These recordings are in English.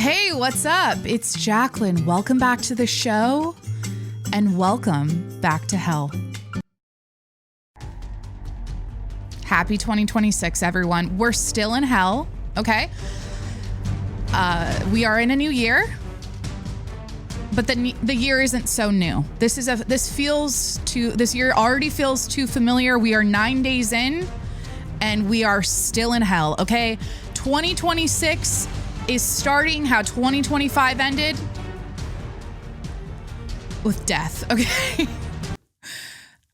Hey, what's up? It's Jacqueline. Welcome back to the show and welcome back to hell. Happy 2026, everyone. We're still in hell, okay? We are in a new year, but the year isn't so new. This year already feels too familiar. We are 9 days in and we are still in hell, okay? 2026 is starting how 2025 ended, with death, okay?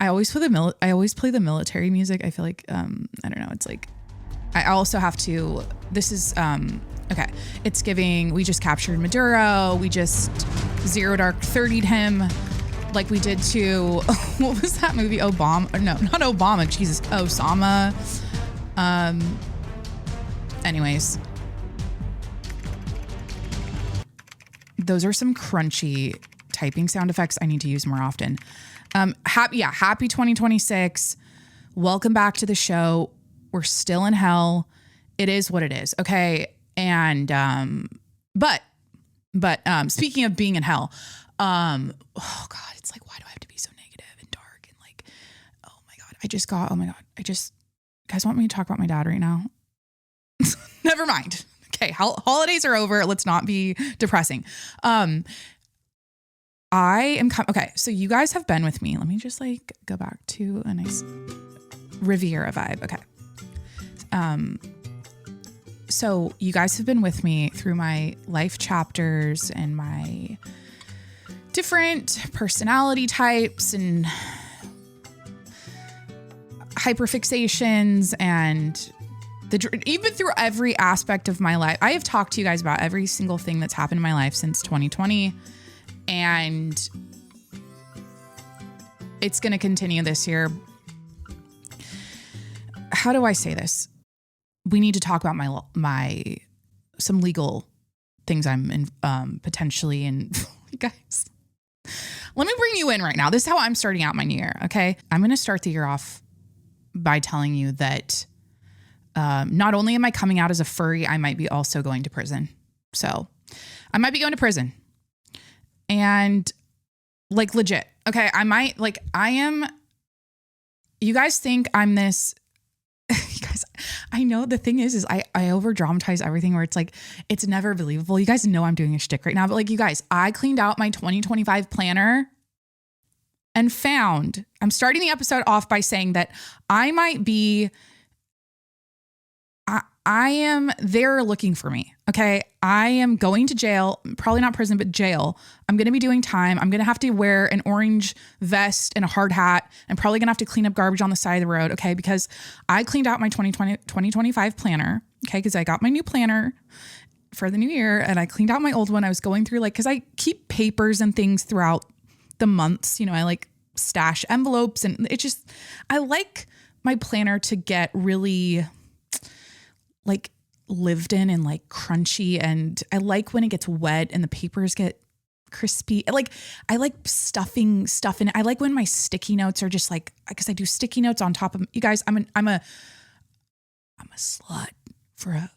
I always play the military music. I feel like I don't know, it's like I also have to, this is okay. It's giving, we just captured Maduro, we just Zero Dark 30'd him like we did to what was that movie? Obama? No, not Obama, Jesus, Osama. Anyways, those are some crunchy typing sound effects I need to use more often. Happy 2026. Welcome back to the show. We're still in hell. It is what it is. Okay. And, but speaking of being in hell, oh God, it's like, why do I have to be so negative and dark? And like, oh my God, you guys want me to talk about my dad right now? Never mind. Okay. Holidays are over. Let's not be depressing. Okay, so you guys have been with me. Let me just like go back to a nice Riviera vibe. Okay. So you guys have been with me through my life chapters and my different personality types and hyperfixations and even through every aspect of my life. I have talked to you guys about every single thing that's happened in my life since 2020. And it's going to continue this year. How do I say this? We need to talk about some legal things I'm in, potentially in. You guys, let me bring you in right now. This is how I'm starting out my new year. Okay. I'm going to start the year off by telling you that not only am I coming out as a furry, I might be also going to prison. So I might be going to prison. And like legit, okay, you guys think I'm this, you guys, I know the thing is I over dramatize everything where it's like, it's never believable. You guys know I'm doing a shtick right now, but like you guys, I cleaned out my 2025 planner and I'm starting the episode off by saying that they're looking for me. Okay. I am going to jail, probably not prison, but jail. I'm going to be doing time. I'm going to have to wear an orange vest and a hard hat. I'm probably going to have to clean up garbage on the side of the road. Okay. Because I cleaned out my 2025 planner. Okay. Cause I got my new planner for the new year and I cleaned out my old one. I was going through cause I keep papers and things throughout the months. You know, I like stash envelopes and I like my planner to get really like lived in and like crunchy. And I like when it gets wet and the papers get crispy. Like I like stuffing stuff in. I like when my sticky notes are just like, because I do sticky notes on top of you guys. I'm a slut for a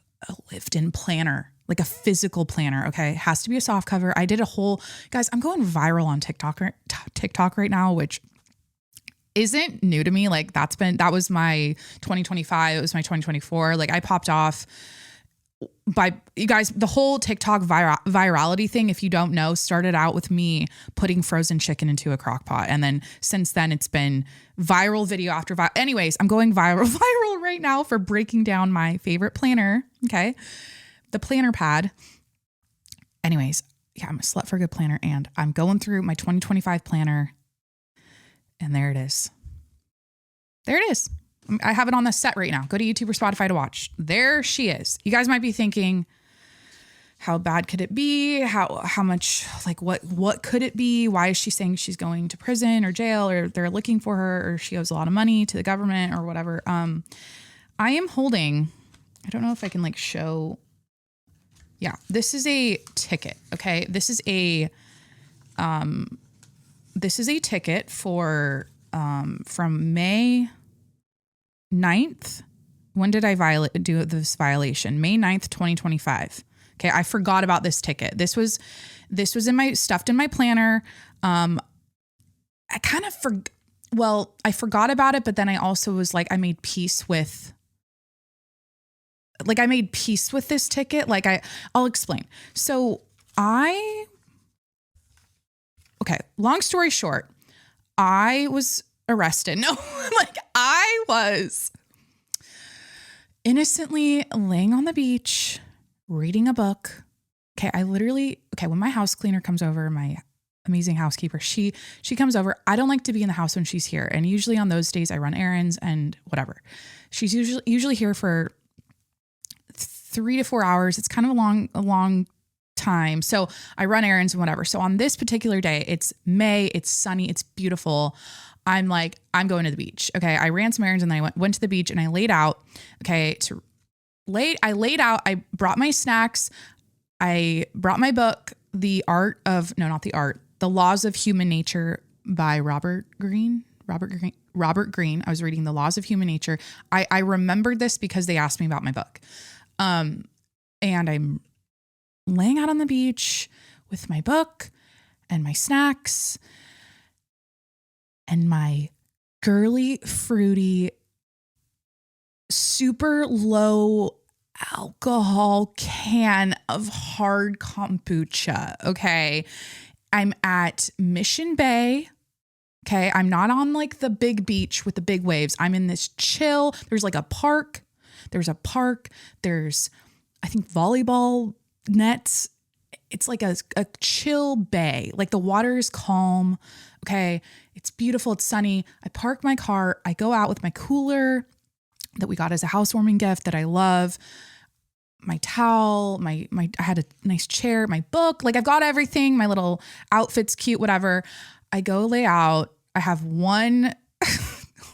lived in planner, like a physical planner. Okay. It has to be a soft cover. I did guys, I'm going viral on TikTok right now, which isn't new to me. Like that was my 2025. It was my 2024. Like I popped off by you guys, the whole TikTok virality thing, if you don't know, started out with me putting frozen chicken into a crock pot. And then since then it's been viral video after viral. Anyways, I'm going viral right now for breaking down my favorite planner. Okay. The planner pad. Anyways. Yeah, I'm a slut for a good planner and I'm going through my 2025 planner. And there it is. There it is. I have it on the set right now. Go to YouTube or Spotify to watch. There she is. You guys might be thinking, how bad could it be? How much, like what could it be? Why is she saying she's going to prison or jail or they're looking for her or she owes a lot of money to the government or whatever? I am holding, I don't know if I can like show. Yeah, this is a ticket. Okay. This is a ticket for, from May 9th. When did I do this violation? May 9th, 2025. Okay. I forgot about this ticket. This was stuffed in my planner. I kind of I forgot about it, but then I also was like, I made peace with this ticket. Like I'll explain. So okay, long story short, I was arrested. No, like I was innocently laying on the beach, reading a book. Okay. When my house cleaner comes over, my amazing housekeeper, she comes over. I don't like to be in the house when she's here. And usually on those days I run errands and whatever. She's usually here for 3 to 4 hours. It's kind of a long time. So I run errands and whatever. So on this particular day, it's May, it's sunny, it's beautiful. I'm like, I'm going to the beach. Okay. I ran some errands and then I went to the beach and I laid out. Okay. I laid out, I brought my snacks. I brought my book, The Laws of Human Nature by Robert Greene. I was reading The Laws of Human Nature. I remembered this because they asked me about my book. And I'm laying out on the beach with my book and my snacks and my girly, fruity, super low alcohol can of hard kombucha. Okay. I'm at Mission Bay. Okay. I'm not on like the big beach with the big waves. I'm in this chill. There's like a park. There's, I think, volleyball nets. It's like a chill bay. Like the water is calm. Okay. It's beautiful. It's sunny. I park my car. I go out with my cooler that we got as a housewarming gift that I love. My towel, I had a nice chair, my book, like I've got everything. My little outfit's cute, whatever. I go lay out. I have one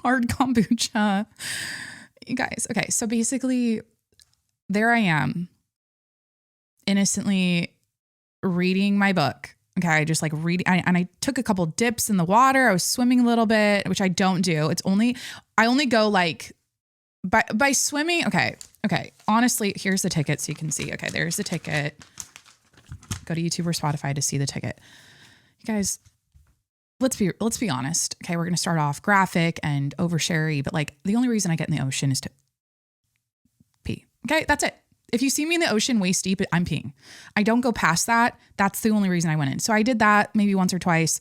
hard kombucha. You guys. Okay. So basically there I am innocently reading my book. Okay. I just like reading and I took a couple dips in the water. I was swimming a little bit, which I don't do. I only go like by swimming. Okay. Honestly, here's the ticket so you can see. Okay. There's the ticket. Go to YouTube or Spotify to see the ticket. You guys, let's be honest. Okay. We're going to start off graphic and oversharey, but like the only reason I get in the ocean is to pee. Okay. That's it. If you see me in the ocean waist deep, I'm peeing. I don't go past that. That's the only reason I went in. So I did that maybe once or twice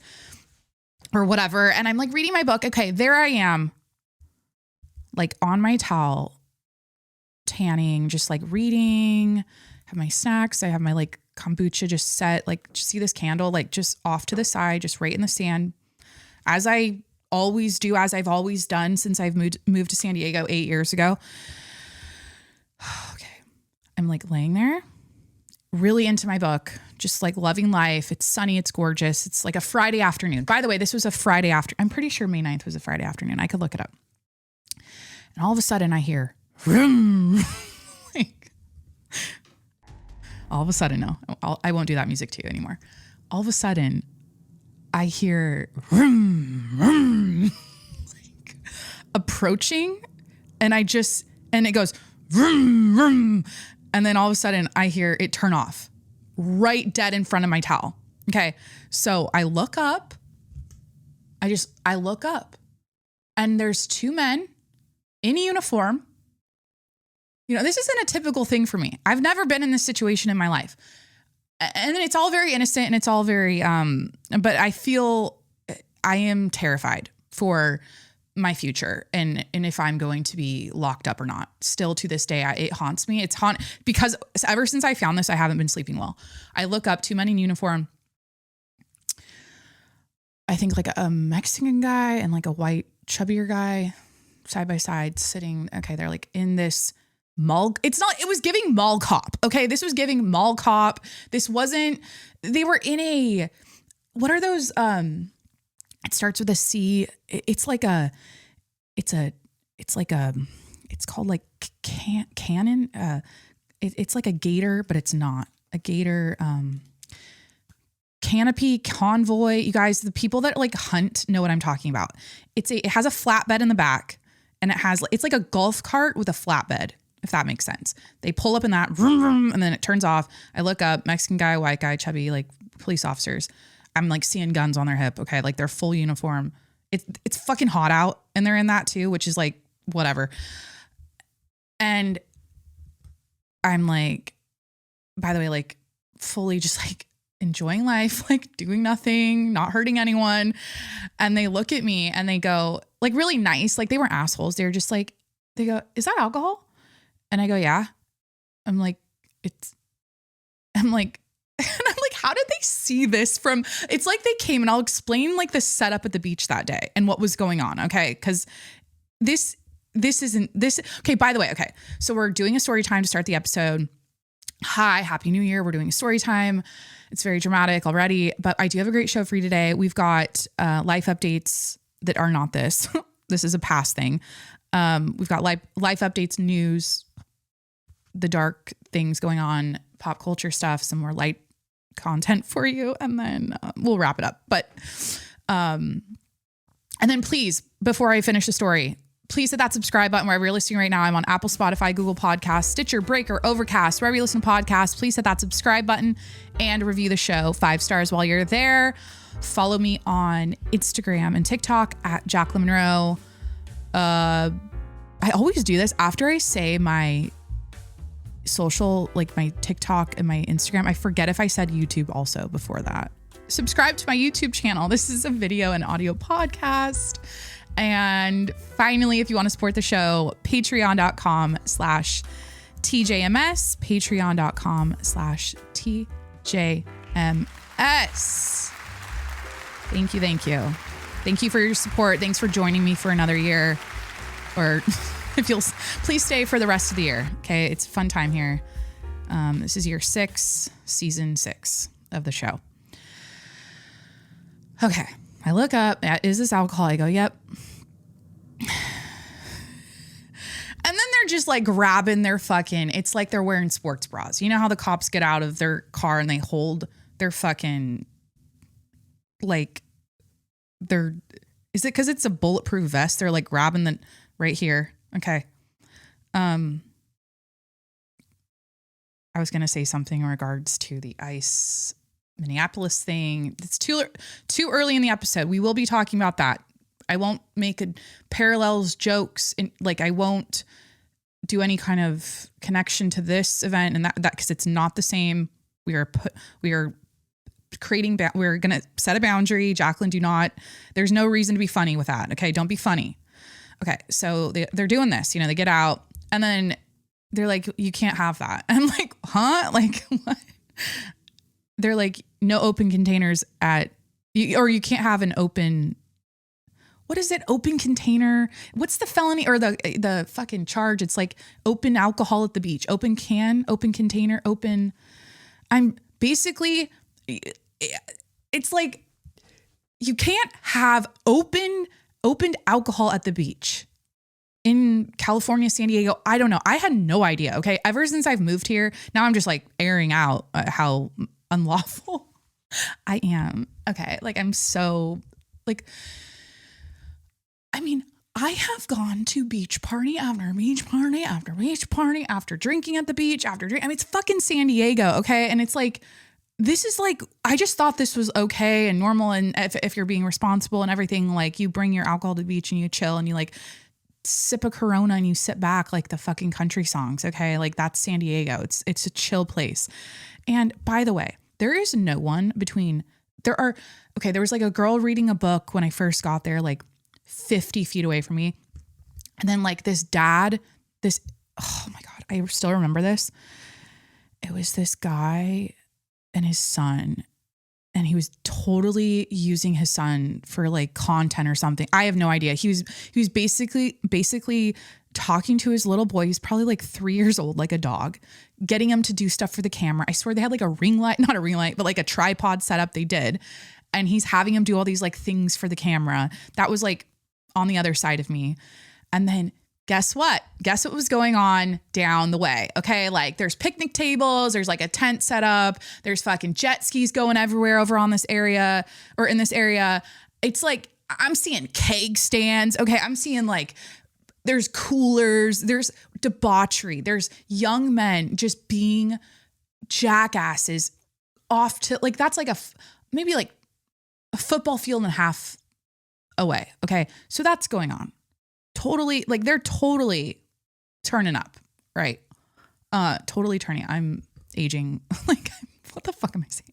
or whatever. And I'm like reading my book. Okay. There I am, like on my towel, tanning, just like reading, have my snacks. I have my like kombucha just set, like just see this candle, like just off to the side, just right in the sand, as I always do, as I've always done since I've moved to San Diego 8 years ago. Okay. I'm like laying there really into my book, just like loving life. It's sunny. It's gorgeous. It's like a Friday afternoon. By the way, this was a Friday after. I'm pretty sure May 9th was a Friday afternoon. I could look it up. And all of a sudden I hear, vroom. Like, all of a sudden, no, I won't do that music to you anymore. All of a sudden I hear vroom, vroom, like approaching and it goes vroom, vroom. And then all of a sudden I hear it turn off right dead in front of my towel. Okay. So I look up, I look up and there's two men in a uniform. You know, this isn't a typical thing for me. I've never been in this situation in my life. And it's all very innocent and it's all very, but I feel I am terrified for my future and if I'm going to be locked up or not. Still to this day, it haunts me. Because ever since I found this, I haven't been sleeping well. I look up, two men in uniform. I think like a Mexican guy and like a white chubbier guy side by side sitting. Okay. They're like in this mall. It was giving mall cop. Okay. This was giving mall cop. They were in what are those? It starts with a C. It's called like cannon. It's like a gator, but it's not a gator. Canopy, convoy. You guys, the people that like hunt know what I'm talking about. It has a flatbed in the back and it's like a golf cart with a flatbed. if that makes sense. They pull up in that, vroom, vroom, and then it turns off. I look up, Mexican guy, white guy, chubby, like police officers. I'm like seeing guns on their hip. Okay. Like they're full uniform. It's fucking hot out and they're in that too, which is like, whatever. And I'm like, by the way, like fully just like enjoying life, like doing nothing, not hurting anyone. And they look at me and they go like really nice. Like they weren't assholes. They were just like, they go, is that alcohol? And I go, yeah. I'm like, and I'm like, how did they see this from, it's like they came and I'll explain like the setup at the beach that day and what was going on. Okay. Cause this isn't this. Okay. By the way. Okay. So we're doing a story time to start the episode. Hi, happy new year. We're doing a story time. It's very dramatic already, but I do have a great show for you today. We've got life updates that are not this. This is a past thing. We've got life updates, news, the dark things going on, pop culture stuff, some more light content for you. And then we'll wrap it up. But, and then please, before I finish the story, please hit that subscribe button wherever you're listening right now. I'm on Apple, Spotify, Google Podcasts, Stitcher, Breaker, Overcast, wherever you listen to podcasts. Please hit that subscribe button and review the show 5 stars while you're there. Follow me on Instagram and TikTok at Jacqueline Monroe. I always do this after I say my social, like my TikTok and my Instagram. I forget if I said YouTube also before that. Subscribe to my YouTube channel. This is a video and audio podcast. And finally, if you want to support the show, patreon.com/TJMS, patreon.com/TJMS. Thank you. Thank you. Thank you for your support. Thanks for joining me for another year. Or if you'll please stay for the rest of the year. Okay. It's a fun time here. This is year 6, season 6 of the show. Okay. I look up, is this alcohol? I go, yep. And then they're just like grabbing their fucking, it's like they're wearing sports bras. You know how the cops get out of their car and they hold their fucking, like, is it because it's a bulletproof vest? They're like grabbing the, right here. Okay. I was going to say something in regards to the ICE Minneapolis thing. It's too early in the episode. We will be talking about that. I won't make parallels, jokes, and like I won't do any kind of connection to this event and that because it's not the same. We are creating. We're gonna set a boundary. Jacqueline, do not. There's no reason to be funny with that. Okay, don't be funny. Okay, so they're doing this. You know, they get out and then they're like, you can't have that. I'm like, huh? Like what? They're like, no open containers or you can't have an open, what is it? Open container. What's the felony or the fucking charge? It's like open alcohol at the beach, open can, open container, open. I'm basically, it's like, you can't have opened alcohol at the beach in California, San Diego. I don't know. I had no idea. Okay. Ever since I've moved here, now I'm just like airing out how unlawful I am. Okay. Like I'm so like, I mean, I have gone to beach party after beach party after beach party after drinking at the beach after drink. I mean, it's fucking San Diego. Okay. And it's like, this is like, I just thought this was okay and normal. And if you're being responsible and everything, like you bring your alcohol to the beach and you chill and you like sip a Corona and you sit back like the fucking country songs. Okay. Like that's San Diego. It's a chill place. And by the way, there is no one there was like a girl reading a book when I first got there, like 50 feet away from me. And then like this dad, oh my God, I still remember this. It was this guy and his son, and he was totally using his son for like content or something. I have no idea. He was basically talking to his little boy. He's probably like 3 years old, like a dog, getting him to do stuff for the camera. I swear they had like a ring light, not a ring light, but like a tripod setup they did. And he's having him do all these like things for the camera. That was like on the other side of me. And then guess what? Guess what was going on down the way? Okay. Like there's picnic tables. There's like a tent set up. There's fucking jet skis going everywhere over on this area or in this area. It's like, I'm seeing keg stands. Okay. I'm seeing like, there's coolers. debauchery. There's young men just being jackasses off to like, that's like maybe like a football field and a half away. Okay. So that's going on. Totally. Like they're totally turning up. Right. Totally turning. I'm aging. Like, what the fuck am I saying?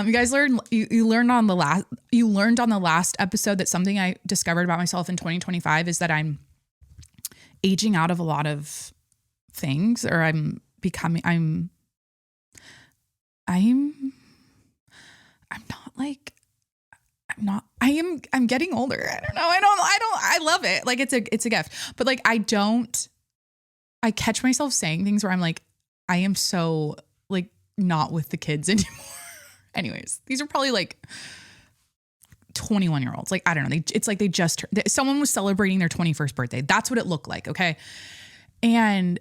You guys learned, you learned on the last episode that something I discovered about myself in 2025 is that I'm aging out of a lot of things, or I'm getting older. I don't know. I love it. Like it's a gift, but like, I catch myself saying things where I'm like, I am so like not with the kids anymore. Anyways, these are probably like 21-year-olds. Like, I don't know. It's like someone was celebrating their 21st birthday. That's what it looked like. Okay. And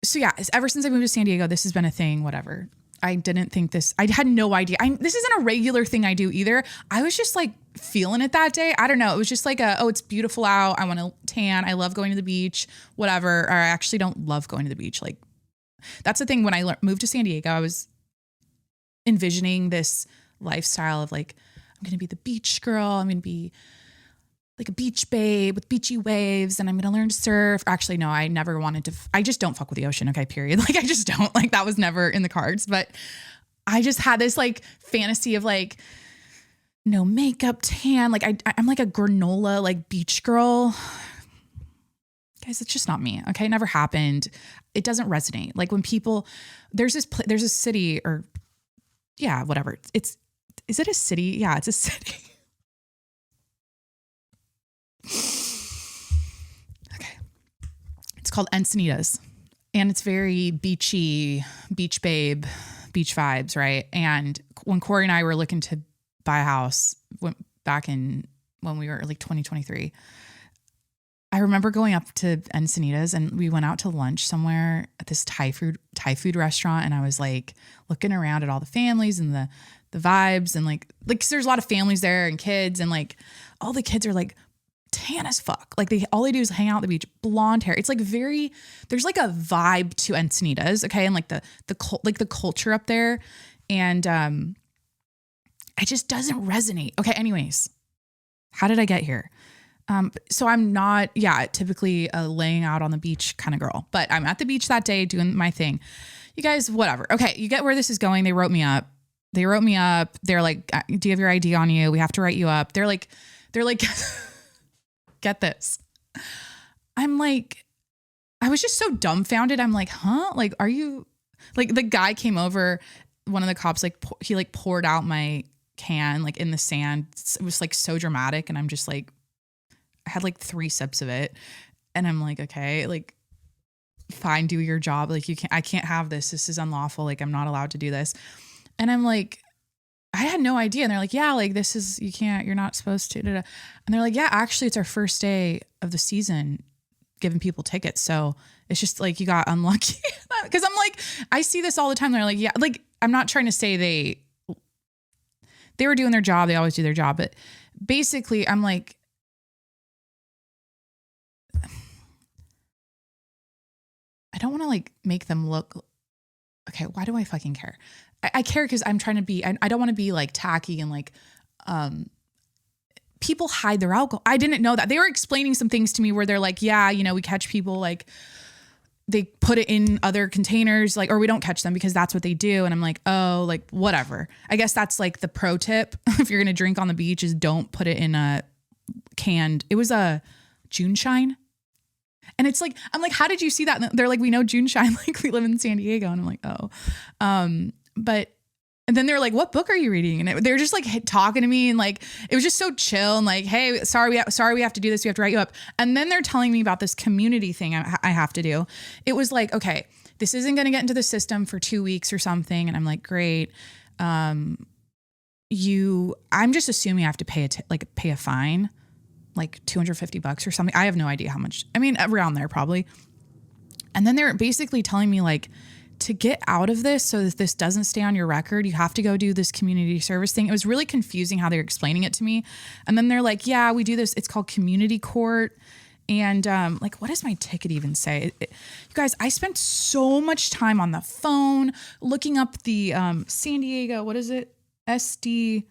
so yeah, ever since I moved to San Diego, this has been a thing, whatever. I didn't think I had no idea. This isn't a regular thing I do either. I was just like feeling it that day. I don't know. It was just like it's beautiful out. I want to tan. I love going to the beach, whatever. Or I actually don't love going to the beach. Like that's the thing. When I moved to San Diego, I was envisioning this lifestyle of like, I'm going to be the beach girl. I'm going to be like a beach babe with beachy waves, and I'm going to learn to surf. Actually, no, I never wanted to. I just don't fuck with the ocean. Okay. Period. Like I just don't, like that was never in the cards, but I just had this like fantasy of like no makeup, tan. Like I'm like a granola, like beach girl. Guys, it's just not me. Okay. It never happened. It doesn't resonate. Like when people, there's a city or yeah, whatever. Is it a city? Yeah, it's a city. Okay. It's called Encinitas, and it's very beachy, beach babe, beach vibes, right? And when Corey and I were looking to buy a house back in when we were like 2023, I remember going up to Encinitas and we went out to lunch somewhere at this Thai food restaurant, and I was like looking around at all the families and the vibes, and like 'cause there's a lot of families there and kids, and like all the kids are like tan as fuck. Like all they do is hang out at the beach, blonde hair. It's like there's like a vibe to Encinitas. Okay. And like the culture up there. And, it just doesn't resonate. Okay. Anyways, how did I get here? So I'm not, typically a laying out on the beach kind of girl, but I'm at the beach that day doing my thing. You guys, whatever. Okay. You get where this is going. They wrote me up. They're like, do you have your ID on you? We have to write you up. They're like, get this. I'm like, I was just so dumbfounded. I'm like, huh? Like, are you like, the guy came over, one of the cops, like he like poured out my can, like in the sand. It was like so dramatic. And I'm just like, I had like 3 sips of it, and I'm like, okay, like fine, do your job. Like I can't have this. This is unlawful. Like I'm not allowed to do this. And I'm like, I had no idea. And they're like, yeah, like you're not supposed to. And they're like, yeah, actually it's our first day of the season giving people tickets. So it's just like, you got unlucky. Cause I'm like, I see this all the time. They're like, yeah, like, I'm not trying to say they were doing their job. They always do their job. But basically I'm like, I don't want to like make them look, okay, why do I fucking care? I care because I'm trying to be, I don't want to be like tacky and like, people hide their alcohol. I didn't know that. They were explaining some things to me where they're like, yeah, we catch people, like they put it in other containers, like, or we don't catch them because that's what they do. And I'm like, oh, like whatever. I guess that's like the pro tip. If you're going to drink on the beach, is don't put it in a canned, it was a June Shine. And it's like, I'm like, how did you see that? And they're like, we know June Shine, like we live in San Diego. And I'm like, oh, and then they're like, what book are you reading? And they're just like talking to me, and like, it was just so chill and like, hey, sorry, we have to do this. We have to write you up. And then they're telling me about this community thing I have to do. It was like, okay, this isn't going to get into the system for 2 weeks or something. And I'm like, great. I'm just assuming I have to pay a fine, like $250 or something. I have no idea how much. I mean, around there probably. And then they're basically telling me like, to get out of this so that this doesn't stay on your record, you have to go do this community service thing. It was really confusing how they were explaining it to me. And then they're like, yeah, we do this. It's called community court. And like, what does my ticket even say? You guys, I spent so much time on the phone looking up the San Diego, what is it? SDcourt.gov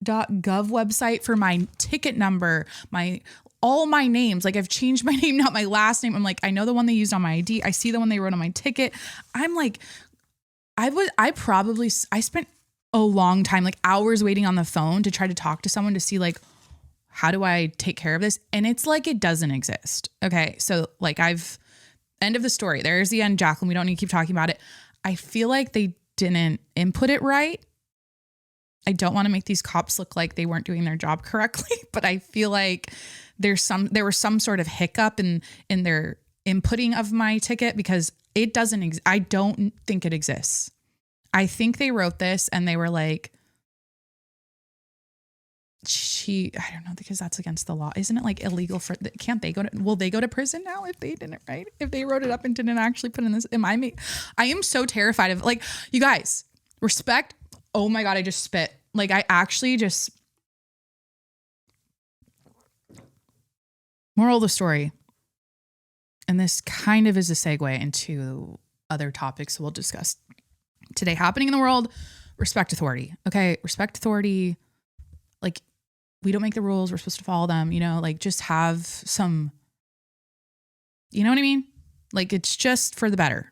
website for my ticket number, all my names. Like, I've changed my name, not my last name. I'm like, I know the one they used on my ID. I see the one they wrote on my ticket. I'm like, I spent a long time, like hours waiting on the phone to try to talk to someone to see like, how do I take care of this? And it's like, it doesn't exist. Okay. So like end of the story. There's the end, Jacqueline. We don't need to keep talking about it. I feel like they didn't input it right. I don't want to make these cops look like they weren't doing their job correctly, but I feel like there was some sort of hiccup in their inputting of my ticket, because it doesn't, I don't think it exists. I think they wrote this and they were like, I don't know, because that's against the law. Isn't it like illegal can't they will they go to prison now if they didn't, right? If they wrote it up and didn't actually put in this, I am so terrified of, like, you guys, respect. Oh my God, I just spit. Like, I actually just, moral of the story. And this kind of is a segue into other topics we'll discuss today happening in the world. Respect authority. Okay. Respect authority. Like, we don't make the rules. We're supposed to follow them, like, just have some, you know what I mean? Like, it's just for the better.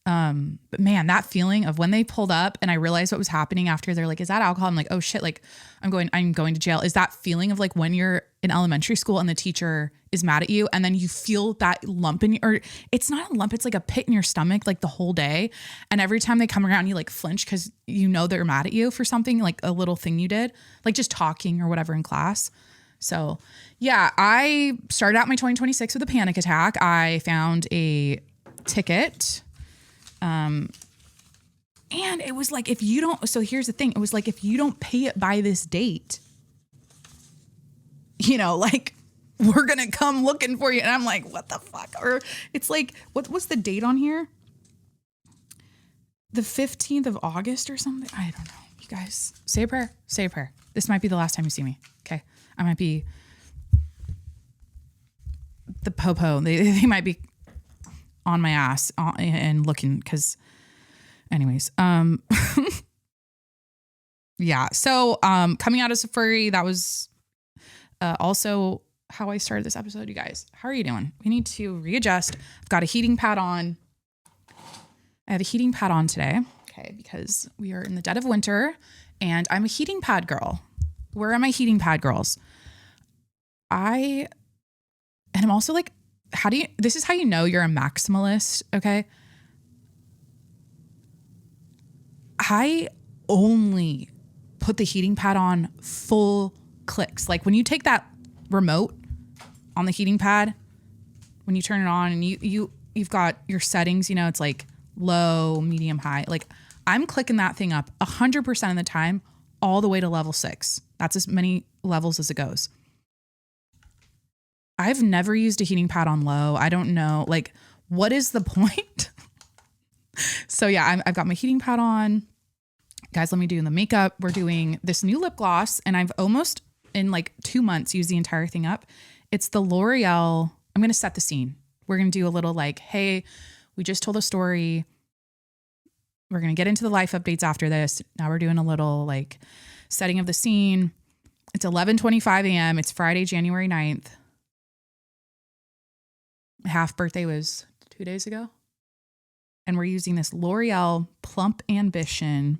But man, that feeling of when they pulled up and I realized what was happening after, they're like, is that alcohol? I'm like, oh shit. Like, I'm going to jail. Is that feeling of like when you're in elementary school and the teacher is mad at you and then you feel that lump in or it's not a lump, it's like a pit in your stomach, like the whole day. And every time they come around, you like flinch because they're mad at you for something, like a little thing you did, like just talking or whatever in class. So yeah, I started out my 2026 with a panic attack. I found a ticket. And it was like, so here's the thing. It was like, if you don't pay it by this date, like, we're going to come looking for you. And I'm like, what the fuck? Or it's like, what's the date on here? The 15th of August or something. I don't know. You guys say a prayer, This might be the last time you see me. Okay. I might be the popo. They might be on my ass and looking, because anyways, yeah. So, coming out as a furry, that was, also how I started this episode. You guys, how are you doing? We need to readjust. I've got a heating pad on. I have a heating pad on today. Okay. Because we are in the dead of winter and I'm a heating pad girl. Where are my heating pad girls? And I'm also like, this is how you know you're a maximalist. Okay. I only put the heating pad on full clicks. Like when you take that remote on the heating pad, when you turn it on and you've got your settings, it's like low, medium, high. Like I'm clicking that thing up 100% of the time, all the way to level 6. That's as many levels as it goes. I've never used a heating pad on low. I don't know. Like, what is the point? So yeah, I've got my heating pad on. Guys, let me do the makeup. We're doing this new lip gloss and I've almost in like 2 months used the entire thing up. It's the L'Oreal. I'm going to set the scene. We're going to do a little like, hey, we just told a story. We're going to get into the life updates after this. Now we're doing a little like setting of the scene. It's 11:25 a.m. It's Friday, January 9th. My half birthday was 2 days ago. And we're using this L'Oreal Plump Ambition.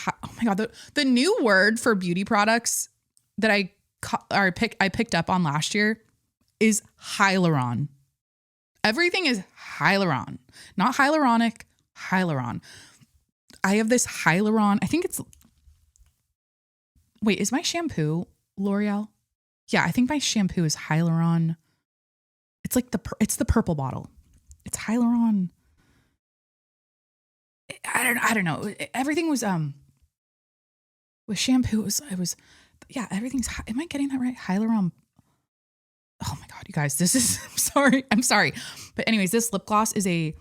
Oh my God. The new word for beauty products that I picked up on last year is hyaluron. Everything is hyaluron, not hyaluronic, hyaluron. I have this hyaluron. I think wait, is my shampoo L'Oreal? Yeah, I think my shampoo is hyaluron. It's like it's the purple bottle. It's hyaluron. I don't know. Everything was with shampoo. It was yeah. Everything's. Am I getting that right? Hyaluron. Oh my God, you guys, this is. I'm sorry. But anyways, this lip gloss is a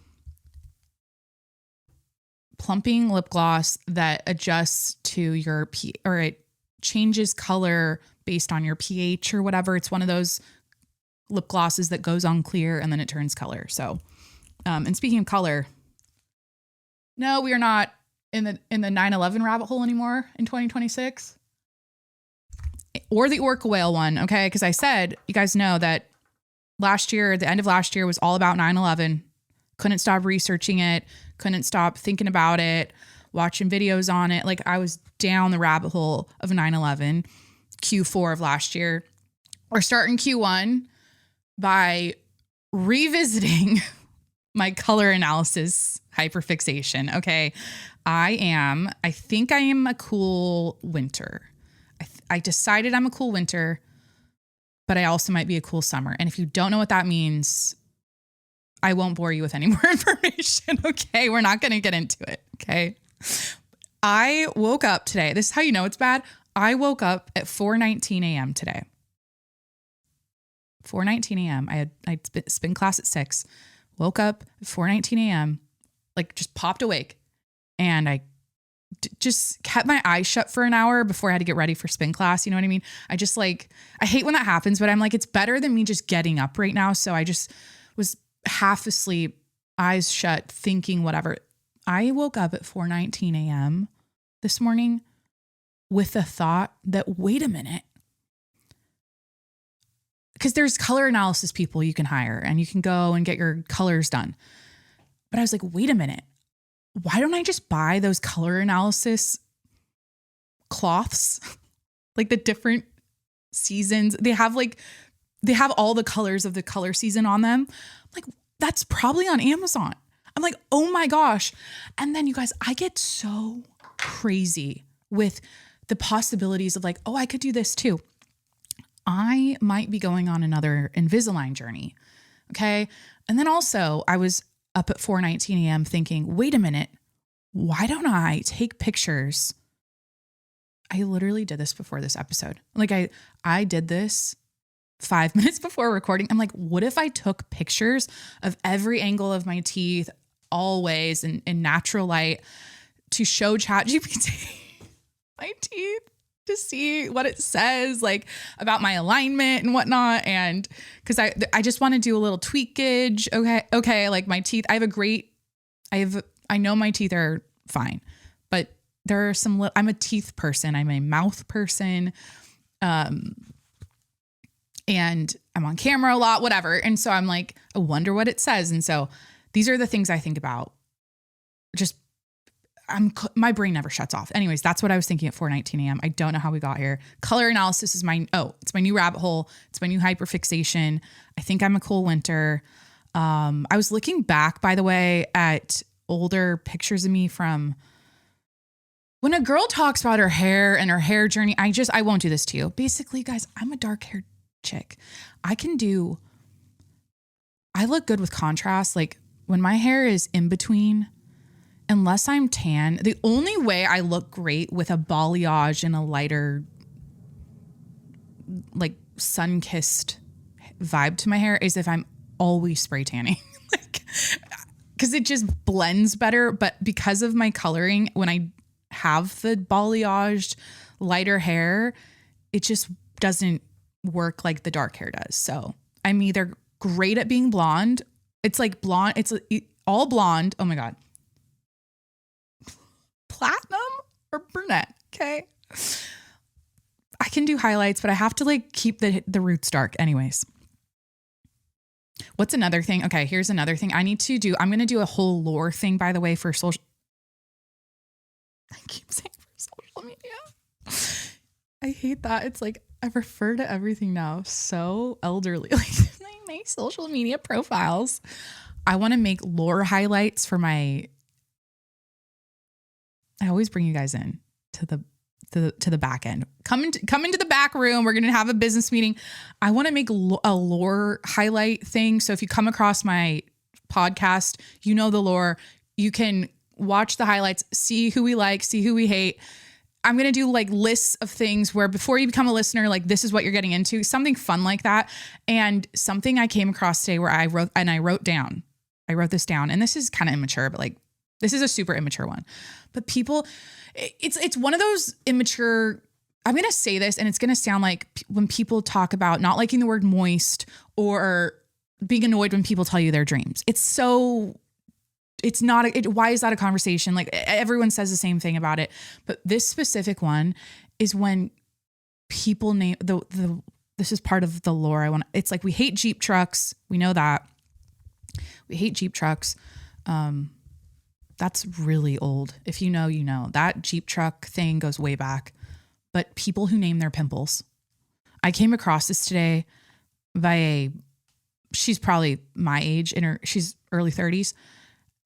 plumping lip gloss that adjusts to your or it changes color based on your pH or whatever. It's one of those lip glosses that goes on clear and then it turns color. So, and speaking of color, no, we are not in the 9/11 rabbit hole anymore in 2026 or the orca whale one. Okay. Cause I said, you guys know that last year, the end of last year was all about 9/11. Couldn't stop researching it. Couldn't stop thinking about it, watching videos on it. Like I was down the rabbit hole of 9/11 Q4 of last year. We're starting Q1 by revisiting my color analysis hyperfixation. Okay. I think I am a cool winter. I decided I'm a cool winter, but I also might be a cool summer. And if you don't know what that means, I won't bore you with any more information. Okay. We're not going to get into it. Okay. I woke up today. This is how you know it's bad. I woke up at 4:19 a.m. today. 4:19 a.m. I had spin class at 6. Woke up at 4:19 a.m. Like just popped awake, and I just kept my eyes shut for an hour before I had to get ready for spin class. You know what I mean? I just like, I hate when that happens, but I'm like, it's better than me just getting up right now. So I just was half asleep, eyes shut, thinking whatever. I woke up at 4:19 a.m. this morning with the thought that, wait a minute, because there's color analysis people you can hire and you can go and get your colors done. But I was like, wait a minute, why don't I just buy those color analysis cloths? Like the different seasons. They have all the colors of the color season on them. Like that's probably on Amazon. I'm like, oh my gosh. And then you guys, I get so crazy with the possibilities of like, oh, I could do this too. I might be going on another Invisalign journey. Okay. And then also I was up at 4:19 a.m. thinking, wait a minute, why don't I take pictures? I literally did this before this episode. Like I did this 5 minutes before recording. I'm like, what if I took pictures of every angle of my teeth always in natural light to show ChatGPT my teeth to see what it says like about my alignment and whatnot. And cause I just want to do a little tweakage. Okay. Like my teeth, I know my teeth are fine, but there are I'm a teeth person. I'm a mouth person. And I'm on camera a lot, whatever. And so I'm like, I wonder what it says. And so these are the things I think about. Just my brain never shuts off. Anyways, that's what I was thinking at 4:19 a.m. I don't know how we got here. Color analysis is it's my new rabbit hole. It's my new hyperfixation. I think I'm a cool winter. I was looking back, by the way, at older pictures of me from when a girl talks about her hair and her hair journey. I won't do this to you. Basically, guys, I'm a dark haired chick. I look good with contrast. Like when my hair is in between, unless I'm tan, the only way I look great with a balayage and a lighter, like sun-kissed vibe to my hair is if I'm always spray tanning. Like, because it just blends better. But because of my coloring, when I have the balayaged lighter hair, it just doesn't work like the dark hair does. So I'm either great at being blonde. It's like blonde. It's all blonde. Oh my God. Platinum or brunette. Okay. I can do highlights, but I have to like keep the roots dark anyways. What's another thing? Okay. Here's another thing I need to do. I'm going to do a whole lore thing, by the way, for social. I keep saying for social media. I hate that. It's like, I refer to everything now so elderly. Like my social media profiles. I want to make lore highlights for I always bring you guys in to the back end. Come into the back room. We're going to have a business meeting. I want to make a lore highlight thing. So if you come across my podcast, you know the lore. You can watch the highlights, see who we like, see who we hate. I'm going to do like lists of things where before you become a listener, like this is what you're getting into, something fun like that. And something I came across today where I wrote this down, and this is kind of immature, but like, this is a super immature one, but people, it's one of those immature I'm going to say this and it's going to sound like when people talk about not liking the word moist or being annoyed when people tell you their dreams. It's not, why is that a conversation? Like everyone says the same thing about it. But this specific one is when people name this is part of the lore. It's like, we hate Jeep trucks. We know that. We hate Jeep trucks. That's really old. If you know, you know. That Jeep truck thing goes way back. But people who name their pimples. I came across this today by she's probably my age, she's early 30s.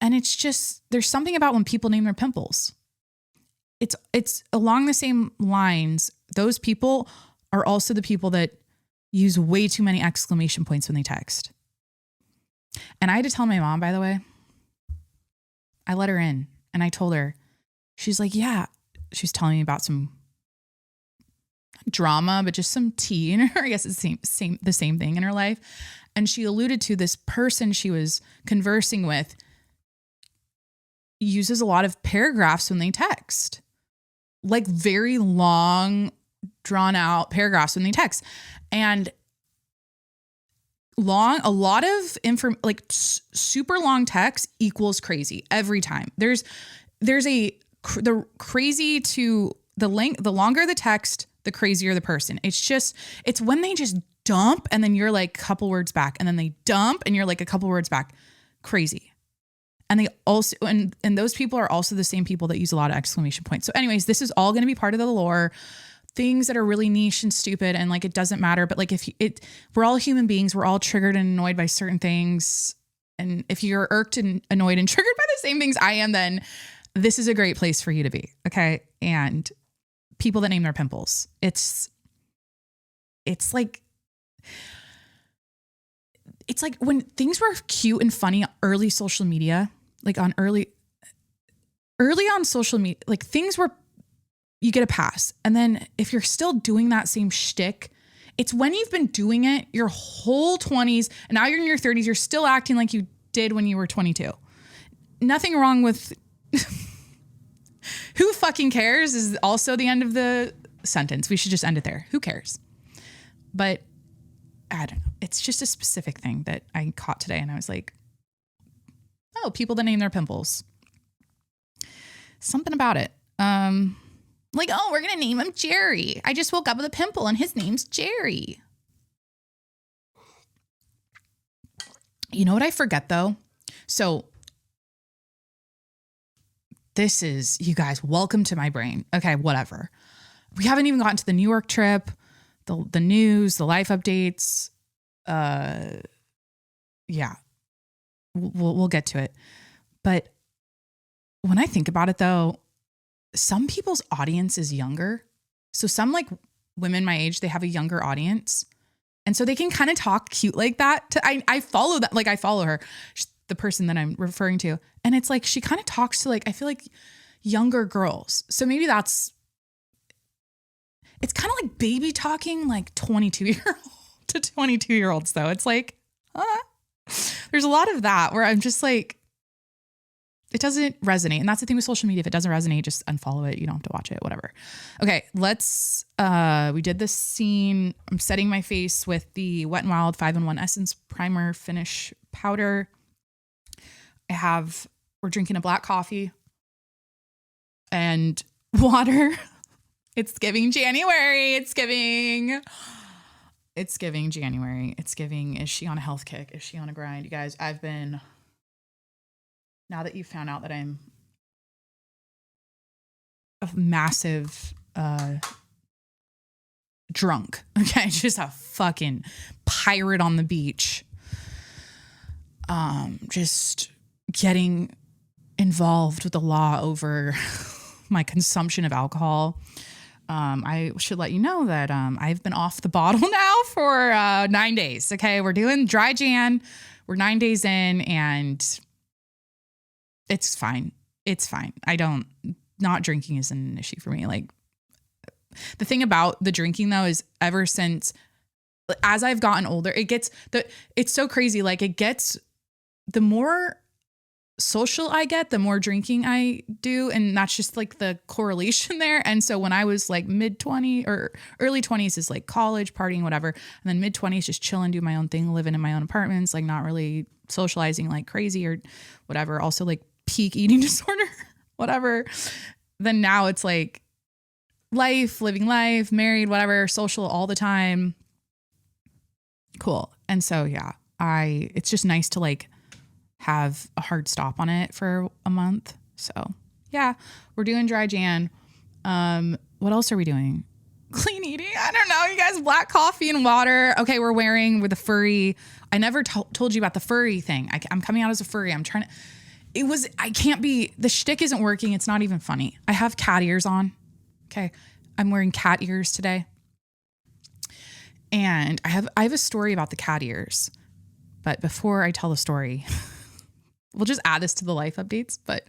And it's just, there's something about when people name their pimples. It's along the same lines. Those people are also the people that use way too many exclamation points when they text. And I had to tell my mom, by the way, I let her in and I told her, she's like, yeah, she was telling me about some drama, but just some tea in her, I guess it's the same thing in her life. And she alluded to this person she was conversing with uses a lot of paragraphs when they text, like very long, drawn out paragraphs when they text. And a lot of super long text equals crazy every time. There's the crazy to the length, the longer the text, the crazier the person. It's when they just dump and then you're like a couple words back, and then they dump and you're like a couple words back. Crazy. And they also, and those people are also the same people that use a lot of exclamation points. So anyways, this is all going to be part of the lore. Things that are really niche and stupid and like it doesn't matter, but like we're all human beings, we're all triggered and annoyed by certain things. And if you're irked and annoyed and triggered by the same things I am, then this is a great place for you to be. Okay. And people that name their pimples, it's like when things were cute and funny, early social media, like on early on social media, like things were, you get a pass. And then if you're still doing that same shtick, it's when you've been doing it your whole 20s and now you're in your 30s, you're still acting like you did when you were 22. Nothing wrong with who fucking cares is also the end of the sentence. We should just end it there. Who cares? But I don't know. It's just a specific thing that I caught today. And I was like, oh, people that name their pimples. Something about it. Like, oh, we're going to name him Jerry. I just woke up with a pimple and his name's Jerry. You know what I forget though? So this is, you guys, welcome to my brain. Okay, whatever. We haven't even gotten to the New York trip, the news, the life updates. Yeah, we'll get to it. But when I think about it though, some people's audience is younger. So some like women my age, they have a younger audience. And so they can kind of talk cute like that. I follow that. Like I follow her, the person that I'm referring to. And it's like, she kind of talks to like, I feel like younger girls. So maybe it's kind of like baby talking, like 22-year-old to 22-year-olds though. It's like, there's a lot of that where I'm just like, it doesn't resonate. And that's the thing with social media. If it doesn't resonate, just unfollow it. You don't have to watch it, whatever. Okay, we did this scene. I'm setting my face with the Wet n Wild 5-in-1 Essence Primer Finish Powder. We're drinking a black coffee and water. It's giving January. It's giving January. It's giving, is she on a health kick? Is she on a grind? You guys, now that you've found out that I'm a massive drunk, okay, just a fucking pirate on the beach, just getting involved with the law over my consumption of alcohol. I should let you know that I've been off the bottle now for 9 days. Okay, we're doing dry Jan. We're 9 days in, and it's fine. It's fine. Not drinking isn't an issue for me. Like, the thing about the drinking though is ever since, as I've gotten older, it's so crazy. Like the more social I get, the more drinking I do. And that's just like the correlation there. And so when I was like mid-20s or early 20s is like college, partying, whatever. And then mid-20s, just chilling, do my own thing, living in my own apartments, like not really socializing like crazy or whatever. Also like peak eating disorder, whatever. Then now it's like living life, married, whatever, social all the time. Cool. And so, yeah, it's just nice to like have a hard stop on it for a month. So yeah, we're doing dry Jan. What else are we doing? Clean eating. I don't know, you guys, black coffee and water. Okay. We're wearing with the furry. I never told you about the furry thing. I'm coming out as a furry. The shtick isn't working. It's not even funny. I have cat ears on. Okay. I'm wearing cat ears today. And I have a story about the cat ears, but before I tell the story, we'll just add this to the life updates, but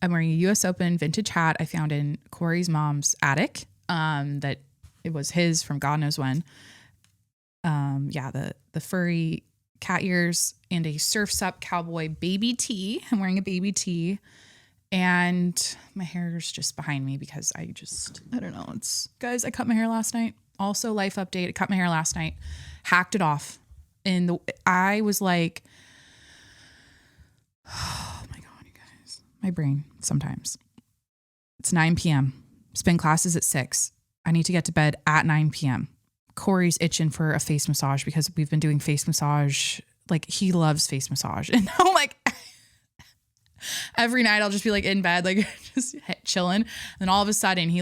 I'm wearing a US Open vintage hat I found in Corey's mom's attic. That it was his from God knows when. The furry cat ears and a Surf's Up cowboy baby tee. I'm wearing a baby tee and my hair is just behind me because I don't know. Guys, I cut my hair last night. Also life update. I cut my hair last night, hacked it off. And I was like, oh my God, you guys, my brain sometimes. It's 9 p.m. Spin class is at 6. I need to get to bed at 9 p.m. Corey's itching for a face massage because we've been doing face massage. Like he loves face massage. And I'm like, every night I'll just be like in bed, like just chilling. And then all of a sudden he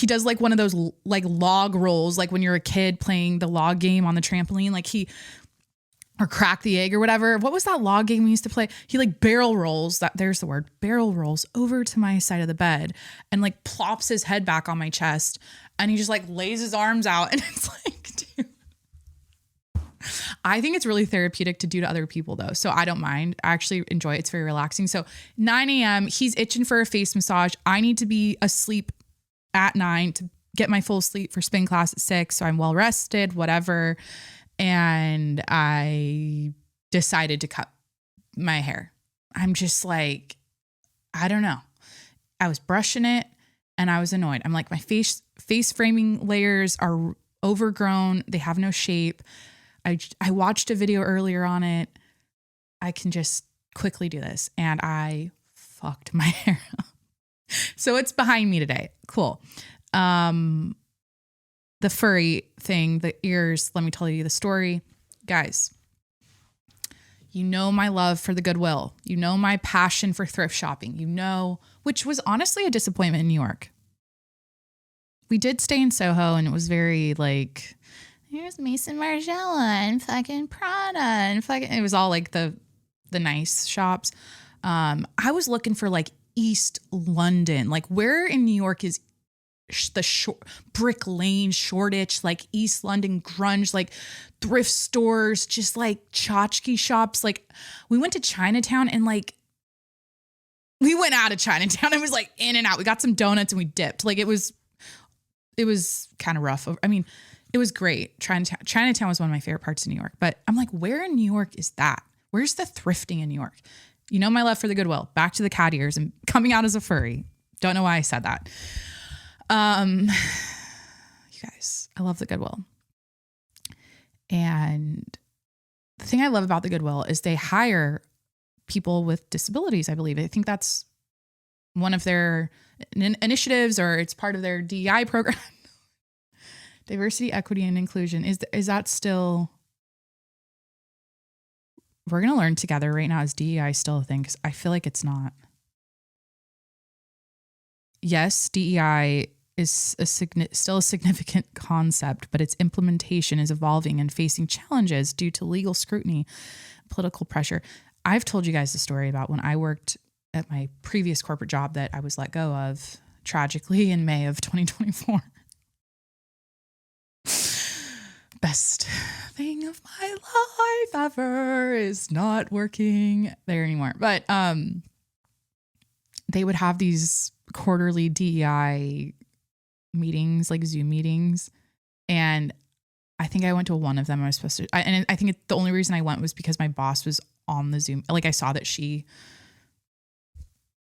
does like one of those like log rolls, like when you're a kid playing the log game on the trampoline, or crack the egg or whatever. What was that log game we used to play? He like barrel rolls over to my side of the bed and like plops his head back on my chest and he just like lays his arms out. And it's like, dude, I think it's really therapeutic to do to other people though. So I don't mind. I actually enjoy it. It's very relaxing. So 9 a.m. he's itching for a face massage. I need to be asleep at 9 to get my full sleep for spin class at 6. So I'm well rested, whatever. And I decided to cut my hair. I'm just like, I don't know. I was brushing it and I was annoyed. I'm like, my face framing layers are overgrown. They have no shape. I watched a video earlier on it. I can just quickly do this. And I fucked my hair up. So it's behind me today. Cool. The furry thing, the ears, let me tell you the story. Guys, you know my love for the Goodwill. You know my passion for thrift shopping. Which was honestly a disappointment in New York. We did stay in Soho and it was very like, here's Mason Margiela and fucking Prada and fucking, it was all like the nice shops. I was looking for like East London, like where in New York is the Brick Lane, Shoreditch, like East London grunge, like thrift stores, just like tchotchke shops. Like we went to Chinatown and like we went out of Chinatown. It was like in and out. We got some donuts and we dipped. Like it was kind of rough. I mean, it was great. Chinatown was one of my favorite parts of New York, but I'm like, where in New York is that? Where's the thrifting in New York? You know my love for the Goodwill. Back to the cat ears and coming out as a furry. Don't know why I said that. You guys, I love the Goodwill. And the thing I love about the Goodwill is they hire people with disabilities, I believe. I think that's one of their initiatives or it's part of their DEI program. Diversity, equity, and inclusion. Is that still... We're going to learn together right now. Is DEI still a thing? Because I feel like it's not. Yes, DEI is still a significant concept, but its implementation is evolving and facing challenges due to legal scrutiny, political pressure. I've told you guys the story about when I worked at my previous corporate job that I was let go of tragically in May of 2024. Best thing of my life ever is not working there anymore. But they would have these quarterly DEI meetings, like Zoom meetings. And I think I went to one of them. I was supposed to, and I think the only reason I went was because my boss was on the Zoom. Like I saw that she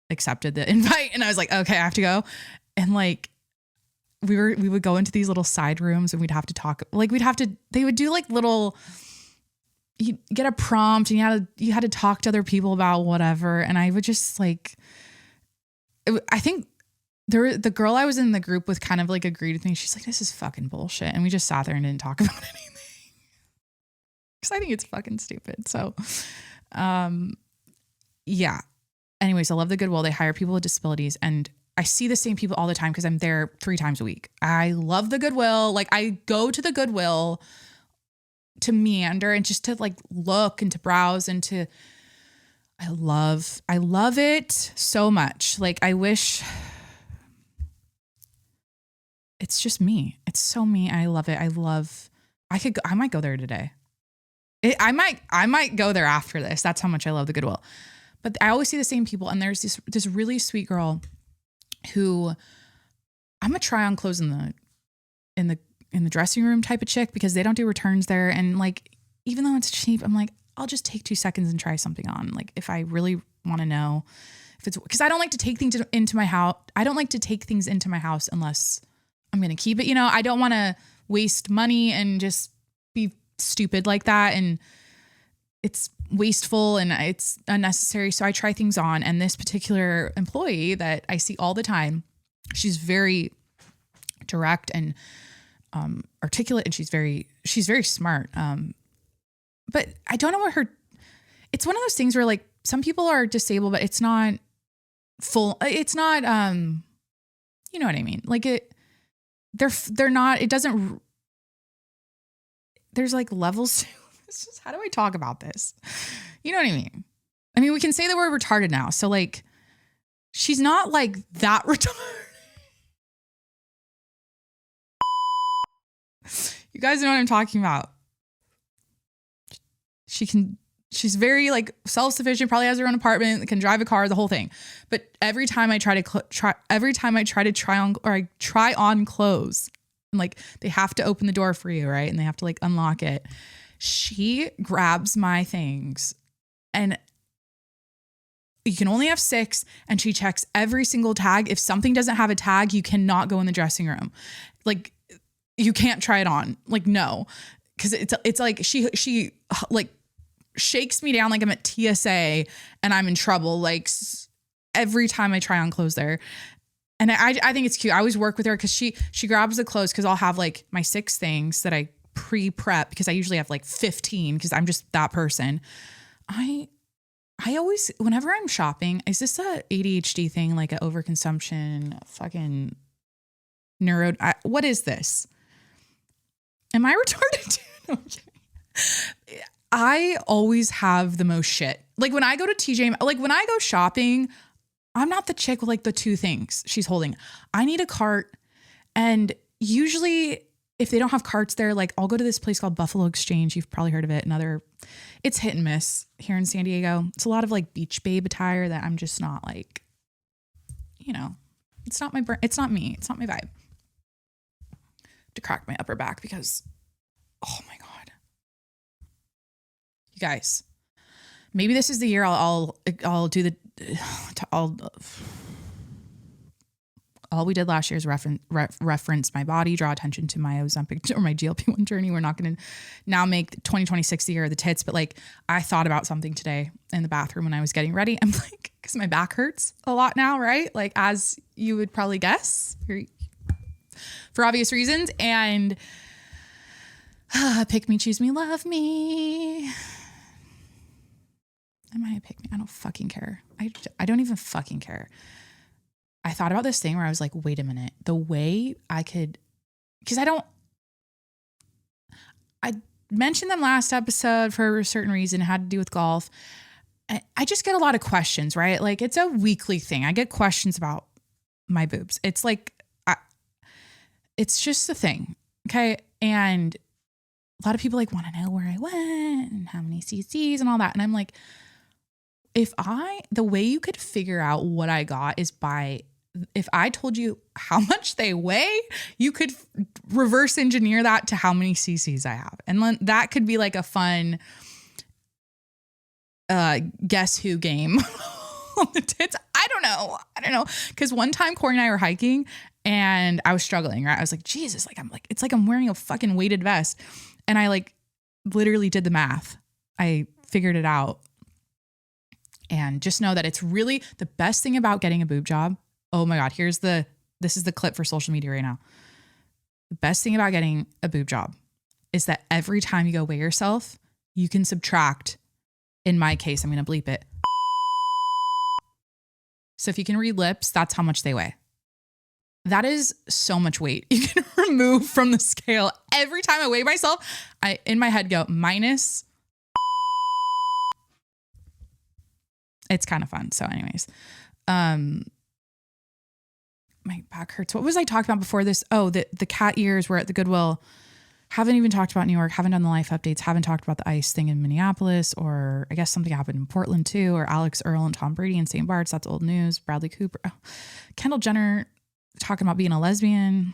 accepted the invite and I was like, okay, I have to go. And like, we would go into these little side rooms and we'd have to talk. Like they would do like little, you get a prompt and you had to talk to other people about whatever. And I would just like, I think the girl I was in the group with kind of like agreed with me. She's like, this is fucking bullshit. And we just sat there and didn't talk about anything. Cause I think it's fucking stupid. So, yeah. Anyways, I love the Goodwill. They hire people with disabilities and I see the same people all the time because I'm there 3 times a week. I love the Goodwill. Like I go to the Goodwill to meander and just to like look and to browse and to, I love it so much. Like I wish it's just me. It's so me. I love it. I might go there today. I might go there after this. That's how much I love the Goodwill. But I always see the same people. And there's this really sweet girl who I'm a try on clothes in the dressing room type of chick because they don't do returns there. And like, even though it's cheap, I'm like, I'll just take 2 seconds and try something on. Like if I really want to know if it's, cause I don't like to take things into my house. I don't like to take things into my house unless I'm going to keep it. You know, I don't want to waste money and just be stupid like that. And it's wasteful and it's unnecessary. So I try things on. And this particular employee that I see all the time, she's very direct and articulate and she's very smart. But I don't know what it's one of those things where like some people are disabled, but it's not full. It's not, you know what I mean? Like they're not, it doesn't, there's like levels. How do I talk about this? You know what I mean? I mean, we can say the word retarded now. So like, she's not like that retarded. You guys know what I'm talking about. She's very like self-sufficient, probably has her own apartment, can drive a car, the whole thing. But every time I try to try on clothes, like they have to open the door for you, right? And they have to like unlock it. She grabs my things and you can only have 6 and she checks every single tag. If something doesn't have a tag, you cannot go in the dressing room. Like you can't try it on. Like, no, cause it's like, she like shakes me down like I'm at TSA and I'm in trouble. Like every time I try on clothes there. And I think it's cute. I always work with her because she grabs the clothes because I'll have like my 6 things that I pre-prep because I usually have like 15 because I'm just that person. I always, whenever I'm shopping, is this a ADHD thing, like an overconsumption, fucking what is this? Am I retarded? Okay. I always have the most shit. Like when I go to TJ, like when I go shopping, I'm not the chick with like the 2 things she's holding. I need a cart. And usually if they don't have carts there, like I'll go to this place called Buffalo Exchange. You've probably heard of it. It's hit and miss here in San Diego. It's a lot of like beach babe attire that I'm just not like, you know, it's not it's not me. It's not my vibe. To crack my upper back because, oh my God. You guys, maybe this is the year I'll do all we did last year is reference my body, draw attention to my Ozempic or my GLP-1 journey. We're not going to now make 2026 the year of the tits, but like I thought about something today in the bathroom when I was getting ready. I'm like, because my back hurts a lot now, right? Like as you would probably guess for obvious reasons. And pick me, choose me, love me. Am I a pick me? I don't fucking care. I don't even fucking care. I thought about this thing where I was like, wait a minute, the way I could, because I mentioned them last episode for a certain reason, it had to do with golf. I just get a lot of questions, right? Like it's a weekly thing. I get questions about my boobs. It's like, it's just a thing. Okay. And a lot of people like want to know where I went and how many cc's and all that. And I'm like, the way you could figure out what I got is if I told you how much they weigh, you could reverse engineer that to how many cc's I have. And then that could be like a fun guess who game on the tits. I don't know. Cause one time Corey and I were hiking and I was struggling, right? I was like, Jesus, it's like I'm wearing a fucking weighted vest. And I like literally did the math. I figured it out. And just know that it's really the best thing about getting a boob job. Oh my God. This is the clip for social media right now. The best thing about getting a boob job is that every time you go weigh yourself, you can subtract. In my case, I'm going to bleep it. So if you can read lips, that's how much they weigh. That is so much weight you can remove from the scale. Every time I weigh myself, I in my head go minus. It's kind of fun. So anyways, my back hurts. What was I talking about before this? Oh, the cat ears were at the Goodwill. Haven't even talked about New York. Haven't done the life updates. Haven't talked about the ice thing in Minneapolis, or I guess something happened in Portland too, or Alex, Earle, and Tom Brady in St. Barths. That's old news. Bradley Cooper. Oh. Kendall Jenner talking about being a lesbian.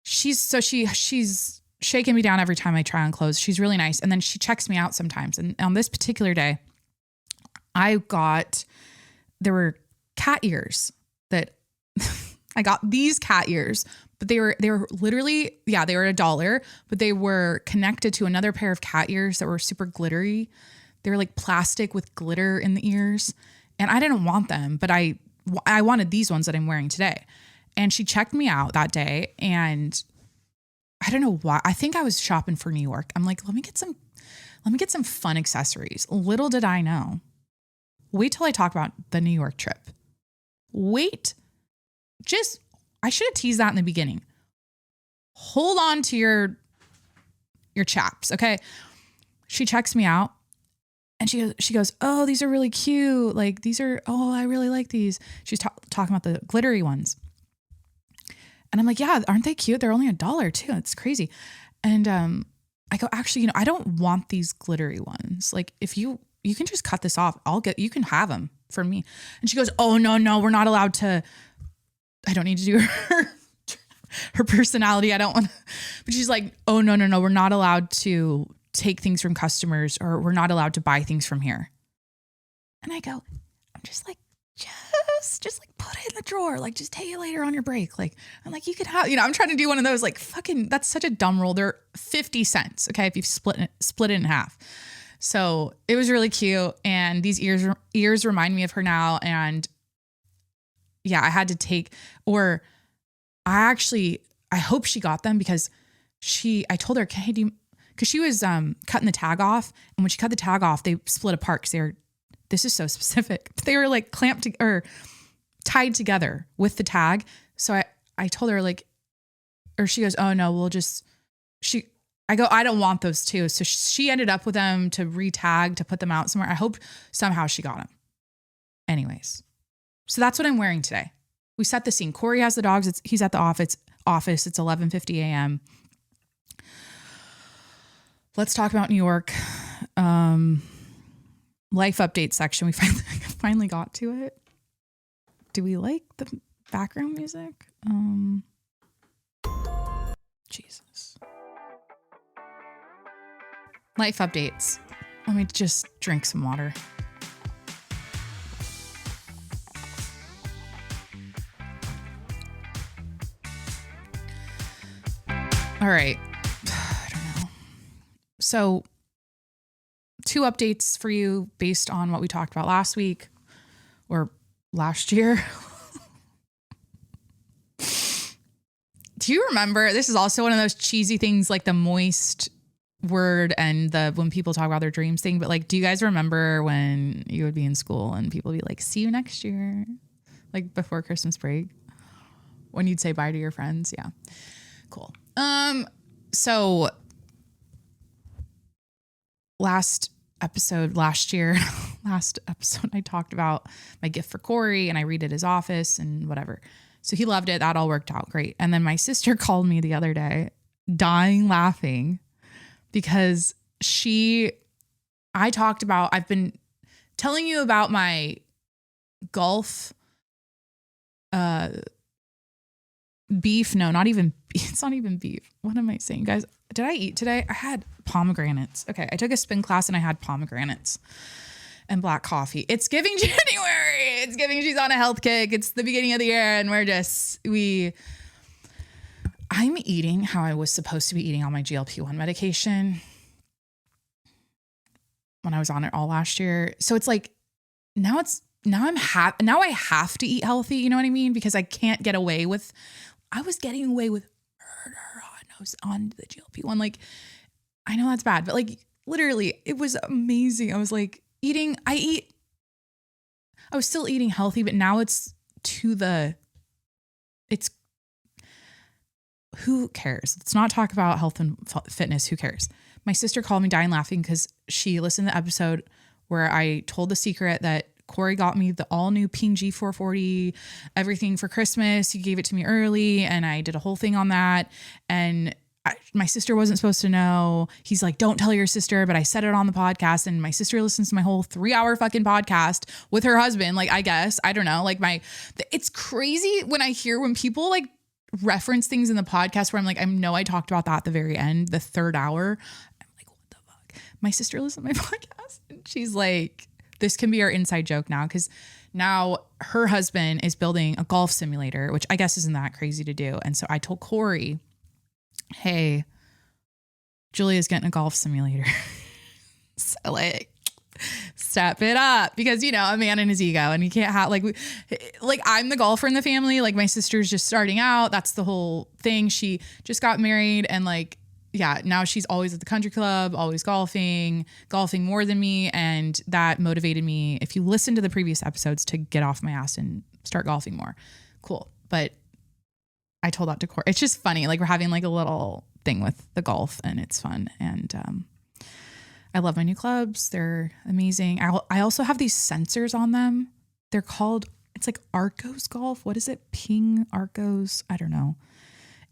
She's shaking me down every time I try on clothes. She's really nice. And then she checks me out sometimes. And on this particular day, there were cat ears that I got these cat ears, but they were literally, they were $1, but they were connected to another pair of cat ears that were super glittery. They were like plastic with glitter in the ears. And I didn't want them, but I wanted these ones that I'm wearing today. And she checked me out that day, and I don't know why. I think I was shopping for New York. I'm like, let me get some fun accessories. Little did I know. Wait till I talk about the New York trip. I should have teased that in the beginning. Hold on to your chaps, okay? She checks me out and she goes, oh, these are really cute. Like I really like these. She's talking about the glittery ones. And I'm like, yeah, aren't they cute? They're only $1 too. It's crazy. And I go, actually, I don't want these glittery ones. Like if you can just cut this off. You can have them for me. And she goes, oh, no, we're not allowed to. I don't need to do her personality. I don't want to. But she's like, oh, no, we're not allowed to take things from customers, or we're not allowed to buy things from here. And I go, I'm just like, just like put it in the drawer. Like, just take it later on your break. Like, I'm like, you could have, I'm trying to do one of those, like, fucking, that's such a dumb rule. They're 50 cents. Okay. If you split it in half. So it was really cute. And these ears remind me of her now. And yeah, I had to take, or I hope she got them, because I told her, hey, because she was cutting the tag off. And when she cut the tag off, they split apart because this is so specific. They were like or tied together with the tag. So I told her, like, or she goes, oh no, I go, I don't want those too. So she ended up with them to re-tag, to put them out somewhere. I hope somehow she got them. Anyways, so that's what I'm wearing today. We set the scene. Corey has the dogs. He's at the office. It's 11:50 a.m. Let's talk about New York. Life update section. We finally got to it. Do we like the background music? Jesus. Life updates. Let me just drink some water. All right. I don't know. So 2 updates for you based on what we talked about last week or last year. Do you remember? This is also one of those cheesy things, like the moist word and when people talk about their dreams thing. But like, do you guys remember when you would be in school and people would be like, see you next year? Like before Christmas break, when you'd say bye to your friends. Yeah. Cool. So last episode I talked about my gift for Corey, and I redid his office and whatever. So he loved it. That all worked out great. And then my sister called me the other day, dying laughing, because I've been telling you about my golf beef. No, not even. beef. It's not even beef. What am I saying, guys? Did I eat today? I had pomegranates. Okay, I took a spin class and I had pomegranates and black coffee. It's giving January. It's giving she's on a health kick. It's the beginning of the year and I'm eating how I was supposed to be eating on my GLP-1 medication when I was on it all last year. So it's like, now I have to eat healthy. You know what I mean? Because I can't get away with, I was getting away with murder when I was on the GLP-1. Like, I know that's bad, but like literally it was amazing. I was like I was still eating healthy, but now who cares? Let's not talk about health and fitness. Who cares? My sister called me dying laughing because she listened to the episode where I told the secret that Corey got me the all new Ping G440, everything for Christmas. He gave it to me early and I did a whole thing on that. And my sister wasn't supposed to know. He's like, don't tell your sister, but I said it on the podcast and my sister listens to my whole 3-hour fucking podcast with her husband. Like, I guess, I don't know. Like it's crazy when people like reference things in the podcast where I'm like, I know I talked about that at the very end, the 3rd hour. I'm like, what the fuck? My sister listens to my podcast and she's like, this can be our inside joke now. Cause now her husband is building a golf simulator, which I guess isn't that crazy to do. And so I told Corey, hey, Julia's getting a golf simulator. So like, step it up because, you know, a man and his ego and he can't have like I'm the golfer in the family. Like my sister's just starting out. That's the whole thing. She just got married and like, yeah, now she's always at the country club, always golfing more than me. And that motivated me, if you listen to the previous episodes, to get off my ass and start golfing more. Cool. But I told that to Corey. It's just funny. Like we're having like a little thing with the golf and it's fun. And, I love my new clubs. They're amazing. I also have these sensors on them. They're called, it's like Arcos Golf. What is it? Ping Arcos. I don't know.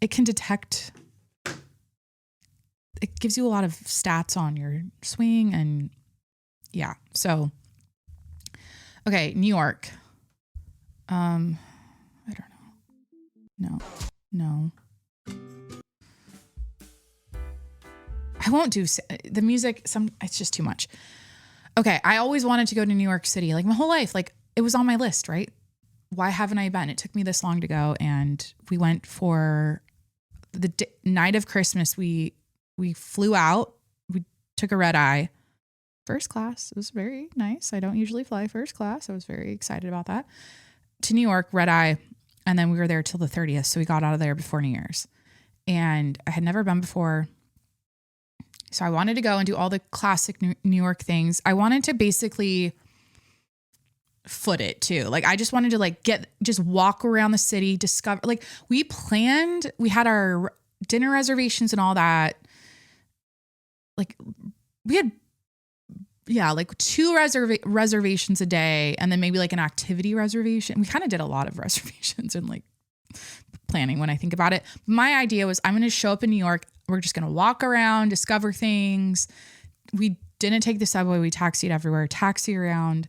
It can detect, it gives you a lot of stats on your swing and yeah. So, okay. New York. I don't know. No. I won't do the music. It's just too much. Okay. I always wanted to go to New York City, like my whole life. Like it was on my list, right? Why haven't I been? It took me this long to go. And we went for the night of Christmas. We flew out. We took a red eye, first class. It was very nice. I don't usually fly first class. I was very excited about that. To New York, red eye. And then we were there till the 30th. So we got out of there before New Year's. And I had never been before. So I wanted to go and do all the classic New York things. I wanted to basically foot it too. Like I just wanted to like just walk around the city, discover, like we had our dinner reservations and all that. Like we had, like 2 reservations a day and then maybe like an activity reservation. We kind of did a lot of reservations and like planning when I think about it. My idea was I'm going to show up in New York. We're just going to walk around, discover things. We didn't take the subway. We taxied everywhere, taxi around,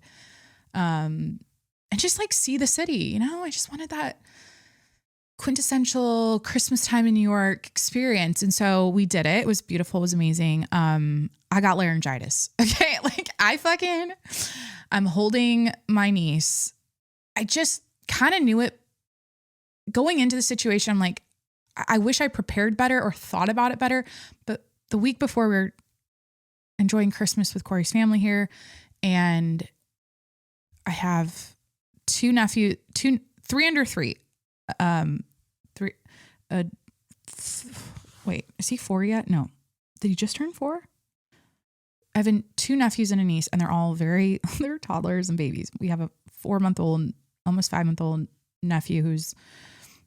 and just like see the city. You know, I just wanted that quintessential Christmas time in New York experience. And so we did it. It was beautiful. It was amazing. I got laryngitis. Okay. Like I'm holding my niece. I just kind of knew it going into the situation. I'm like, I wish I prepared better or thought about it better. But the week before we were enjoying Christmas with Corey's family here. And I have 3 under 3. Wait, is he 4 yet? No. Did he just turn 4? I have 2 nephews and a niece and they're all they're toddlers and babies. We have a 4-month-old, almost 5-month-old nephew who's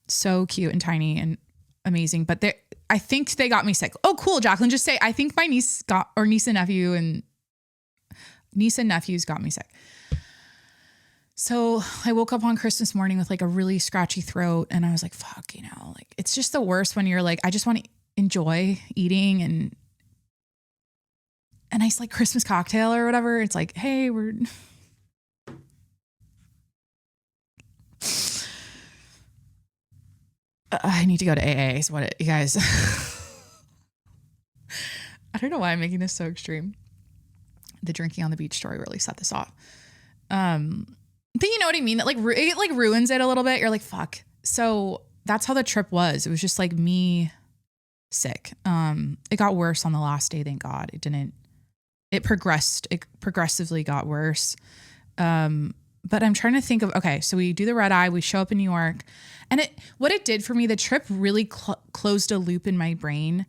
so cute and tiny and amazing. But I think they got me sick. Oh, cool. Jacqueline, just say, I think my niece and nephews got me sick. So I woke up on Christmas morning with like a really scratchy throat and I was like, fuck, you know, like it's just the worst when you're like, I just want to enjoy eating and a nice like Christmas cocktail or whatever. It's like, hey, we're I need to go to AA is what you guys, I don't know why I'm making this so extreme. The drinking on the beach story really set this off. But you know what I mean? That like, it like ruins it a little bit. You're like, fuck. So that's how the trip was. It was just like me sick. It got worse on the last day. Thank God it didn't, it progressively got worse. But I'm trying to think of, okay, so we do the red eye, we show up in New York, and what it did for me, the trip really closed a loop in my brain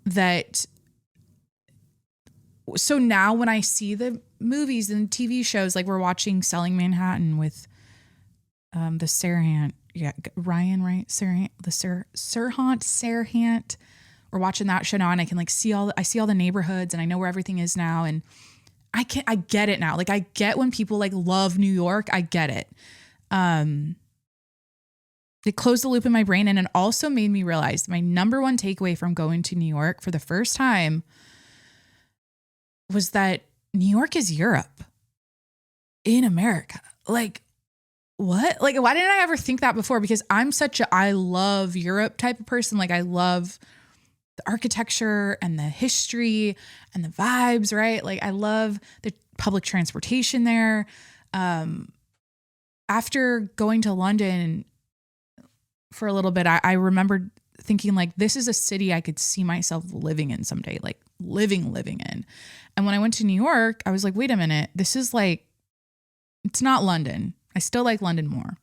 that, so now when I see the movies and TV shows, like we're watching Selling Manhattan with the Serhant, Ryan, right? Serhant, the Serhant. We're watching that show now, and I can like I see all the neighborhoods, and I know where everything is now, and I get it now. Like I get when people like love New York. I get it. It closed the loop in my brain, and it also made me realize my number one takeaway from going to New York for the first time was that New York is Europe in America. Like, what? Like, why didn't I ever think that before? Because I'm I love Europe type of person. Like, I love the architecture and the history and the vibes, right? Like, I love the public transportation there. After going to London for a little bit, I remembered thinking like, this is a city I could see myself living in someday, like living in. And when I went to New York, I was like, wait a minute, this is like, it's not London. I still like London more,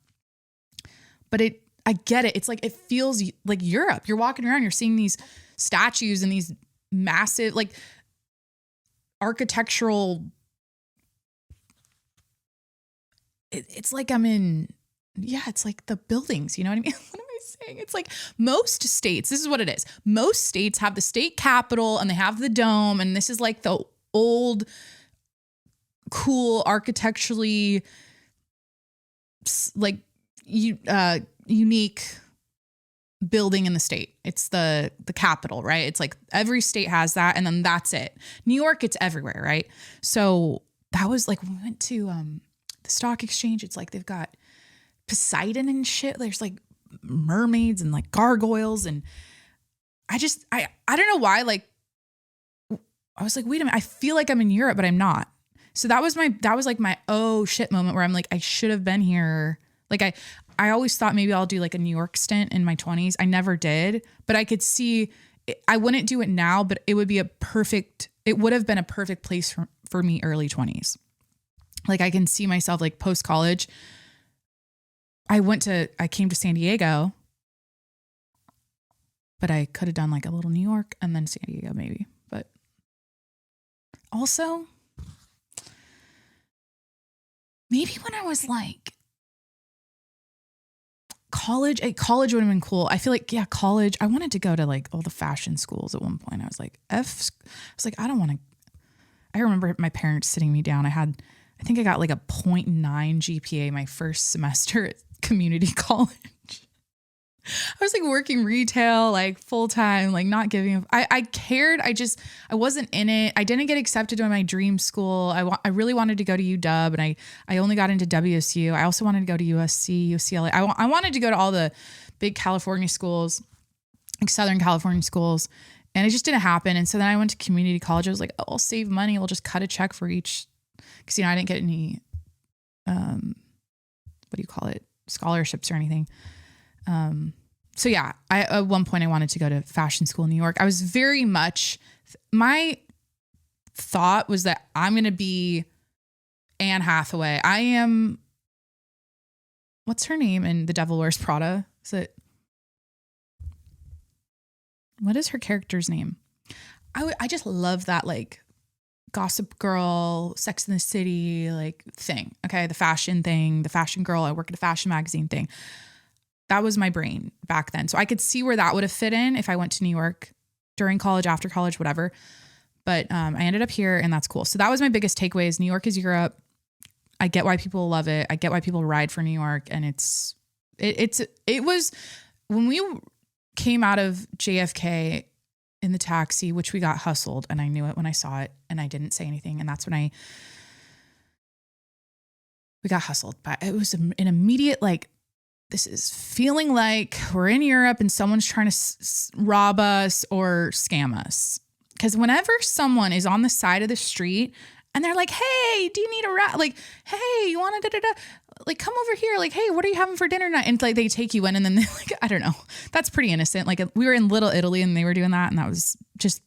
but I get it. It's like, it feels like Europe. You're walking around, you're seeing these statues and these massive, like architectural, it's like I'm in, it's like the buildings, you know what I mean? What am I saying? It's like most states, this is what it is. Most states have the state capitol and they have the dome. And this is like the old, cool, architecturally like unique building in the state. It's the Capitol, right? It's like every state has that, and then that's it. New York, it's everywhere, right? So that was like when we went to the stock exchange. It's like they've got Poseidon and shit. There's like mermaids and like gargoyles, and I don't know why. Like I was like, wait a minute, I feel like I'm in Europe, but I'm not. So that was like my oh shit moment where I'm like, I should have been here. Like I always thought maybe I'll do like a New York stint in my 20s. I never did, but I could see, I wouldn't do it now, but it would have been a perfect place for me early 20s. Like I can see myself like post college. I came to San Diego, but I could have done like a little New York and then San Diego maybe. But also maybe when I was like college would have been cool. I feel like, college, I wanted to go to like all the fashion schools at one point. I was like, I don't want to, I remember my parents sitting me down. I think I got like a 0.9 GPA my first semester at community college. I was like working retail, like full time, like not giving. I cared. I wasn't in it. I didn't get accepted to my dream school. I really wanted to go to UW, and I only got into WSU. I also wanted to go to USC, UCLA. I wanted to go to all the big California schools, like Southern California schools, and it just didn't happen. And so then I went to community college. I was like, oh, I'll save money. We'll just cut a check for each, because I didn't get any, what do you call it, scholarships or anything. So yeah, at one point I wanted to go to fashion school in New York. I was very much, my thought was that I'm going to be Anne Hathaway. I am, what's her name in The Devil Wears Prada? What is her character's name? I just love that like Gossip Girl, Sex in the City, like thing. Okay. The fashion thing, the fashion girl. I work at a fashion magazine thing. That was my brain back then. So I could see where that would have fit in if I went to New York during college, after college, whatever. But I ended up here, and that's cool. So that was my biggest takeaway is New York is Europe. I get why people love it. I get why people ride for New York. And it was when we came out of JFK in the taxi, which we got hustled, and I knew it when I saw it, and I didn't say anything. And that's when we got hustled. But it was an immediate, like, this is feeling like we're in Europe and someone's trying to rob us or scam us. Because whenever someone is on the side of the street and they're like, hey, do you need a rat? Like, hey, you want to da-da-da? Like, come over here. Like, hey, what are you having for dinner tonight? And like, they take you in and then they like, I don't know. That's pretty innocent. Like we were in Little Italy and they were doing that. And that was just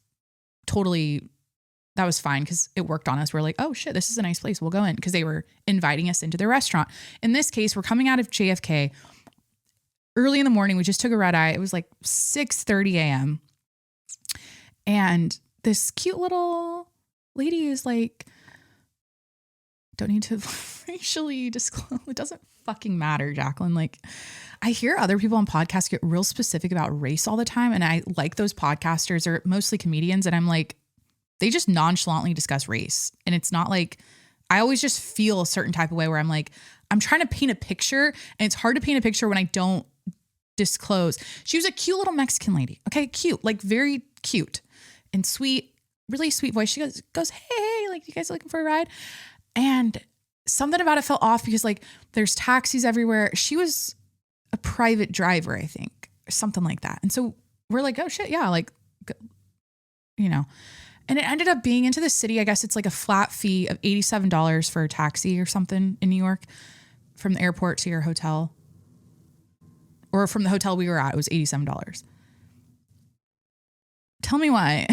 totally, that was fine because it worked on us. We're like, oh shit, this is a nice place. We'll go in because they were inviting us into their restaurant. In this case, we're coming out of JFK early in the morning. We just took a red eye. It was like 6:30 a.m. And this cute little lady is like, don't need to racially disclose. It doesn't fucking matter, Jacqueline. Like, I hear other people on podcasts get real specific about race all the time. And I like those podcasters are mostly comedians. And I'm like, they just nonchalantly discuss race. And it's not like, I always just feel a certain type of way where I'm like, I'm trying to paint a picture. And it's hard to paint a picture when I don't disclose. She was a cute little Mexican lady. Okay. Cute, like very cute and sweet, really sweet voice. She goes, hey, like, you guys looking for a ride? And something about it felt off because like there's taxis everywhere. She was a private driver, I think, or something like that. And so we're like, oh shit. Yeah. Like, you know, and it ended up being into the city. I guess it's like a flat fee of $87 for a taxi or something in New York from the airport to your hotel, or from the hotel we were at, it was $87. Tell me why.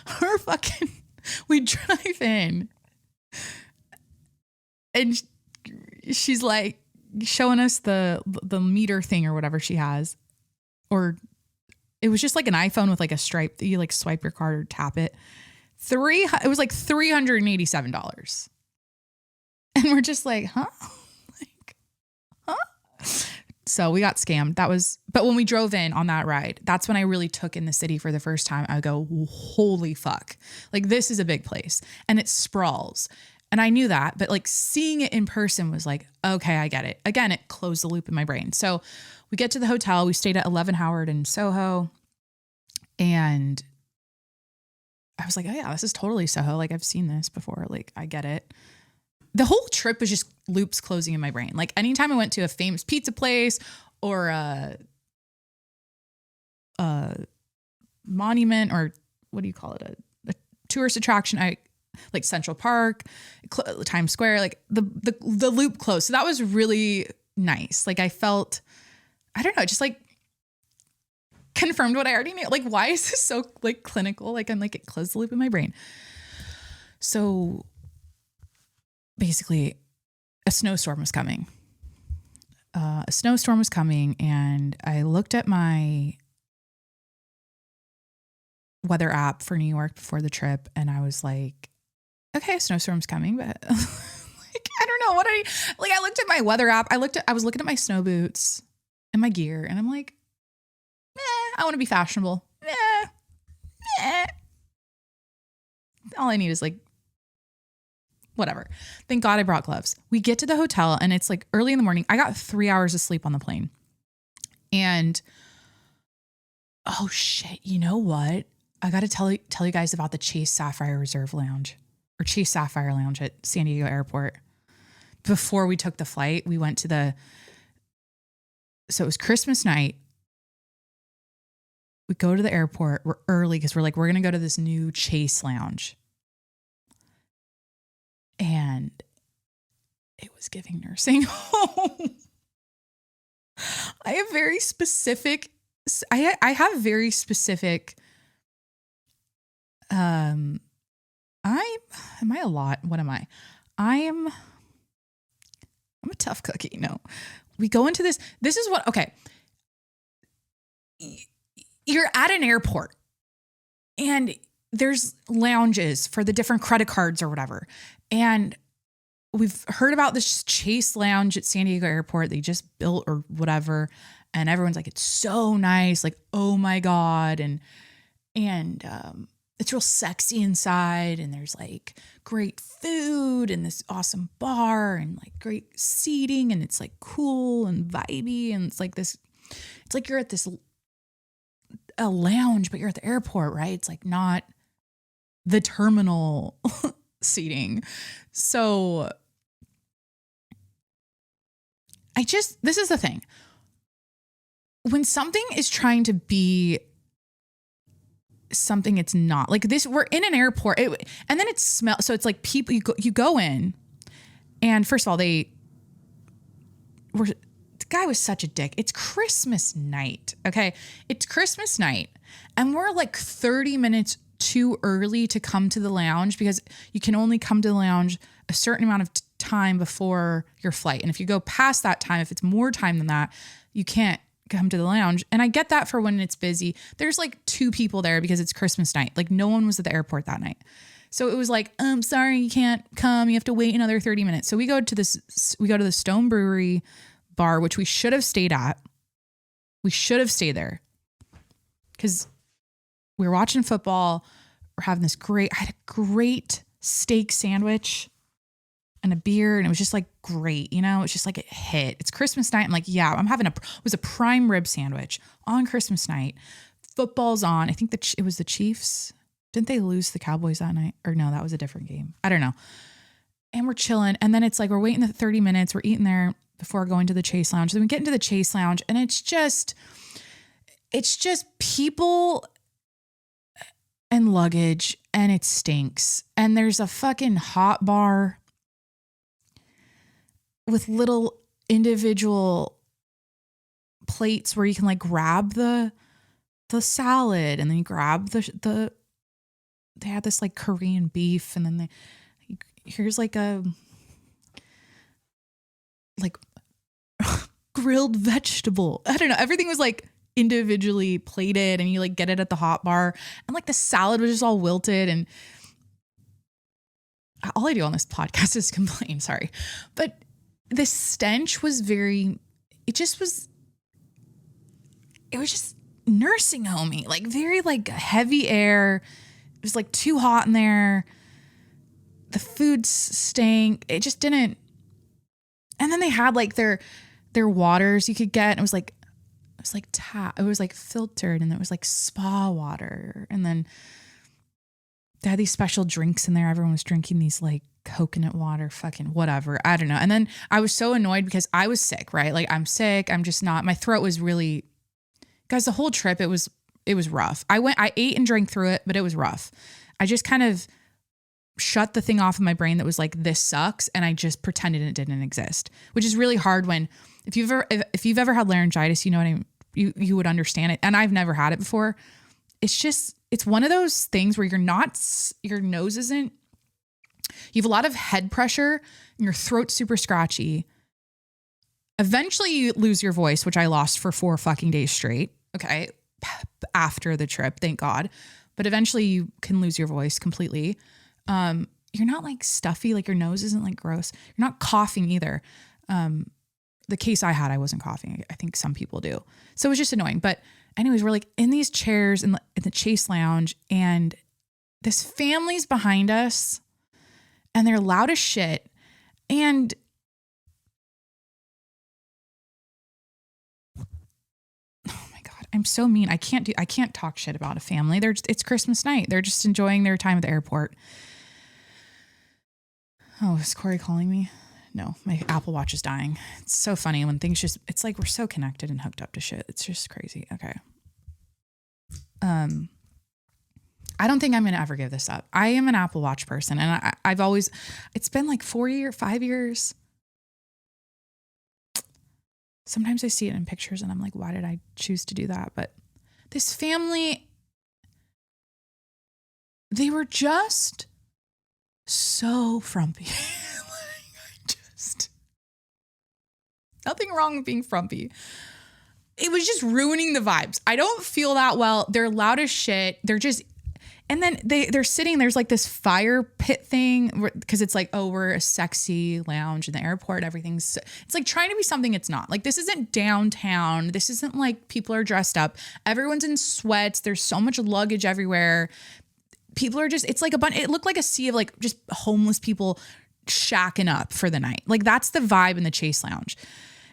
Her fucking, we drive in and she's like showing us the meter thing or whatever she has, or it was just like an iPhone with like a stripe that you like swipe your card or tap it. It was like $387. And we're just like, huh? Like, huh? So we got scammed. But when we drove in on that ride, that's when I really took in the city for the first time. I go, holy fuck. Like, this is a big place and it sprawls. And I knew that, but like seeing it in person was like, okay, I get it. Again, it closed the loop in my brain. So we get to the hotel. We stayed at 11 Howard in Soho. And I was like, oh yeah, this is totally Soho. Like, I've seen this before. Like, I get it. The whole trip was just loops closing in my brain. Like, anytime I went to a famous pizza place or a monument, or what do you call it? A tourist attraction. Like Central Park, Times Square, like the loop closed. So that was really nice. Like, I felt, I don't know, just like confirmed what I already knew. Like, why is this so like clinical? Like, I'm like, it closed the loop in my brain. So basically a snowstorm was coming. And I looked at my weather app for New York before the trip. And I was like, okay, a snowstorm's coming, but like, I don't know I looked at my weather app. I was looking at my snow boots and my gear, and I'm like, I want to be fashionable. All I need is like, whatever. Thank God I brought gloves. We get to the hotel and it's like early in the morning. I got 3 hours of sleep on the plane. And oh shit, you know what? I got to tell you guys about the Chase Sapphire Reserve Lounge, or Chase Sapphire Lounge at San Diego Airport. Before we took the flight, we went to so it was Christmas night. We go to the airport. We're early because we're going to go to this new Chase Lounge. And it was giving nursing home. I have very specific, am I a lot? What am I? I'm a tough cookie. No, we go into this is what, okay. You're at an airport and there's lounges for the different credit cards or whatever. And we've heard about this Chase Lounge at San Diego Airport. They just built or whatever. And everyone's like, it's so nice. Like, oh my God. And it's real sexy inside. And there's like great food and this awesome bar and like great seating. And it's like cool and vibey. And it's like you're at a lounge, but you're at the airport, right? It's like not the terminal seating. So this is the thing. When something is trying to be something it's not, like this, we're in an airport and then it smells. So it's like people, you go in, and first of all, the guy was such a dick. It's Christmas night. Okay. It's Christmas night. And we're like 30 minutes too early to come to the lounge because you can only come to the lounge a certain amount of time before your flight. And if you go past that time, if it's more time than that, you can't come to the lounge. And I get that for when it's busy. There's like 2 people there because it's Christmas night. Like no one was at the airport that night. So it was like, sorry, you can't come. You have to wait another 30 minutes. So we go to the Stone Brewery bar, which we should have stayed at. We should have stayed there because we were watching football. We're having I had a great steak sandwich and a beer, and it was just like great, you know, it's just like it hit. It's Christmas night. I'm like, yeah, it was a prime rib sandwich on Christmas night. Football's on. I think it was the Chiefs. Didn't they lose the Cowboys that night? Or no, that was a different game. I don't know. And we're chilling. And then it's like, we're waiting the 30 minutes. We're eating there before going to the Chase Lounge. Then we get into the Chase Lounge, and it's just people and luggage, and it stinks. And there's a fucking hot bar with little individual plates where you can like grab the salad, and then you grab they had this like Korean beef, and then here's like a grilled vegetable. I don't know. Everything was like individually plated, and you like get it at the hot bar, and like the salad was just all wilted. And all I do on this podcast is complain. Sorry. But the stench was it was just nursing homey, like very like heavy air. It was like too hot in there. The food stank. It just didn't. And then they had like their waters you could get. And it was like filtered, and it was like spa water. And then they had these special drinks in there. Everyone was drinking these like coconut water, fucking whatever. I don't know. And then I was so annoyed because I was sick, right? Like I'm sick. I'm just not, my throat was really, guys, the whole trip, it was rough. I ate and drank through it, but it was rough. I just kind of shut the thing off in my brain that was like, this sucks. And I just pretended it didn't exist, which is really hard when, if you've ever had laryngitis, you know what I mean? You would understand it. And I've never had it before. It's one of those things where your nose isn't, you have a lot of head pressure and your throat's super scratchy. Eventually you lose your voice, which I lost for 4 fucking days straight. Okay. After the trip, thank God. But eventually you can lose your voice completely. You're not like stuffy, like your nose isn't like gross. You're not coughing either. The case I had, I wasn't coughing. I think some people do. So it was just annoying. But anyways, we're like in these chairs in the Chase Lounge, and this family's behind us, and they're loud as shit. And oh my God, I'm so mean. I can't talk shit about a family. It's Christmas night. They're just enjoying their time at the airport. Oh, is Corey calling me? No, my Apple Watch is dying. It's so funny when things it's like we're so connected and hooked up to shit. It's just crazy. Okay. I don't think I'm going to ever give this up. I am an Apple Watch person, and I've always, it's been like 5 years. Sometimes I see it in pictures and I'm like, why did I choose to do that? But this family, they were just so frumpy. Nothing wrong with being frumpy. It was just ruining the vibes. I don't feel that well. They're loud as shit. They're just, and then they're sitting, there's like this fire pit thing because it's like, oh, we're a sexy lounge in the airport. Everything's, it's like trying to be something it's not. Like this isn't downtown. This isn't like people are dressed up. Everyone's in sweats. There's so much luggage everywhere. People are just, it's like it looked like a sea of like just homeless people shacking up for the night. Like that's the vibe in the Chase Lounge.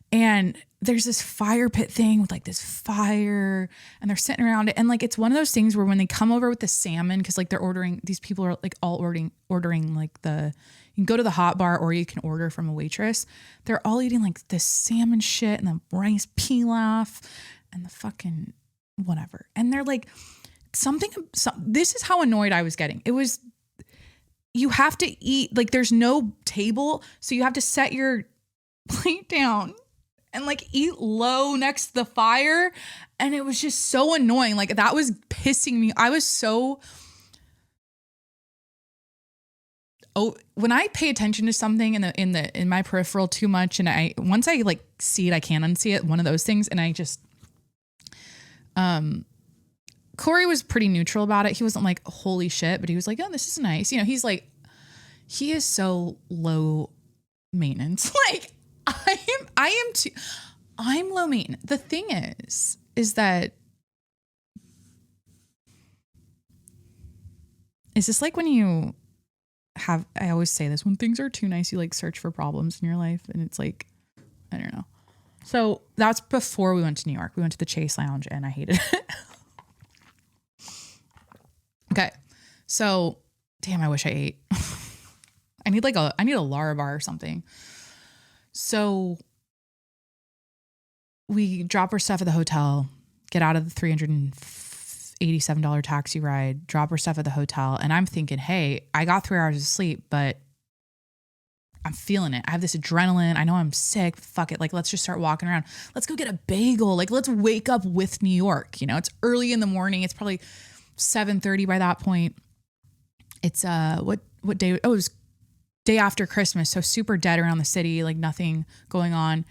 And there's this fire pit thing with like this fire, and they're sitting around it. And like, it's one of those things where when they come over with the salmon, cause like they're ordering, these people are like all ordering like the, can go to the hot bar or you can order from a waitress. They're all eating like this salmon shit and the rice pilaf and the fucking whatever. And they're like this is how annoyed I was getting. It was, you have to eat, like there's no table. So you have to set your plate down and like eat low next to the fire. And it was just so annoying. Like that was pissing me. I was so, when I pay attention to something in my peripheral too much, and once I like see it, I can't unsee it. One of those things. And I just, Corey was pretty neutral about it. He wasn't like, holy shit, but he was like, oh, this is nice. You know, he's like, he is so low maintenance. Like I'm low maintenance. The thing is that, is this like when you have, I always say this, when things are too nice, you like search for problems in your life. And it's like, I don't know. So that's before we went to New York. We went to the Chase Lounge and I hated it. Okay. So damn, I wish I ate. I need a Lara bar or something. So we drop our stuff at the hotel, get out of the $387 taxi ride, drop our stuff at the hotel. And I'm thinking, hey, I got 3 hours of sleep, but I'm feeling it. I have this adrenaline. I know I'm sick. Fuck it. Like, let's just start walking around. Let's go get a bagel. Like, let's wake up with New York. You know, it's early in the morning. It's probably 7:30 by that point. It's what day? Oh, it was day after Christmas. So super dead around the city, like nothing going on.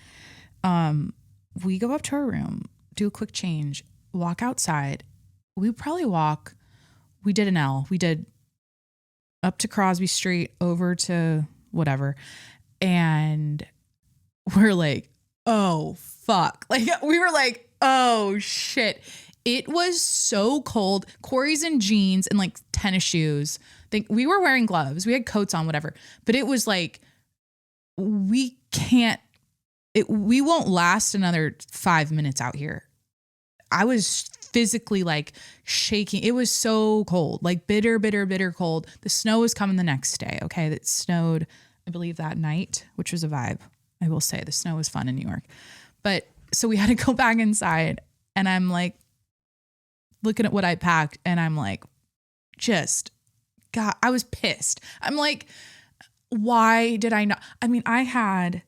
We go up to our room, do a quick change, walk outside. We did an L. We did up to Crosby Street, over to whatever. And we're like, oh, fuck. Like we were like, oh shit. It was so cold. Corey's in jeans and like tennis shoes. We were wearing gloves. We had coats on, whatever. But it was like, we won't last another 5 minutes out here. I was physically like shaking. It was so cold, like bitter, bitter, bitter cold. The snow was coming the next day. Okay. It snowed, I believe, that night, which was a vibe. I will say the snow was fun in New York. But so we had to go back inside and I'm like, looking at what I packed and I'm like, God, I was pissed. I'm like, why did I not? I mean, I had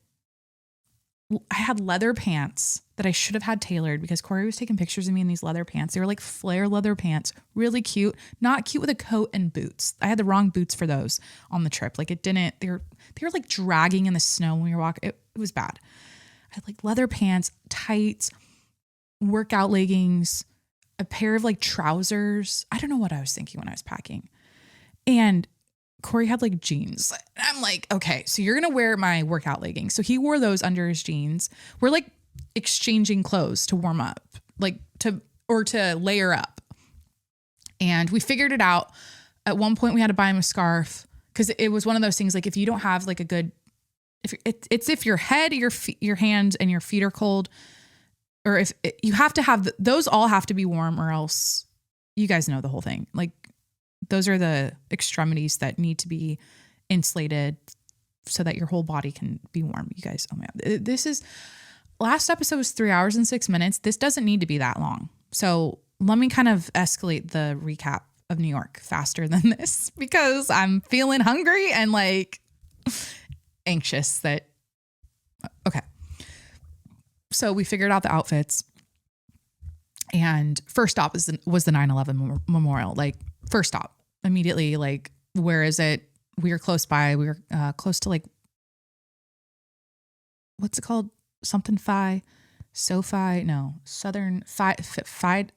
leather pants that I should have had tailored because Corey was taking pictures of me in these leather pants. They were like flare leather pants, really cute, not cute with a coat and boots. I had the wrong boots for those on the trip. Like they were like dragging in the snow when we were walking. It was bad. I had like leather pants, tights, workout leggings, a pair of like trousers. I don't know what I was thinking when I was packing. And Corey had like jeans. I'm like, okay, so you're going to wear my workout leggings. So he wore those under his jeans. We're like exchanging clothes to warm up, like to layer up. And we figured it out. At one point we had to buy him a scarf because it was one of those things. Like if you don't have like a good, if your head, your hands and your feet are cold, or if you have to have those all have to be warm or else you guys know the whole thing. Like those are the extremities that need to be insulated so that your whole body can be warm. You guys, oh man, last episode was 3 hours and 6 minutes. This doesn't need to be that long. So let me kind of escalate the recap of New York faster than this because I'm feeling hungry and like anxious okay. So we figured out the outfits and first stop was the 9/11 memorial. Like first stop immediately, like, where is it? We were close by. We were close to like, what's it called? Something Phi, SoFi, no, Southern FIDI,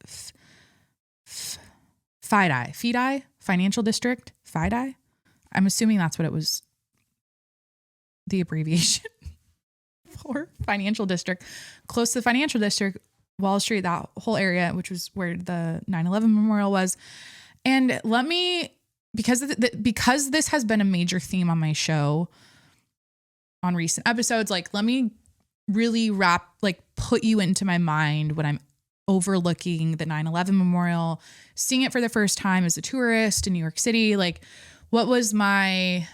Financial District, FIDI. I'm assuming that's what it was, the abbreviation for Financial District. Close to the Financial District, Wall Street, that whole area, which was where the 9/11 memorial was. And let me, because this has been a major theme on my show on recent episodes, like, let me really put you into my mind when I'm overlooking the 9/11 memorial, seeing it for the first time as a tourist in New York City. Like, what was my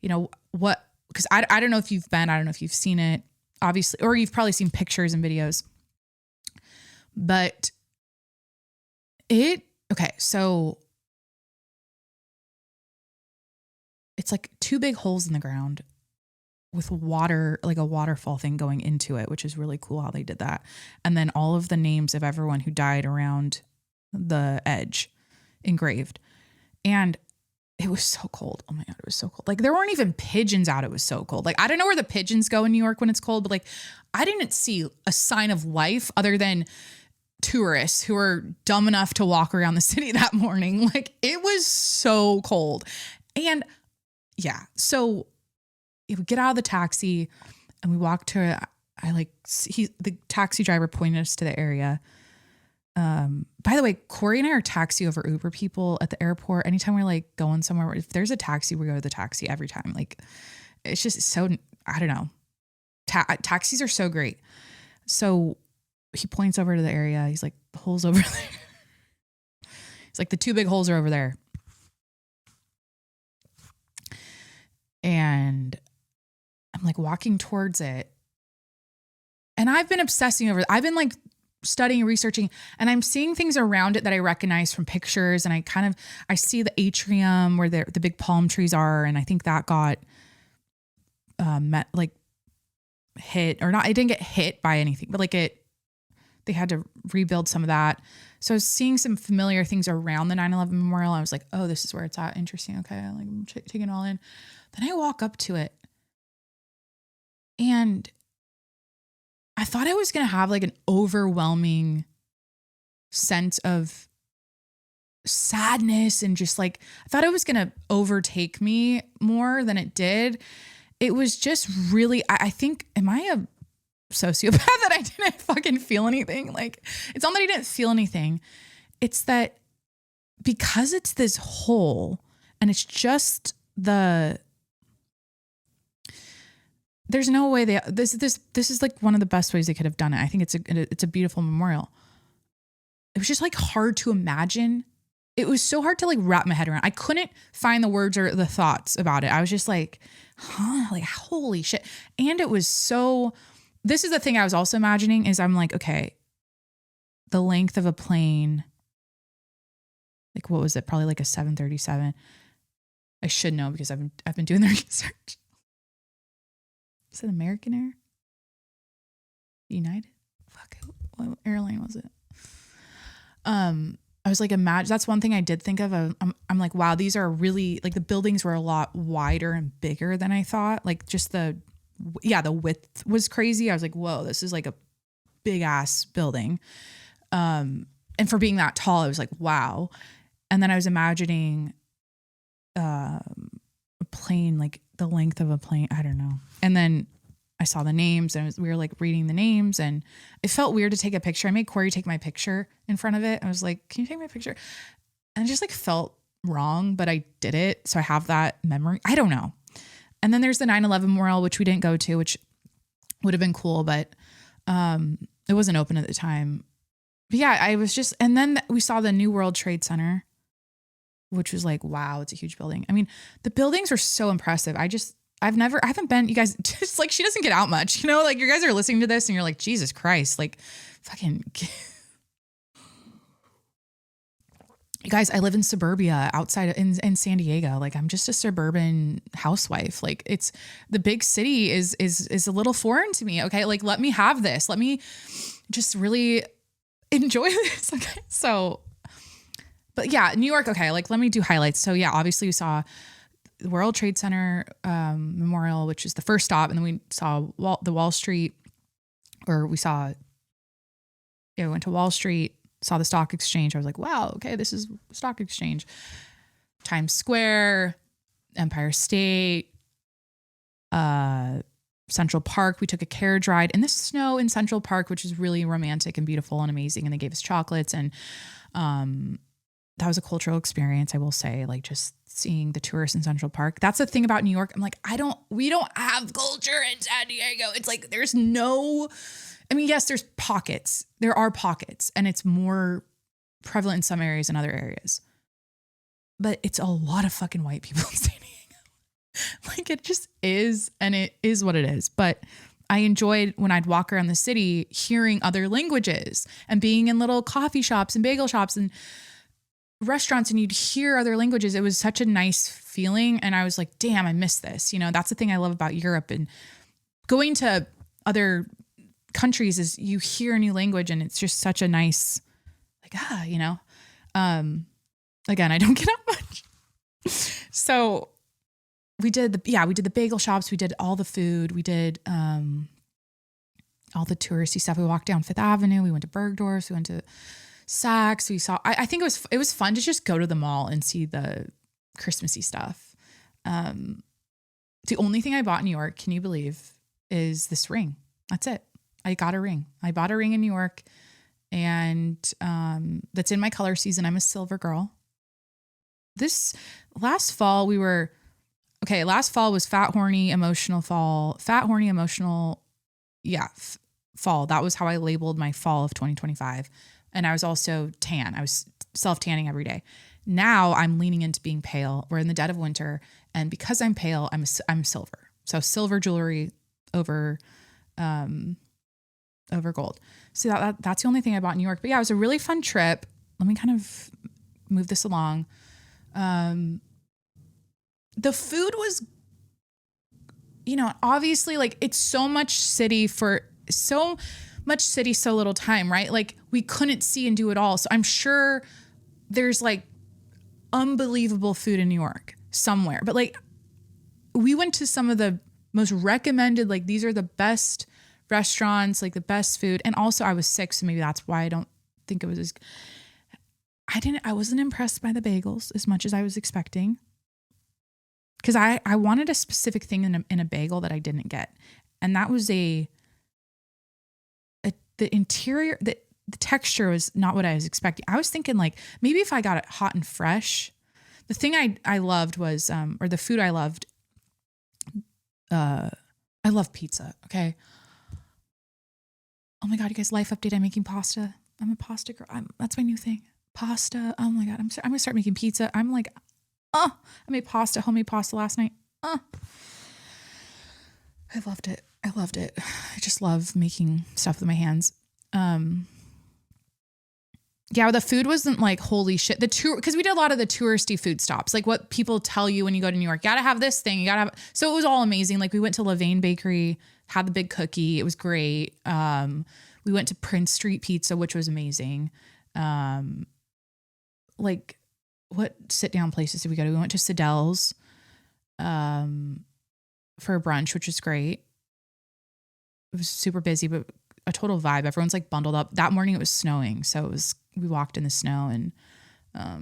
you know, because I don't know if you've been, I don't know if you've seen it, obviously, or you've probably seen pictures and videos, but okay, so it's like two big holes in the ground with water, like a waterfall thing going into it, which is really cool how they did that. And then all of the names of everyone who died around the edge engraved. And it was so cold. Oh my God, it was so cold. Like there weren't even pigeons out. It was so cold. Like I don't know where the pigeons go in New York when it's cold, but like I didn't see a sign of life other than tourists who were dumb enough to walk around the city that morning. Like it was so cold. And yeah, so we get out of the taxi and we walk to, the taxi driver pointed us to the area. By the way, Corey and I are taxi over Uber people at the airport. Anytime we're like going somewhere, if there's a taxi, we go to the taxi every time. Like it's just so, I don't know. Taxis are so great. So he points over to the area. He's like, the hole's over there. He's like, the two big holes are over there. And I'm like walking towards it. And I've been obsessing over it. I've been like studying, researching, and I'm seeing things around it that I recognize from pictures. And I see the atrium where the big palm trees are. And I think that got hit or not. It didn't get hit by anything, but they had to rebuild some of that. So I was seeing some familiar things around the 9/11 memorial. I was like, oh, this is where it's at. Interesting. Okay. I'm taking it all in. Then I walk up to it and I thought I was going to have like an overwhelming sense of sadness and just like, I thought it was going to overtake me more than it did. It was just really, I think, am I a sociopath that I didn't fucking feel anything? Like, it's not that I didn't feel anything. It's that because it's this hole and it's just there's no way this is like one of the best ways they could have done it. I think it's a beautiful memorial. It was just like hard to imagine. It was so hard to like wrap my head around. I couldn't find the words or the thoughts about it. I was just like, like holy shit. And it was so, this is the thing I was also imagining is I'm like, okay, the length of a plane, like what was it? Probably like a 737. I should know because I've been doing the research. Is it American Air? United? Fuck, what airline was it? I was like, imagine, that's one thing I did think of. I'm like, wow, these are really, like the buildings were a lot wider and bigger than I thought. Like just the width was crazy. I was like, whoa, this is like a big ass building. And for being that tall, I was like, wow. And then I was imagining a plane, like the length of a plane. I don't know. And then I saw the names and we were like reading the names and it felt weird to take a picture. I made Corey take my picture in front of it. I was like, can you take my picture? And it just like felt wrong, but I did it. So I have that memory. I don't know. And then there's the 9/11 memorial, which we didn't go to, which would have been cool, but it wasn't open at the time. But yeah, I was just, and then we saw the New World Trade Center, which was like, wow, it's a huge building. I mean, the buildings are so impressive. I haven't been, you guys, just like, she doesn't get out much, you know, like you guys are listening to this and you're like, Jesus Christ, like fucking, you guys, I live in suburbia outside in San Diego. Like I'm just a suburban housewife. Like it's, the big city is a little foreign to me. Okay. Like, let me have this. Let me just really enjoy this. Okay. So, but yeah, New York. Okay. Like, let me do highlights. So yeah, obviously we saw the World Trade Center Memorial, which is the first stop. And then we saw we went to Wall Street, saw the stock exchange. I was like, wow, okay, this is stock exchange. Times Square, Empire State, Central Park. We took a carriage ride in the snow in Central Park, which is really romantic and beautiful and amazing. And they gave us chocolates and that was a cultural experience, I will say, like just seeing the tourists in Central Park. That's the thing about New York. I'm like, we don't have culture in San Diego. It's like, there's no, I mean, yes, there's pockets. There are pockets and it's more prevalent in some areas than other areas. But it's a lot of fucking white people in San Diego. Like it just is, and it is what it is. But I enjoyed when I'd walk around the city hearing other languages and being in little coffee shops and bagel shops and restaurants, and you'd hear other languages. It was such a nice feeling. And I was like, damn, I miss this. You know, that's the thing I love about Europe and going to other countries is you hear a new language and it's just such a nice, like, you know, again, I don't get out much. So we did the bagel shops. We did all the food. We did all the touristy stuff. We walked down Fifth Avenue. We went to Bergdorf's. We went to Saks. We saw, I think it was fun to just go to the mall and see the Christmassy stuff. The only thing I bought in New York, can you believe, is this ring. That's it. I got a ring. I bought a ring in New York, and that's in my color season. I'm a silver girl. This last fall last fall was fat, horny, emotional fall. Fall. That was how I labeled my fall of 2025. And I was also tan. I was self-tanning every day. Now I'm leaning into being pale. We're in the dead of winter. And because I'm pale, I'm silver. So silver jewelry over gold. So that's the only thing I bought in New York. But yeah, it was a really fun trip. Let me kind of move this along. The food was, you know, obviously like it's so much city, so little time, right? Like we couldn't see and do it all. So I'm sure there's like unbelievable food in New York somewhere, but like we went to some of the most recommended, like these are the best restaurants, like the best food. And also I was sick. So maybe that's why I don't think it was I wasn't impressed by the bagels as much as I was expecting. Cause I wanted a specific thing in a bagel that I didn't get. And that was the interior, the texture was not what I was expecting. I was thinking like, maybe if I got it hot and fresh. The thing I loved was, or the food I loved, I love pizza. Okay. Oh my God, you guys, life update. I'm making pasta. I'm a pasta girl. That's my new thing. Pasta. Oh my God. I'm going to start making pizza. I'm like, I made homemade pasta last night. I loved it. I just love making stuff with my hands. Yeah, the food wasn't like, holy shit. The tour, because we did a lot of the touristy food stops, like what people tell you when you go to New York, you gotta have this thing, so it was all amazing. Like we went to Levain Bakery, had the big cookie. It was great. We went to Prince Street Pizza, which was amazing. Like what sit down places did we go to? We went to Siddell's, for a brunch, which was great. It was super busy, but a total vibe. Everyone's like bundled up. That morning it was snowing. So we walked in the snow, and I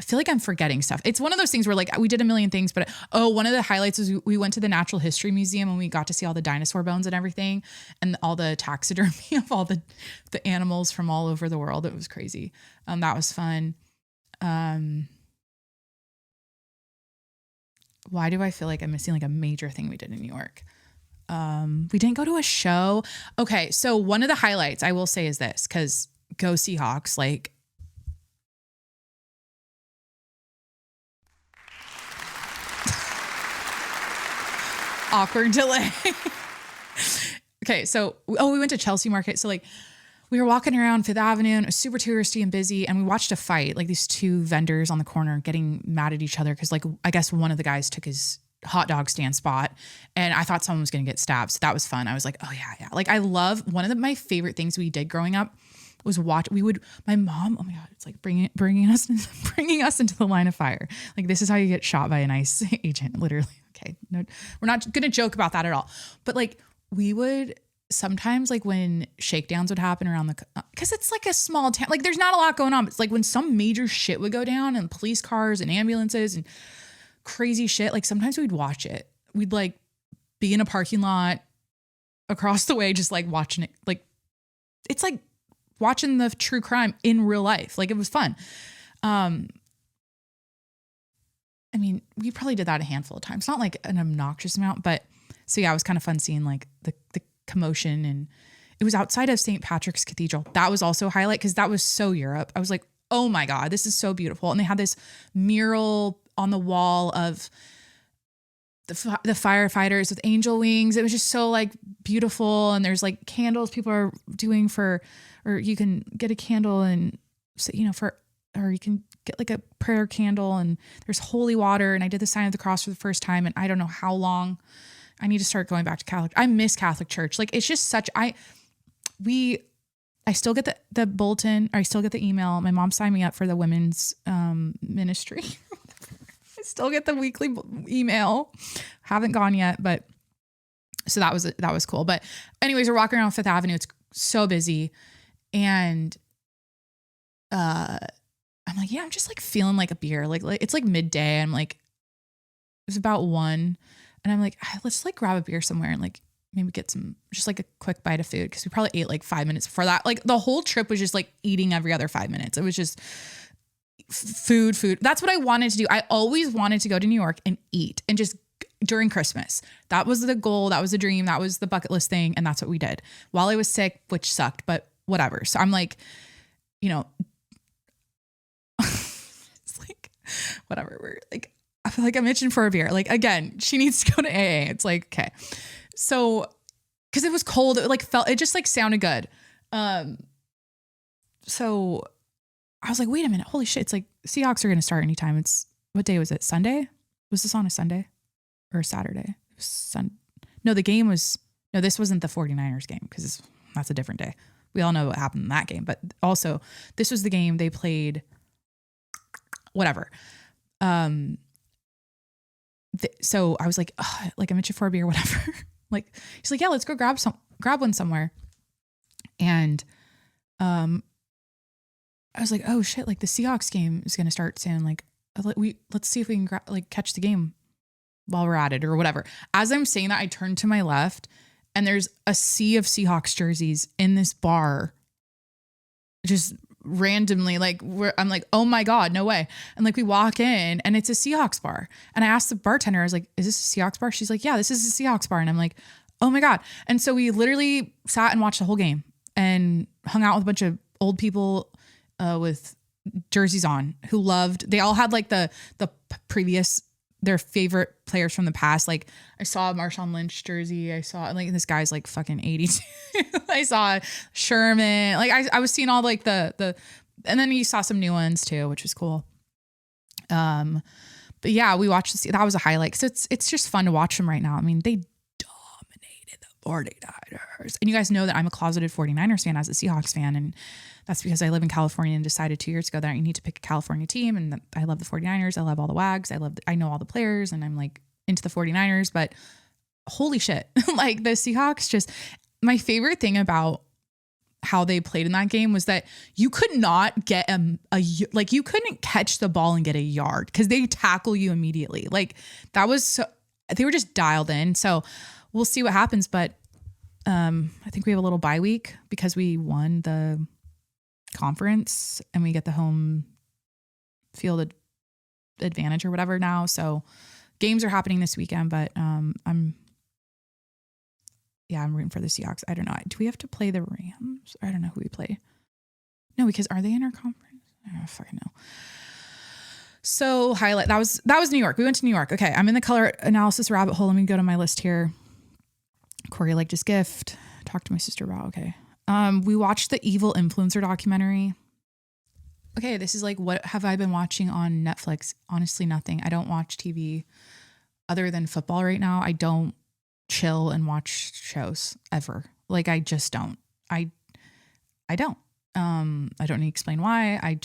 feel like I'm forgetting stuff. It's one of those things where like we did a million things, but one of the highlights was we went to the Natural History Museum and we got to see all the dinosaur bones and everything, and all the taxidermy of all the animals from all over the world. It was crazy. That was fun. Why do I feel like I'm missing like a major thing we did in New York? We didn't go to a show. Okay. So one of the highlights I will say is this, cause go Seahawks. Like awkward delay. Okay. So, we went to Chelsea Market. So like we were walking around Fifth Avenue and it was super touristy and busy. And we watched a fight, like these two vendors on the corner getting mad at each other. Cause like, I guess one of the guys took his hot dog stand spot, and I thought someone was going to get stabbed. So that was fun. I was like, oh yeah. Like I love, one of my favorite things we did growing up was my mom, oh my God, it's like bringing us into the line of fire. Like this is how you get shot by an ICE agent, literally. Okay. No, we're not going to joke about that at all. But like we would sometimes, like when shakedowns would happen around cause it's like a small town, like there's not a lot going on. It's like when some major shit would go down and police cars and ambulances and crazy shit, like sometimes we'd watch it. We'd like be in a parking lot across the way, just like watching it. Like it's like watching the true crime in real life. Like it was fun. I mean, we probably did that a handful of times, not like an obnoxious amount, but so yeah, it was kind of fun seeing like the commotion, and it was outside of St. Patrick's Cathedral. That was also a highlight because that was so Europe. I was like, oh my God, this is so beautiful. And they had this mural on the wall of the firefighters with angel wings. It was just so like beautiful. And there's like candles people are doing or you can get a candle and, or you can get like a prayer candle, and there's holy water. And I did the sign of the cross for the first time. And I don't know how long. I need to start going back to Catholic. I miss Catholic church. Like, it's just such, I still get the bulletin, or I still get the email. My mom signed me up for the women's ministry. I still get the weekly email. Haven't gone yet, but so that was cool. But anyways, we're walking around Fifth Avenue. It's so busy. And I'm like, yeah, I'm just like feeling like a beer. Like it's like midday. I'm like, it was about 1. And I'm like, let's like grab a beer somewhere and like maybe get some, just like a quick bite of food. Cause we probably ate like 5 minutes before that. Like the whole trip was just like eating every other 5 minutes. It was just food. That's what I wanted to do. I always wanted to go to New York and eat, and just during Christmas. That was the goal. That was the dream. That was the bucket list thing. And that's what we did while I was sick, which sucked, but whatever. So I'm like, it's like, whatever. We're like, I feel like I'm itching for a beer. Like, again, she needs to go to AA. It's like, okay. So, cause it was cold. It just like sounded good. So I was like, wait a minute. Holy shit. It's like Seahawks are going to start anytime. What day was it? Sunday? Was this on a Sunday or a Saturday? It was No, this wasn't the 49ers game, because that's a different day. We all know what happened in that game, but also this was the game they played, whatever. So I was like, I'm itching for a beer, whatever. Like, he's like, yeah, let's go grab one somewhere. And, I was like, oh shit, like the Seahawks game is going to start soon. Like, let's see if we can catch the game while we're at it or whatever. As I'm saying that, I turned to my left and there's a sea of Seahawks jerseys in this bar, just randomly, I'm like, oh my God, no way. And like, we walk in and it's a Seahawks bar. And I asked the bartender, I was like, is this a Seahawks bar? She's like, yeah, this is a Seahawks bar. And I'm like, oh my God. And so we literally sat and watched the whole game and hung out with a bunch of old people with jerseys on they all had like the previous, their favorite players from the past. Like I saw a Marshawn Lynch jersey. I saw like this guy's like fucking 82. I saw Sherman. Like I was seeing all like the, and then you saw some new ones too, which was cool. But yeah, we watched that was a highlight. So it's just fun to watch them right now. I mean, they dominated the 49ers. And you guys know that I'm a closeted 49ers fan as a Seahawks fan. And that's because I live in California and decided 2 years ago that I need to pick a California team. And I love the 49ers. I love all the Wags. I know all the players, and I'm like into the 49ers, but holy shit. Like the Seahawks my favorite thing about how they played in that game was that you could not get you couldn't catch the ball and get a yard because they tackle you immediately. Like that was they were just dialed in. So we'll see what happens. But I think we have a little bye week because we won the conference and we get the home field advantage or whatever now. So games are happening this weekend, but I'm rooting for the Seahawks. I don't know. Do we have to play the Rams? I don't know who we play. No, because are they in our conference? I don't fucking know. So highlight, that was New York. We went to New York. Okay. I'm in the color analysis rabbit hole. Let me go to my list here. Corey liked his gift. Talk to my sister about. Okay. We watched the Evil Influencer documentary. Okay, this is like, what have I been watching on Netflix? Honestly, nothing. I don't watch TV other than football right now. I don't chill and watch shows ever. Like, I just don't. I don't. I don't need to explain why. I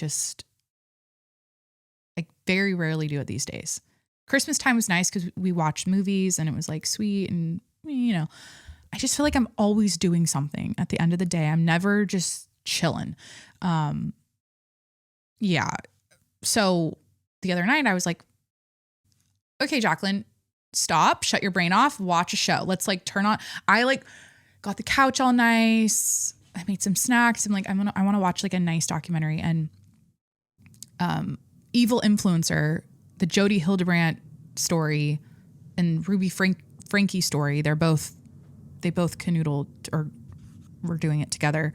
very rarely do it these days. Christmas time was nice because we watched movies and it was like sweet and, I just feel like I'm always doing something at the end of the day. I'm never just chilling. Yeah. So the other night I was like, okay, Jacqueline, stop, shut your brain off, watch a show. Let's turn on. I got the couch all nice. I made some snacks. I'm like, I want to watch a nice documentary. And Evil Influencer, the Jodi Hildebrandt story and Ruby Franke story, they both canoodled or were doing it together.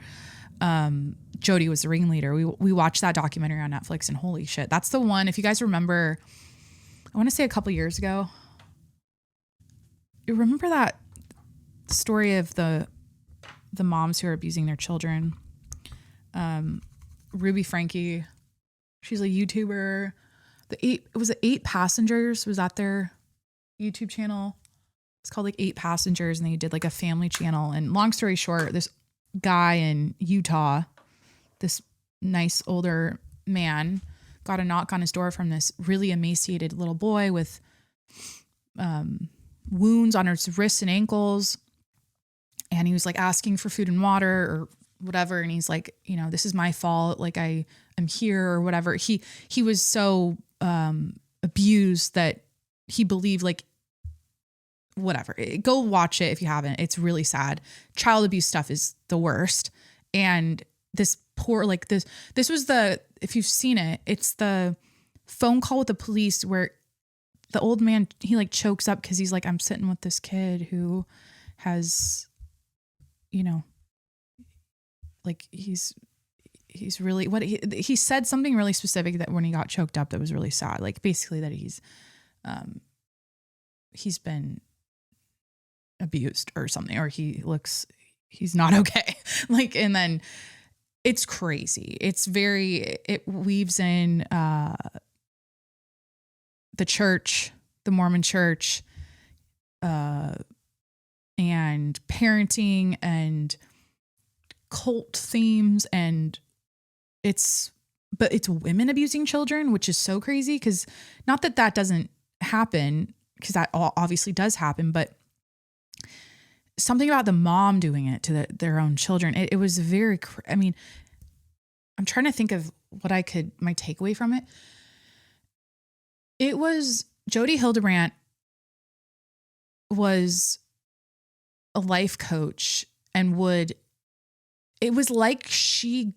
Jodi was the ringleader. We watched that documentary on Netflix and holy shit. That's the one, if you guys remember, I want to say a couple years ago, remember that story of the moms who are abusing their children? Ruby Franke, she's a YouTuber. It was 8 Passengers, was that their YouTube channel? It's called like 8 Passengers, and they did like a family channel. And long story short, this guy in Utah, this nice older man, got a knock on his door from this really emaciated little boy with wounds on his wrists and ankles. And he was like asking for food and water or whatever. And he's like, you know, this is my fault. Like I am here or whatever. He was so abused that he believed like, whatever. Go watch it if you haven't. It's really sad. Child abuse stuff is the worst. And this poor, like this was if you've seen it, it's the phone call with the police where the old man, he like chokes up because he's like, I'm sitting with this kid who has, you know, like he's really, he said something really specific that when he got choked up, that was really sad. Like basically that he's been abused or something, or he's not okay. Like, and then it's crazy. It weaves in the church, the Mormon church, and parenting and cult themes, and it's women abusing children, which is so crazy. Cause not that doesn't happen, because that obviously does happen, but something about the mom doing it to their own children. It was very, I mean, I'm trying to think of my takeaway from it. It was Jodi Hildebrandt was a life coach and it was like she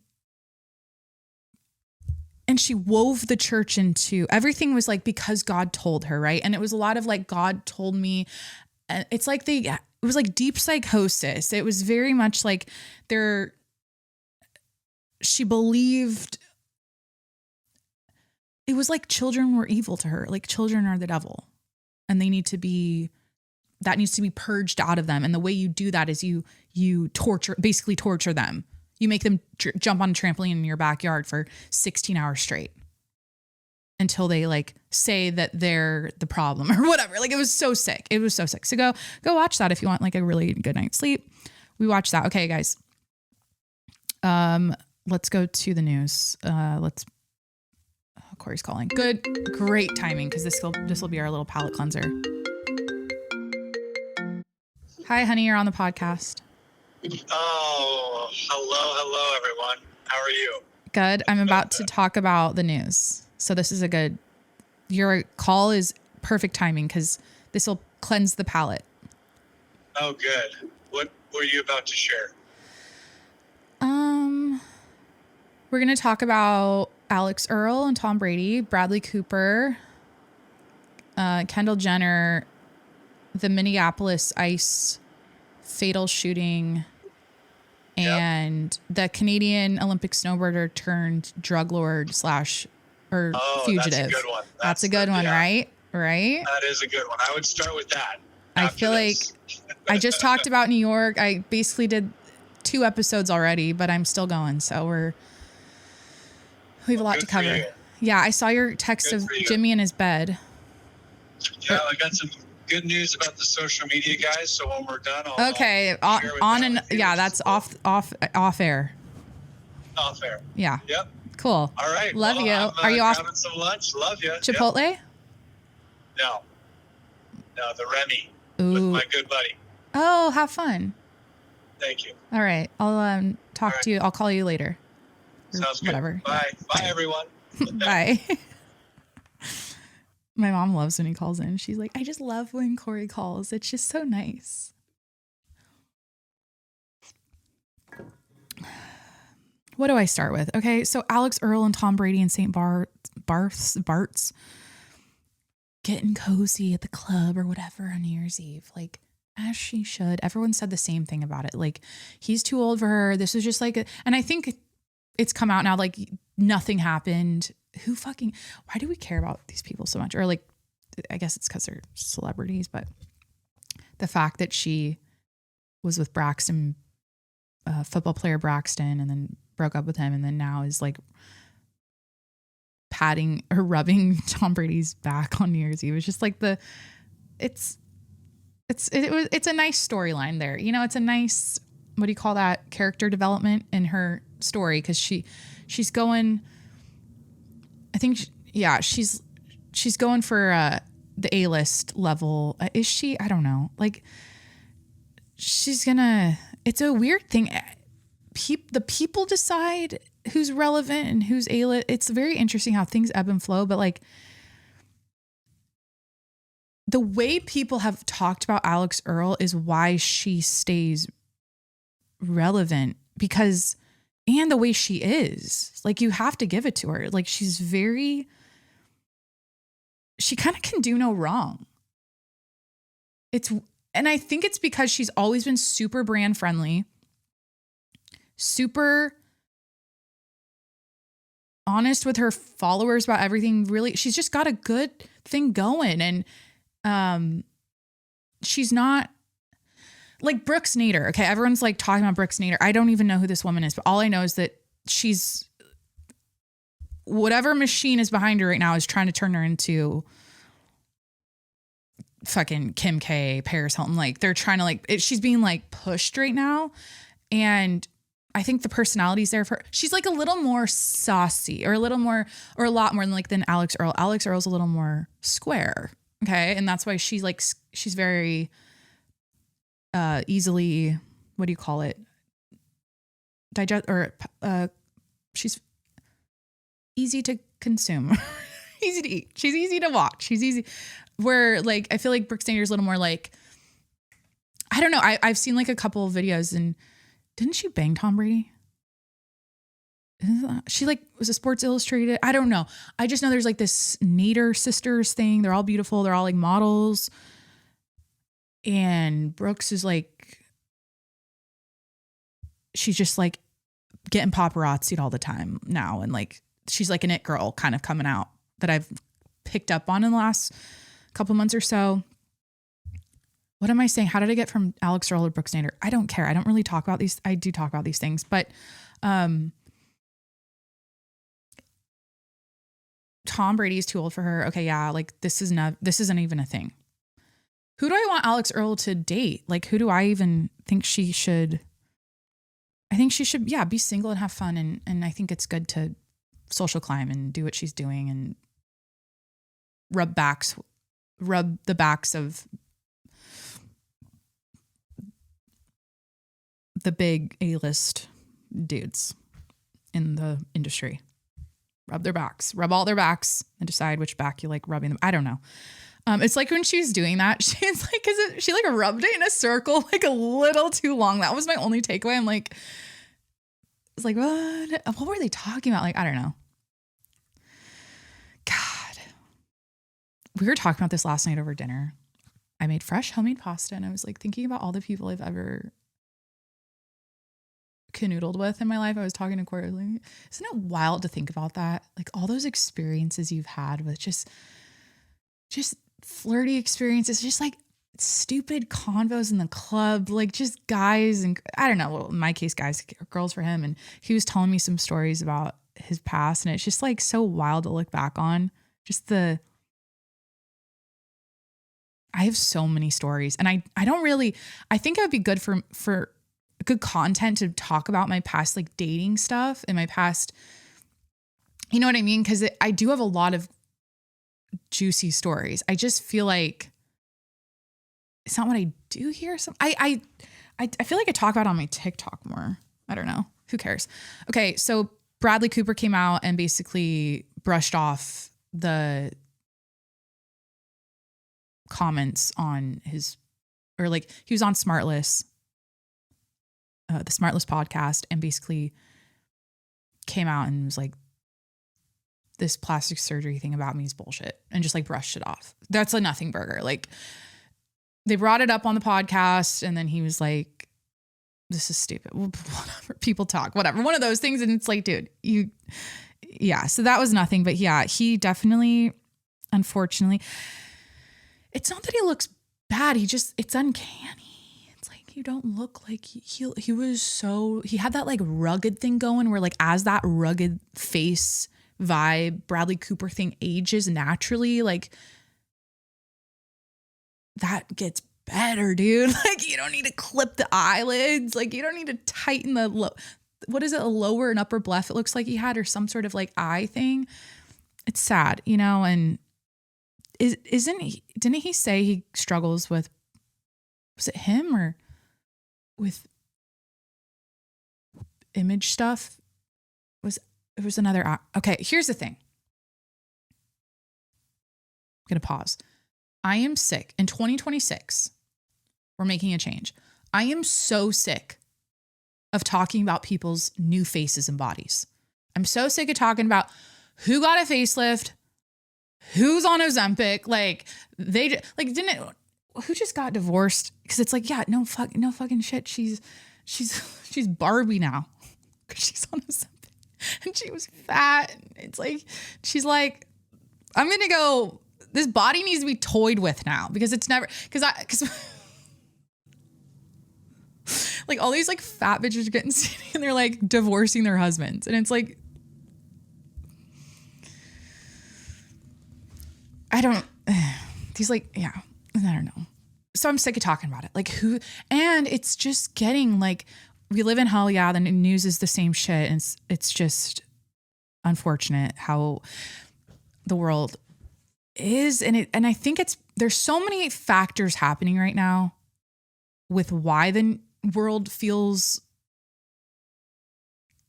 wove the church into everything, was like, because God told her, right? And it was a lot of like, God told me, and it's like it was like deep psychosis. It was very much like she believed it was like children were evil to her. Like children are the devil and that needs to be purged out of them. And the way you do that is you basically torture them. You make them jump on a trampoline in your backyard for 16 hours straight until they like say that they're the problem or whatever. Like it was so sick. It was so sick. So go watch that if you want like a really good night's sleep. We watched that. Okay, guys. Let's go to the news. Corey's calling. Great timing, because this will be our little palate cleanser. Hi, honey. You're on the podcast. Oh, hello, everyone. How are you? Good. I'm about to talk about the news. So this is your call is perfect timing, because this will cleanse the palate. Oh, good. What were you about to share? We're going to talk about Earle and Tom Brady, Bradley Cooper, Kendall Jenner, the Minneapolis ICE fatal shooting, and the Canadian Olympic snowboarder turned drug lord / fugitive. That's a good one. That's a good one, yeah. Right? That is a good one. I would start with that. I feel like I just talked about New York. I basically did 2 episodes already, but I'm still going. So we have a lot to cover. Yeah, I saw your text of Jimmy in his bed. Yeah, I got some good news about the social media guys. So when we're done, I'll share that's off air. Off air. Yeah. Yep. Cool. All right. Love you. Are you off? Having some lunch? Love you. Chipotle? Yep. No, the Remy. Ooh. With my good buddy. Oh, have fun. Thank you. All right. I'll talk to you. I'll call you later. Sounds good. Whatever. Bye. Bye, everyone. Bye. My mom loves when he calls in. She's like, I just love when Corey calls. It's just so nice. What do I start with? Okay, so Earle and Tom Brady and St. Barths getting cozy at the club or whatever on New Year's Eve. Like, as she should. Everyone said the same thing about it. Like, he's too old for her. This was just like, and I think it's come out now, like, nothing happened. Why do we care about these people so much? Or like, I guess it's because they're celebrities, but the fact that she was with Braxton, football player Braxton, and then broke up with him, and then now is like patting or rubbing Tom Brady's back on New Year's Eve. It's just like it's a nice storyline there. You know, it's a nice, what do you call that, character development in her story, because she's going, I think, she's going for the A-list level. Is she? I don't know. Like, it's a weird thing. The people decide who's relevant and who's A-list. It's very interesting how things ebb and flow, but like the way people have talked about Alex Earle is why she stays relevant, because, and the way she is, like, you have to give it to her. Like, she kind of can do no wrong. And I think it's because she's always been super brand friendly, super honest with her followers about everything. Really, she's just got a good thing going. And she's not like Brooks Nader. Okay. Everyone's like talking about Brooks Nader. I don't even know who this woman is, but all I know is that she's, whatever machine is behind her right now is trying to turn her into fucking Kim K, Paris Hilton. Like, they're trying to she's being like pushed right now. And I think the personality's there for her. She's like a little more saucy, or a little more, or a lot more than Alex Earle. Alex Earle's a little more square. Okay. And that's why she's very easily, what do you call it? Digest, or she's easy to consume, easy to eat. She's easy to watch. She's easy. Where like, I feel like Brooks Nader's a little more like, I don't know. I've seen like a couple of videos, and didn't she bang Tom Brady? She like was a Sports Illustrated. I don't know. I just know there's like this Nader sisters thing. They're all beautiful. They're all like models. And Brooks is like, she's just like getting paparazzi'd all the time now. And like, she's like an it girl kind of coming out that I've picked up on in the last couple months or so. What am I saying? How did I get from Alex Earle to Brooks Nader? I don't care. I don't really talk about these. I do talk about these things, but Tom Brady is too old for her. Okay, yeah, like this isn't even a thing. Who do I want Alex Earle to date? Like, who do I even think she should? I think she should, yeah, be single and have fun, and I think it's good to social climb and do what she's doing and rub the backs of the big A-list dudes in the industry. Rub all their backs, and decide which back you like rubbing them. I don't know. It's like when she's doing that, she's like, she like rubbed it in a circle, like a little too long. That was my only takeaway. I'm like, it's like, what were they talking about? Like, I don't know. God, we were talking about this last night over dinner. I made fresh homemade pasta, and I was like thinking about all the people I've ever canoodled with in my life. I was talking to Corey, like, isn't it wild to think about that? Like all those experiences you've had with just flirty experiences, just like stupid convos in the club, like just guys, and I don't know, well, in my case, guys, girls for him. And he was telling me some stories about his past, and it's just like so wild to look back on. I have so many stories, and I think it would be good for good content to talk about my past, like dating stuff and my past, you know what I mean? Cause I do have a lot of juicy stories. I just feel like it's not what I do here. So I feel like I talk about it on my TikTok more. I don't know. Who cares? Okay. So Bradley Cooper came out and basically brushed off the comments on he was on SmartLess, the SmartLess podcast, and basically came out and was like, this plastic surgery thing about me is bullshit, and just like brushed it off. That's a nothing burger. Like, they brought it up on the podcast, and then he was like, this is stupid. Whatever. People talk, whatever. One of those things. And it's like, dude, yeah. So that was nothing, but yeah, he definitely, unfortunately, it's not that he looks bad. It's uncanny. It's like, you don't look like he had that like rugged thing going where like as that rugged face vibe, Bradley Cooper thing ages naturally, like that gets better, dude. Like you don't need to clip the eyelids. Like you don't need to tighten the what is it? A lower and upper bleph it looks like he had, or some sort of like eye thing. It's sad, you know, and didn't he say he struggles with, was it him or with image stuff? It was another, okay, here's the thing. I'm going to pause. I am sick. In 2026, we're making a change. I am so sick of talking about people's new faces and bodies. I'm so sick of talking about who got a facelift, who's on Ozempic, like who just got divorced? Because it's like, yeah, no fucking shit. She's Barbie now because she's on Ozempic and she was fat. It's like, she's like, I'm going to go, this body needs to be toyed with now because it's never, because like all these like fat bitches are getting skinny and they're like divorcing their husbands. And it's like, these like, yeah, I don't know. So I'm sick of talking about it. Like and it's just getting like, we live in hell. Yeah. The news is the same shit. And it's just unfortunate how the world is. And I think there's so many factors happening right now with why the world feels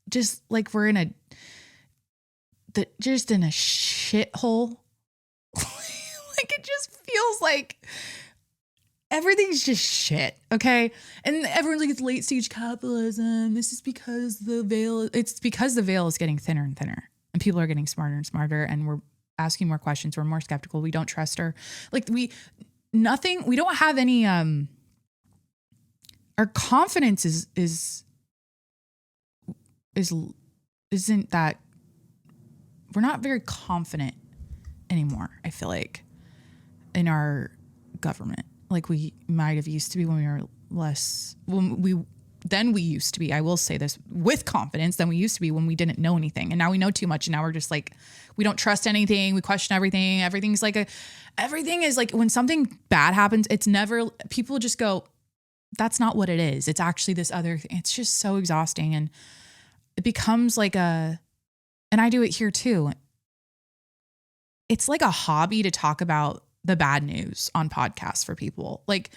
just like we're in a shithole. Like it just feels like everything's just shit. Okay. And everyone's like, it's late stage capitalism. This is because it's because the veil is getting thinner and thinner and people are getting smarter and smarter and we're asking more questions. We're more skeptical. We don't trust her. Like we don't have any, our confidence isn't that, we're not very confident anymore. I feel like in our government, like we might have used to be when we were we used to be, I will say this with confidence, than we used to be when we didn't know anything. And now we know too much. And now we're just like, we don't trust anything. We question everything. Everything is like when something bad happens, it's never, people just go, that's not what it is. It's actually this other thing. It's just so exhausting. And it becomes like and I do it here too. It's like a hobby to talk about the bad news on podcasts for people, like,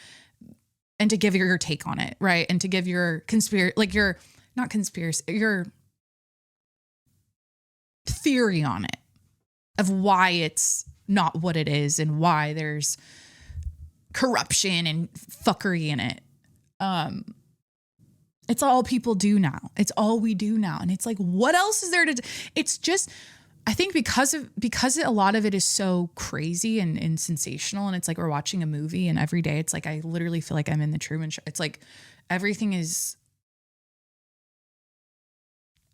and to give your take on it. Right. And to give your your theory on it of why it's not what it is and why there's corruption and fuckery in it. It's all people do now. It's all we do now. And it's like, what else is there to do? It's just, I think because a lot of it is so crazy and sensational, and it's like we're watching a movie and every day it's like, I literally feel like I'm in the Truman Show. It's like everything is,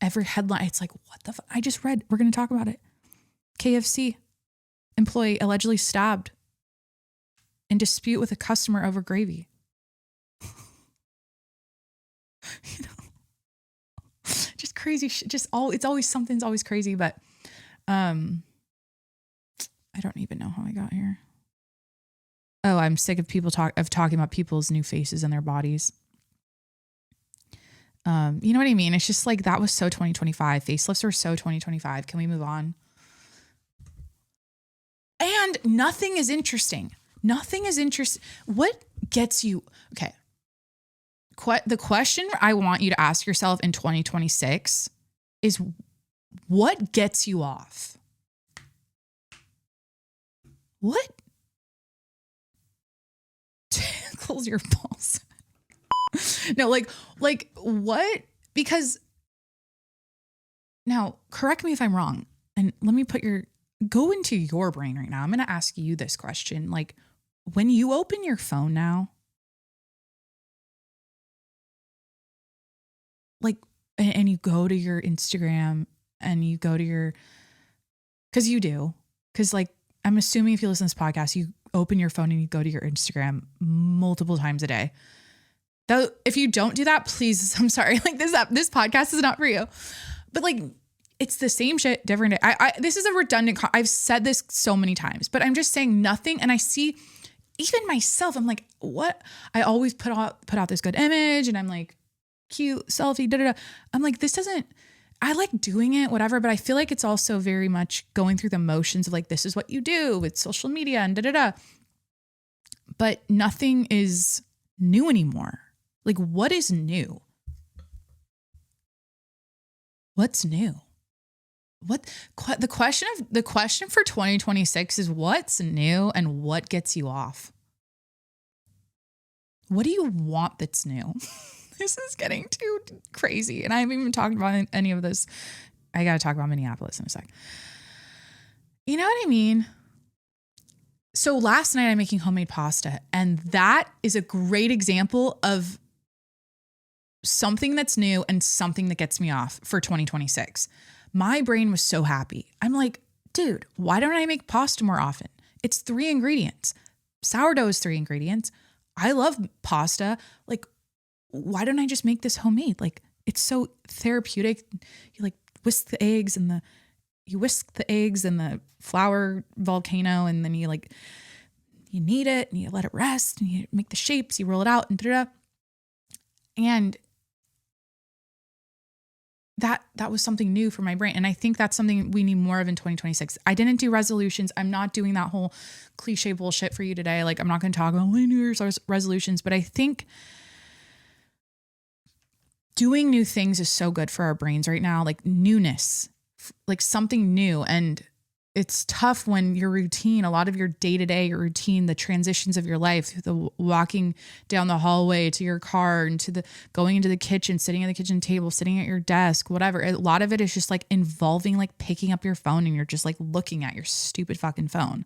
every headline, it's like, what the I just read, we're going to talk about it. KFC employee allegedly stabbed in dispute with a customer over gravy. You know, just crazy shit. It's always something's always crazy, but I don't even know how I got here. Oh, I'm sick of talking about people's new faces and their bodies. You know what I mean? It's just like, that was so 2025. Facelifts were so 2025. Can we move on? And nothing is interesting. What gets you? Okay. The question I want you to ask yourself in 2026 is, what gets you off? What tickles your balls? No, like what? Because now, correct me if I'm wrong, and let me go into your brain right now. I'm going to ask you this question. Like, when you open your phone now, like, and you go to your Instagram and you go to because like, I'm assuming if you listen to this podcast, you open your phone and you go to your Instagram multiple times a day. Though, if you don't do that, please, I'm sorry, like this podcast is not for you. But like, it's the same shit, different day. This is a redundant, I've said this so many times, but I'm just saying nothing. And I see even myself, I'm like, what? I always put out this good image and I'm like, cute selfie, da da da. I'm like, I like doing it, whatever, but I feel like it's also very much going through the motions of like, this is what you do with social media and da da da. But nothing is new anymore. Like, what is new? What's new? The question for 2026 is what's new and what gets you off? What do you want that's new? This is getting too crazy. And I haven't even talked about any of this. I got to talk about Minneapolis in a sec. You know what I mean? So last night I'm making homemade pasta, and that is a great example of something that's new and something that gets me off for 2026. My brain was so happy. I'm like, dude, why don't I make pasta more often? It's 3 ingredients. Sourdough is 3 ingredients. I love pasta. Like, why don't I just make this homemade? Like, it's so therapeutic. You like whisk the eggs and the flour volcano, and then you knead it and you let it rest and you make the shapes, you roll it out and da-da-da. And that was something new for my brain. And I think that's something we need more of in 2026. I didn't do resolutions. I'm not doing that whole cliche bullshit for you today. Like, I'm not going to talk about my New Year's resolutions, but I think doing new things is so good for our brains right now. Like newness, like something new. And it's tough when your routine, a lot of your day-to-day, your routine, the transitions of your life, the walking down the hallway to your car and to the going into the kitchen, sitting at the kitchen table, sitting at your desk, whatever. A lot of it is just like involving like picking up your phone and you're just like looking at your stupid fucking phone.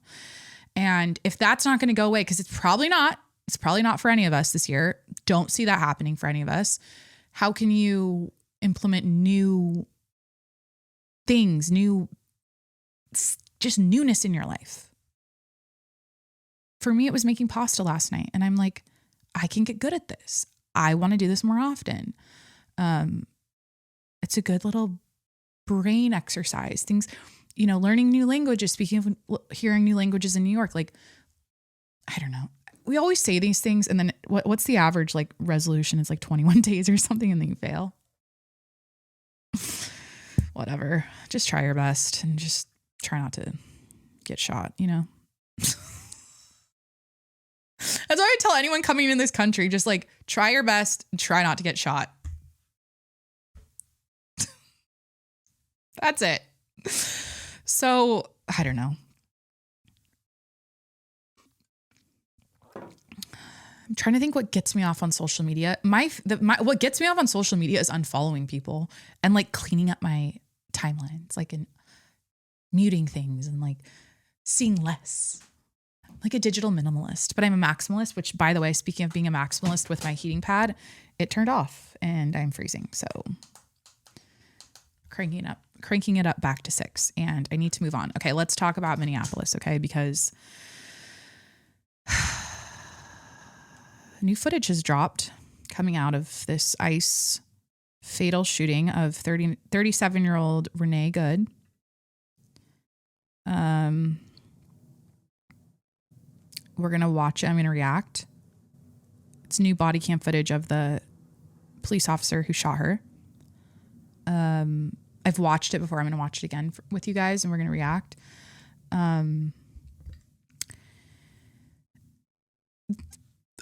And if that's not going to go away, because it's probably not for any of us this year. Don't see that happening for any of us. How can you implement new things, just newness in your life? For me, it was making pasta last night. And I'm like, I can get good at this. I want to do this more often. It's a good little brain exercise. Things, learning new languages, speaking of hearing new languages in New York, like, I don't know. We always say these things. And then what's the average like resolution? It's like 21 days or something. And then you fail. Whatever. Just try your best and just try not to get shot, That's what I tell anyone coming in this country. Just like try your best and try not to get shot. That's it. So I don't know. I'm trying to think what gets me off on social media. What gets me off on social media is unfollowing people and like cleaning up my timelines, like and muting things and like seeing less. I'm like a digital minimalist, but I'm a maximalist, which by the way, speaking of being a maximalist with my heating pad, it turned off and I'm freezing. So cranking it up back to 6 and I need to move on. Okay. Let's talk about Minneapolis. Okay. Because new footage has dropped coming out of this ICE fatal shooting of 37-year-old Renee Good. We're going to watch it. I'm going to react. It's new body cam footage of the police officer who shot her. I've watched it before. I'm going to watch it again with you guys and we're going to react.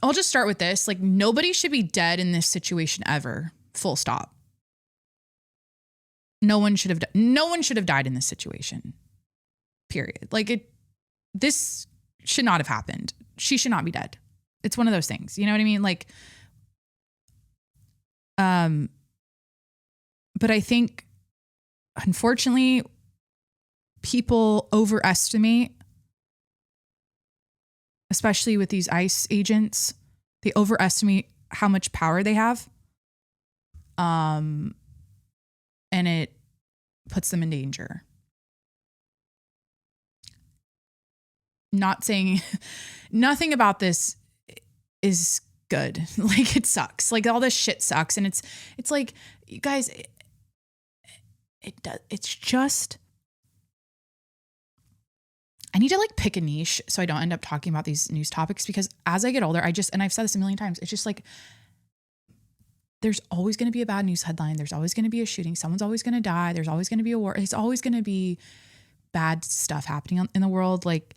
I'll just start with this. Like, nobody should be dead in this situation ever. Full stop. No one should have died in this situation. Period. Like this should not have happened. She should not be dead. It's one of those things. You know what I mean? Like, but I think unfortunately people overestimate, especially with these ICE agents, they overestimate how much power they have. And it puts them in danger. not saying nothing about this is good. Like it sucks. Like all this shit sucks. And it's like, you guys, it's just, I need to like pick a niche so I don't end up talking about these news topics, because as I get older, and I've said this a million times, it's just like, there's always going to be a bad news headline. There's always going to be a shooting. Someone's always going to die. There's always going to be a war. It's always going to be bad stuff happening in the world. Like,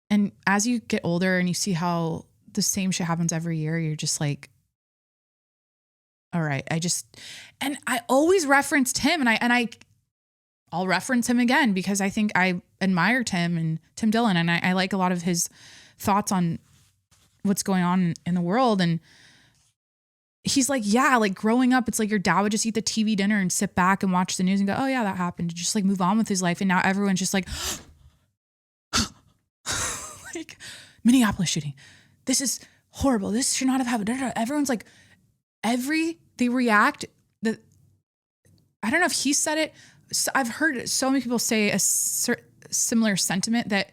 and as you get older and you see how the same shit happens every year, you're just like, all right, and I always referenced him, and I'll reference him again because I think I admire Tim and Tim Dillon, and I like a lot of his thoughts on what's going on in the world. And he's like, yeah, like growing up, it's like your dad would just eat the TV dinner and sit back and watch the news and go, oh yeah, that happened. Just like move on with his life. And now everyone's just like, like Minneapolis shooting. This is horrible. This should not have happened. Everyone's like, they react. I don't know if he said it. I've heard so many people say a similar sentiment that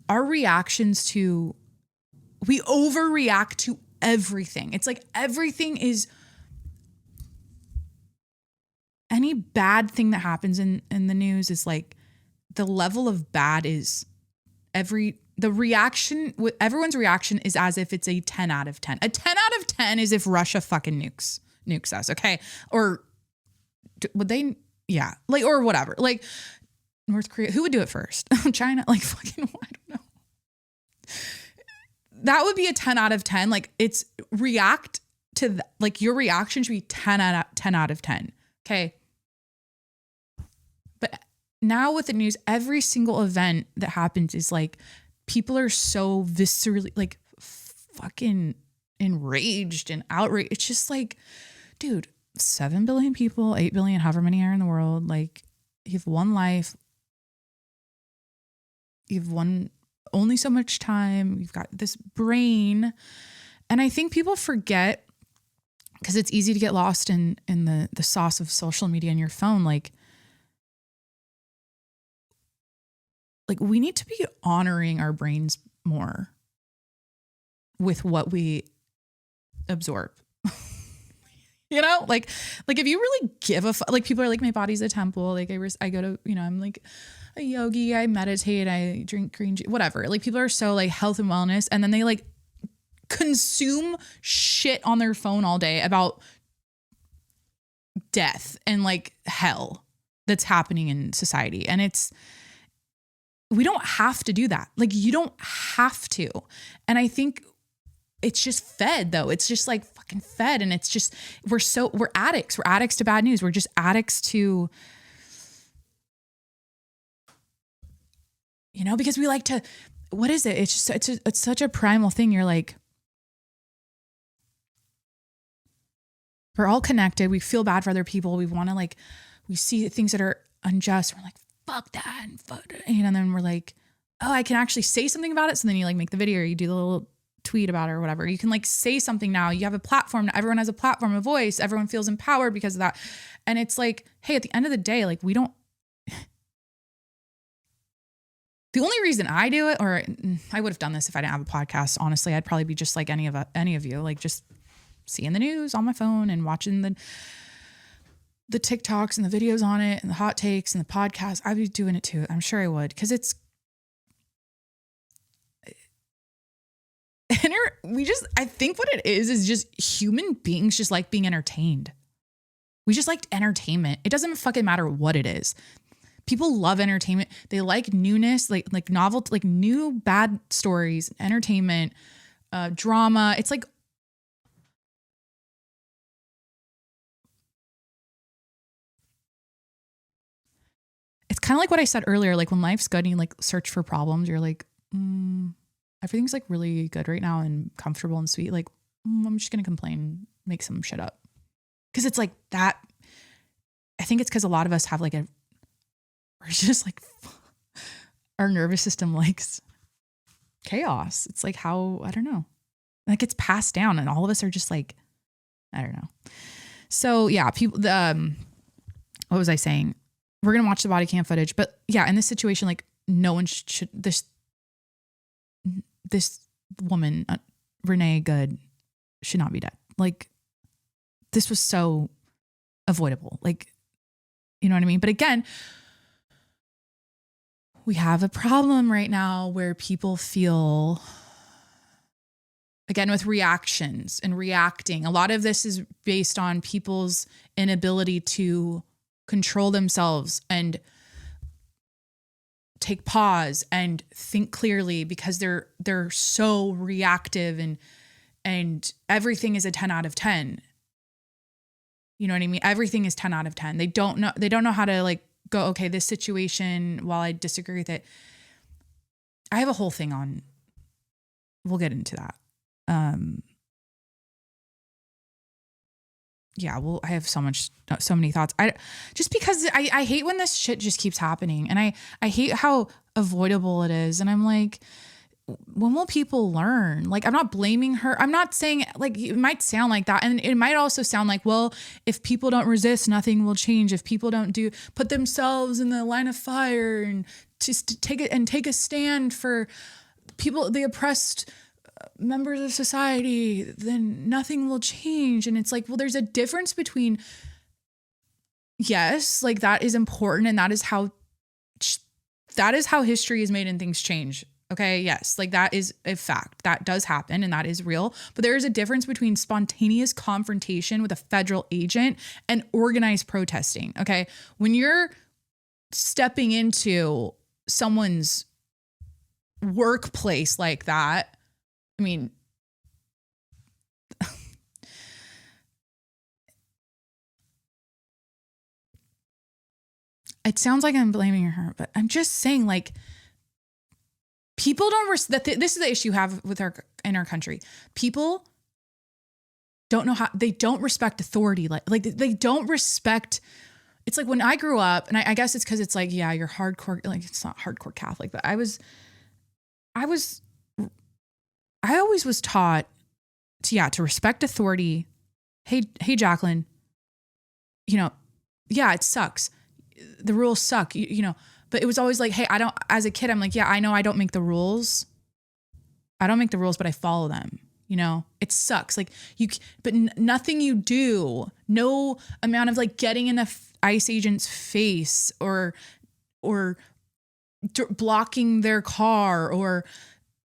our reactions we overreact to everything. It's like everything is, any bad thing that happens in the news is like, the level of bad is everyone's reaction is as if it's a 10 out of 10. A 10 out of 10 is if Russia fucking nukes us. Okay. Or would they? Yeah. Like, or whatever. Like North Korea, who would do it first? China? Like fucking, I don't know. That would be a 10 out of 10. Like it's react to like your reaction should be 10 out of 10. Okay. But now with the news, every single event that happens is like, people are so viscerally like fucking enraged and outraged. It's just like, dude, 7 billion people, 8 billion, however many are in the world. Like you have one life. You've only so much time. You've got this brain. And I think people forget, because it's easy to get lost in the sauce of social media and your phone. Like we need to be honoring our brains more with what we absorb. You know, like if you really give a like people are like, my body's a temple. Like I go to, I'm like a yogi, I meditate, I drink green juice, whatever. Like people are so like health and wellness, and then they like consume shit on their phone all day about death and like hell that's happening in society. And we don't have to do that. Like you don't have to. And I think it's just fed though. It's just like fucking fed. And it's just, we're addicts. We're addicts to bad news. We're just addicts to, because we like to, what is it? It's just, it's such a primal thing. You're like, we're all connected. We feel bad for other people. We want to like, we see things that are unjust. We're like, fuck that. And then we're like, oh, I can actually say something about it. So then you like make the video or you do the little tweet about it or whatever. You can like say something now. You have a platform. Everyone has a platform, a voice. Everyone feels empowered because of that. And it's like, hey, at the end of the day, like the only reason I do it, or I would have done this if I didn't have a podcast. Honestly, I'd probably be just like any of you, like just seeing the news on my phone and watching the TikToks and the videos on it and the hot takes and the podcast. I'd be doing it too. I'm sure I would. Because I think what it is just human beings just like being entertained. We just like entertainment. It doesn't fucking matter what it is. People love entertainment. They like newness, like novel, like new bad stories, entertainment, drama. It's like, it's kind of like what I said earlier. Like when life's good and you like search for problems, you're like, everything's like really good right now and comfortable and sweet. Like, I'm just going to complain, make some shit up. Cause it's like that. I think it's cause a lot of us have like we're just like, our nervous system likes chaos. It's like how, I don't know, like it's passed down and all of us are just like, I don't know. So yeah, people, what was I saying? We're going to watch the body cam footage, but yeah, in this situation, like no one should, this woman, Renee Good, should not be dead. Like, this was so avoidable. Like, you know what I mean? But again, we have a problem right now where people feel, again, with reactions and reacting. A lot of this is based on people's inability to control themselves and take pause and think clearly, because they're so reactive, and everything is a 10 out of 10. You know what I mean? Everything is 10 out of 10. They don't know how to like go, okay, this situation, while I disagree with it, I have a whole thing on, we'll get into that. Yeah, well, I have so many thoughts. Just because I hate when this shit just keeps happening, and I hate how avoidable it is. And I'm like, when will people learn? Like, I'm not blaming her. I'm not saying, like, it might sound like that. And it might also sound like, well, if people don't resist, nothing will change. If people don't put themselves in the line of fire and just take a stand for people, the oppressed members of society, then nothing will change. And it's like, well, there's a difference between, yes, like that is important, and that is how history is made and things change. Okay, yes, like that is a fact. That does happen, and that is real. But there is a difference between spontaneous confrontation with a federal agent and organized protesting. Okay, when you're stepping into someone's workplace like that, I mean, it sounds like I'm blaming her, but I'm just saying, like, people don't this is the issue we have in our country. People don't know how, they don't respect authority. Like they don't respect. It's like when I grew up, and I guess it's because it's like, yeah, you're hardcore, like it's not hardcore Catholic, but I always was taught to respect authority. Hey, Jacqueline, yeah, it sucks. The rules suck, but it was always like, hey, as a kid, I'm like, yeah, I know I don't make the rules. I don't make the rules, but I follow them. It sucks. Like but nothing you do, no amount of like getting in the ICE agent's face or blocking their car or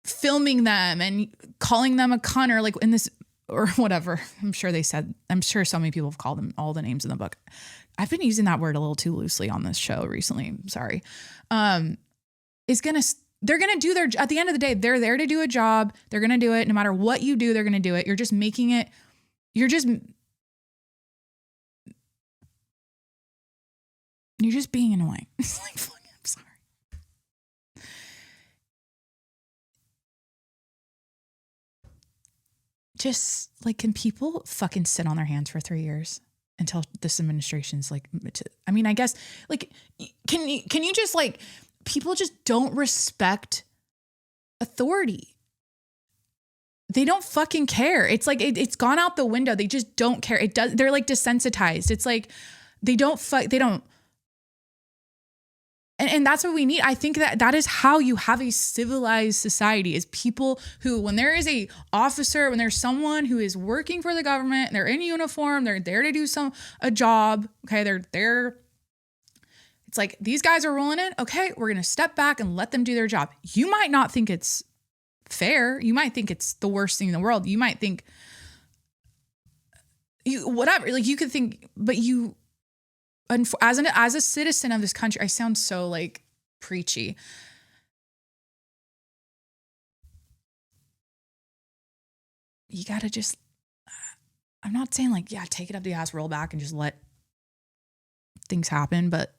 filming them and calling them a cunt, or like in this or whatever. I'm sure so many people have called them all the names in the book. I've been using that word a little too loosely on this show recently. I'm sorry. They're going to do at the end of the day, they're there to do a job. They're going to do it. No matter what you do, they're going to do it. You're just being annoying. It's like, fuck, I'm sorry. Just like, can people fucking sit on their hands for 3 years until this administration's like, I mean, I guess, like, can you just like, people just don't respect authority. They don't fucking care. It's like, it's gone out the window. They just don't care. They're like desensitized. It's like, they don't. And that's what we need. I think that is how you have a civilized society, is people who, when there is a officer, when there's someone who is working for the government, they're in uniform, they're there to do a job. Okay. They're there. It's like, these guys are rolling in. Okay. We're going to step back and let them do their job. You might not think it's fair. You might think it's the worst thing in the world. You might think whatever, like you could think, but as a citizen of this country, I sound so like preachy. You got to just, I'm not saying like, yeah, take it up the ass, roll back and just let things happen. But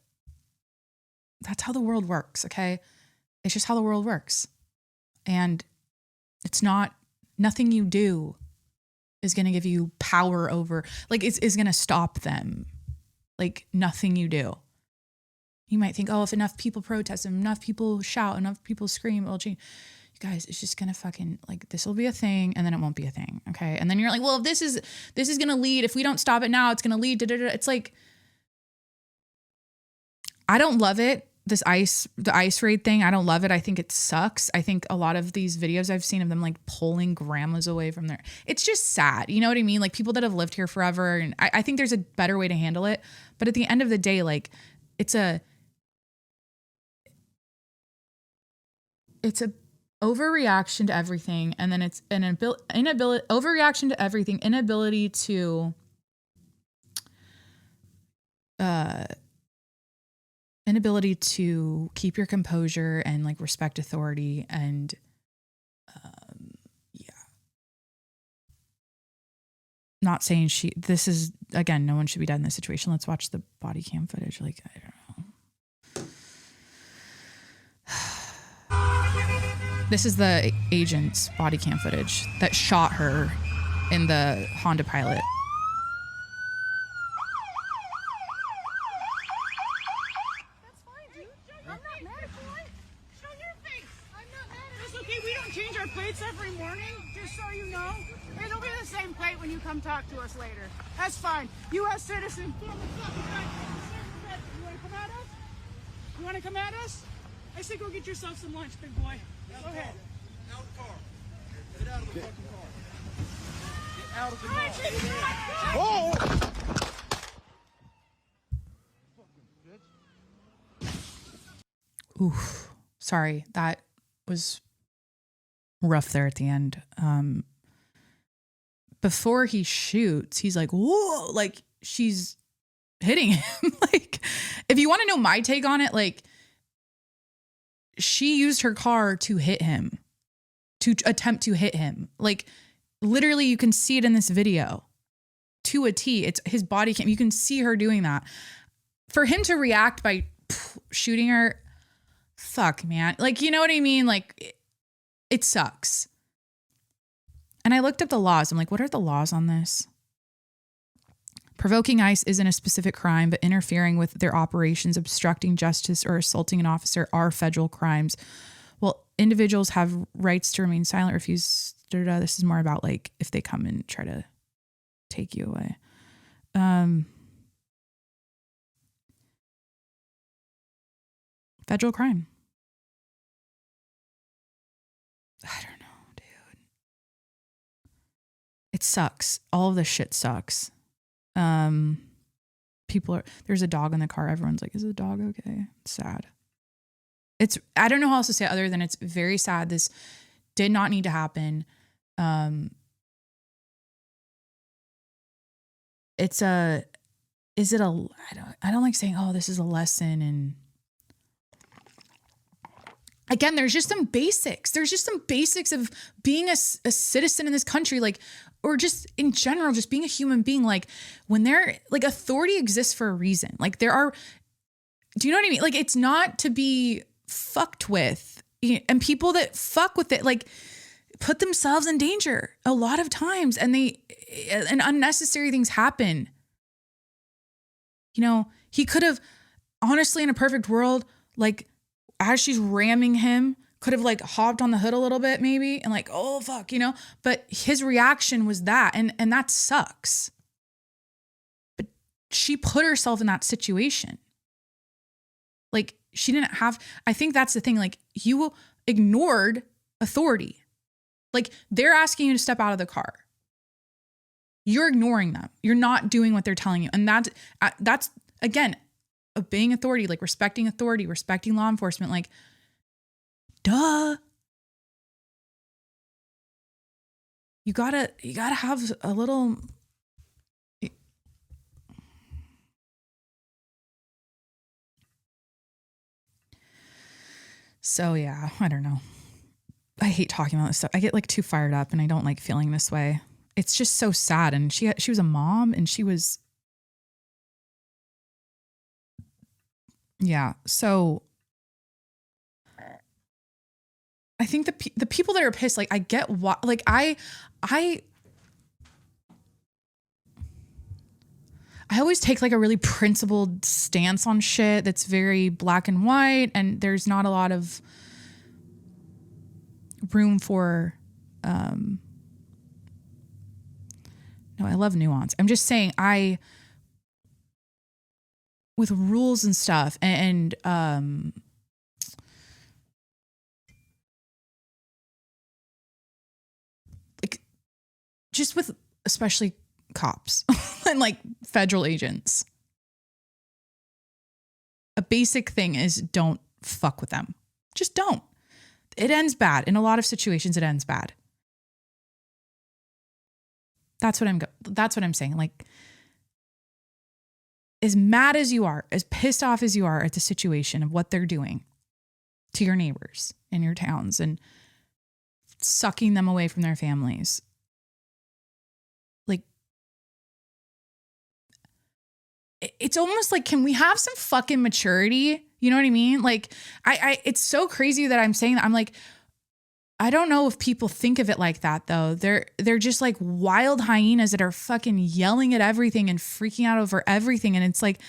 that's how the world works. Okay. It's just how the world works. And it's nothing you do is going to give you power over, like is going to stop them. Like nothing you do. You might think, oh, if enough people protest, enough people shout, enough people scream, it'll change. You guys, it's just gonna fucking, like, this will be a thing, and then it won't be a thing, okay? And then you're like, well, if this is gonna lead, if we don't stop it now, it's gonna lead. It's like, I don't love it the ice raid thing, I don't love it. I think it sucks. I think a lot of these videos I've seen of them like pulling grandmas away from their, it's just sad. You know what I mean? Like people that have lived here forever. And I think there's a better way to handle it. But at the end of the day, like it's a overreaction to everything. And then it's an inability, overreaction to everything, inability to, inability to keep your composure and like respect authority. And yeah, not saying this is, again, no one should be dead in this situation. Let's watch the body cam footage. Like, I don't know. This is the agent's body cam footage that shot her in the Honda Pilot. Every morning, just so you know. It'll be the same plate when you come talk to us later. That's fine. U.S. citizen. You want to come at us? You want to come at us? I say go get yourself some lunch, big boy. Go ahead. Out of the car. Get out of the fucking car. Get out of the car. Oh! Oof. Sorry, that was rough there at the end. Before he shoots, he's like, whoa, like she's hitting him. Like, if you want to know my take on it, like she used her car to hit him, to attempt to hit him. Like literally you can see it in this video to a T. It's his body cam. You can see her doing that. For him to react by shooting her, fuck, man. Like, you know what I mean? Like, it sucks. And I looked up the laws. I'm like, what are the laws on this? Provoking ICE isn't a specific crime, but interfering with their operations, obstructing justice, or assaulting an officer are federal crimes. Well, individuals have rights to remain silent, refuse. This is more about like if they come and try to take you away. Federal crime. I don't know, dude. It sucks. All of this shit sucks. There's a dog in the car. Everyone's like, is the dog okay? It's sad. I don't know how else to say it other than it's very sad. This did not need to happen. I don't like saying, oh, this is a lesson. And again, there's just some basics. There's just some basics of being a citizen in this country, like, or just in general, just being a human being. Like when like authority exists for a reason. Like do you know what I mean? Like it's not to be fucked with, and people that fuck with it, like put themselves in danger a lot of times, and unnecessary things happen. You know, he could have honestly in a perfect world, like, as she's ramming him, could have like hopped on the hood a little bit maybe and like, oh, fuck, you know, but his reaction was that. And that sucks. But she put herself in that situation. Like I think that's the thing. Like you ignored authority. Like they're asking you to step out of the car. You're ignoring them. You're not doing what they're telling you. And that's again, obeying authority, like respecting authority, respecting law enforcement, like, duh. You gotta have a little. So yeah, I don't know. I hate talking about this stuff. I get like too fired up and I don't like feeling this way. It's just so sad. And she was a mom and she was, yeah. So I think the people that are pissed, like I get what, like I always take like a really principled stance on shit that's very black and white, and there's not a lot of room for, no, I love nuance. I'm just saying with rules and stuff and like just with especially cops and like federal agents. A basic thing is don't fuck with them. Just don't. It ends bad. In a lot of situations, it ends bad. That's what I'm saying. Like, as mad as you are, as pissed off as you are at the situation of what they're doing to your neighbors in your towns and sucking them away from their families. Like, it's almost like, can we have some fucking maturity? You know what I mean? Like, it's so crazy that I'm saying that. I'm like, I don't know if people think of it like that though. They're just like wild hyenas that are fucking yelling at everything and freaking out over everything. And it's like,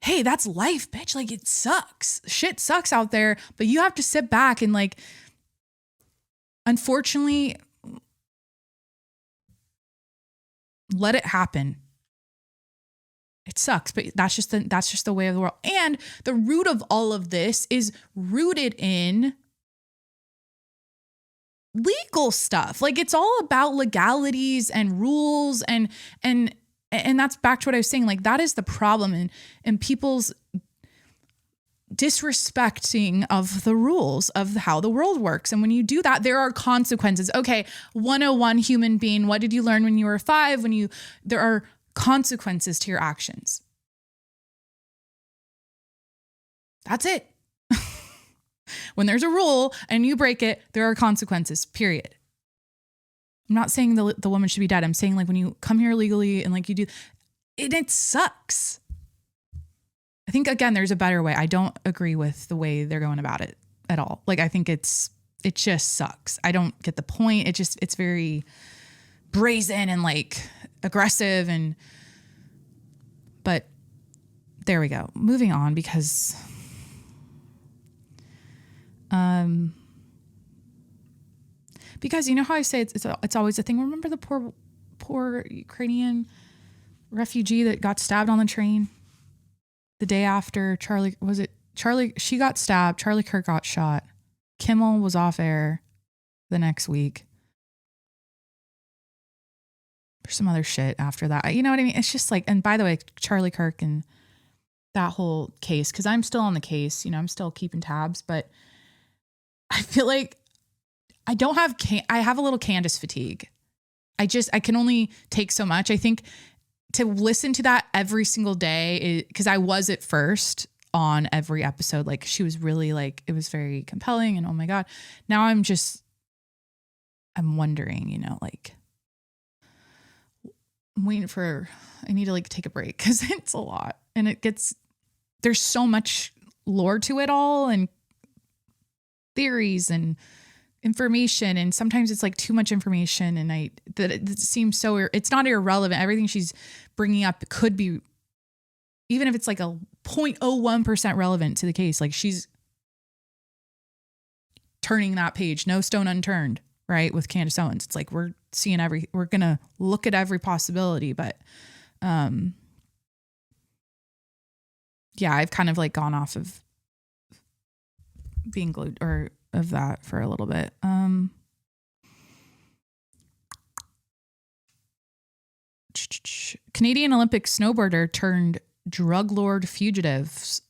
hey, that's life, bitch. Like, it sucks. Shit sucks out there, but you have to sit back and like, unfortunately, let it happen. It sucks, but that's just the way of the world. And the root of all of this is rooted in legal stuff. Like, it's all about legalities and rules and that's back to what I was saying. Like, that is the problem and people's disrespecting of the rules of how the world works. And when you do that, there are consequences. Okay, 101 human being, what did you learn when you were 5? There are consequences to your actions. That's it. When there's a rule and you break it, there are consequences, period. I'm not saying the woman should be dead. I'm saying, like, when you come here legally and like you do, it sucks. I think, again, there's a better way. I don't agree with the way they're going about it at all. Like, I think it just sucks. I don't get the point. It's very brazen and like aggressive but there we go. Moving on because you know how I say it's always a thing. Remember the poor Ukrainian refugee that got stabbed on the train the day after she got stabbed. Charlie Kirk got shot. Kimmel was off air the next week. There's some other shit after that. You know what I mean? It's just like, and by the way, Charlie Kirk and that whole case, because I'm still on the case, I'm still keeping tabs, but I feel like I have a little Candace fatigue. I can only take so much. I think to listen to that every single day, because I was at first on every episode, like, she was really like, it was very compelling and oh my God. Now I'm wondering, like, I'm waiting I need to like take a break because it's a lot and there's so much lore to it all and theories and information. And sometimes it's like too much information. And it seems so, it's not irrelevant. Everything she's bringing up could be, even if it's like a 0.01% relevant to the case, like, she's turning that page, no stone unturned, right? With Candace Owens. It's like, we're going to look at every possibility, but, yeah, I've kind of like gone off of being glued or of that for a little bit. Canadian Olympic snowboarder turned drug lord fugitive.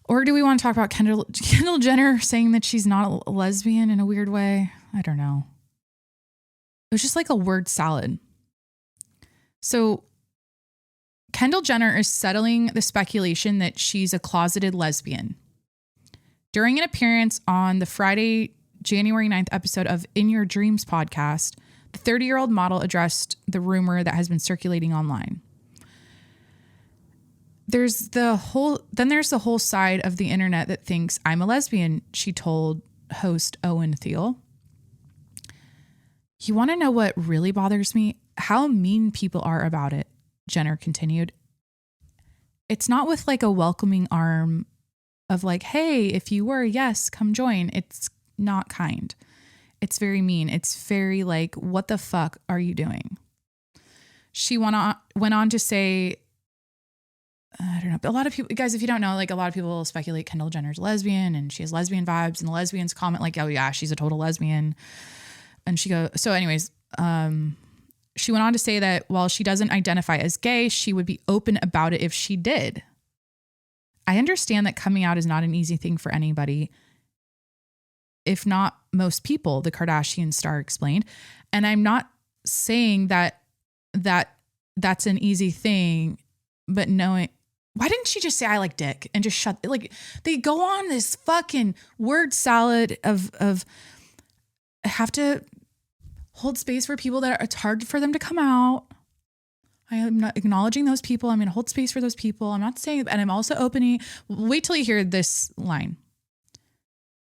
Or do we want to talk about Kendall Jenner saying that she's not a lesbian in a weird way? I don't know. It was just like a word salad. So Kendall Jenner is settling the speculation that she's a closeted lesbian. During an appearance on the Friday, January 9th episode of In Your Dreams podcast, the 30-year-old model addressed the rumor that has been circulating online. There's the whole side of the internet that thinks I'm a lesbian, she told host Owen Thiel. You want to know what really bothers me? How mean people are about it, Jenner continued. It's not with like a welcoming arm of like, hey, if you were, yes, come join. It's not kind. It's very mean. It's very like, what the fuck are you doing? She went on to say I don't know. But a lot of people, guys, if you don't know, like a lot of people speculate Kendall Jenner's lesbian and she has lesbian vibes, and the lesbians comment like, oh yeah, she's a total lesbian. And she goes, so anyways, she went on to say that while she doesn't identify as gay, she would be open about it if she did. I understand that coming out is not an easy thing for anybody, if not most people, the Kardashian star explained. And I'm not saying that's an easy thing, but knowing, why didn't she just say I like dick and just shut, like they go on this fucking word salad of have to hold space for people that it's hard for them to come out. I am not acknowledging those people. I'm going to hold space for those people. I'm not saying, and I'm also opening, wait till you hear this line.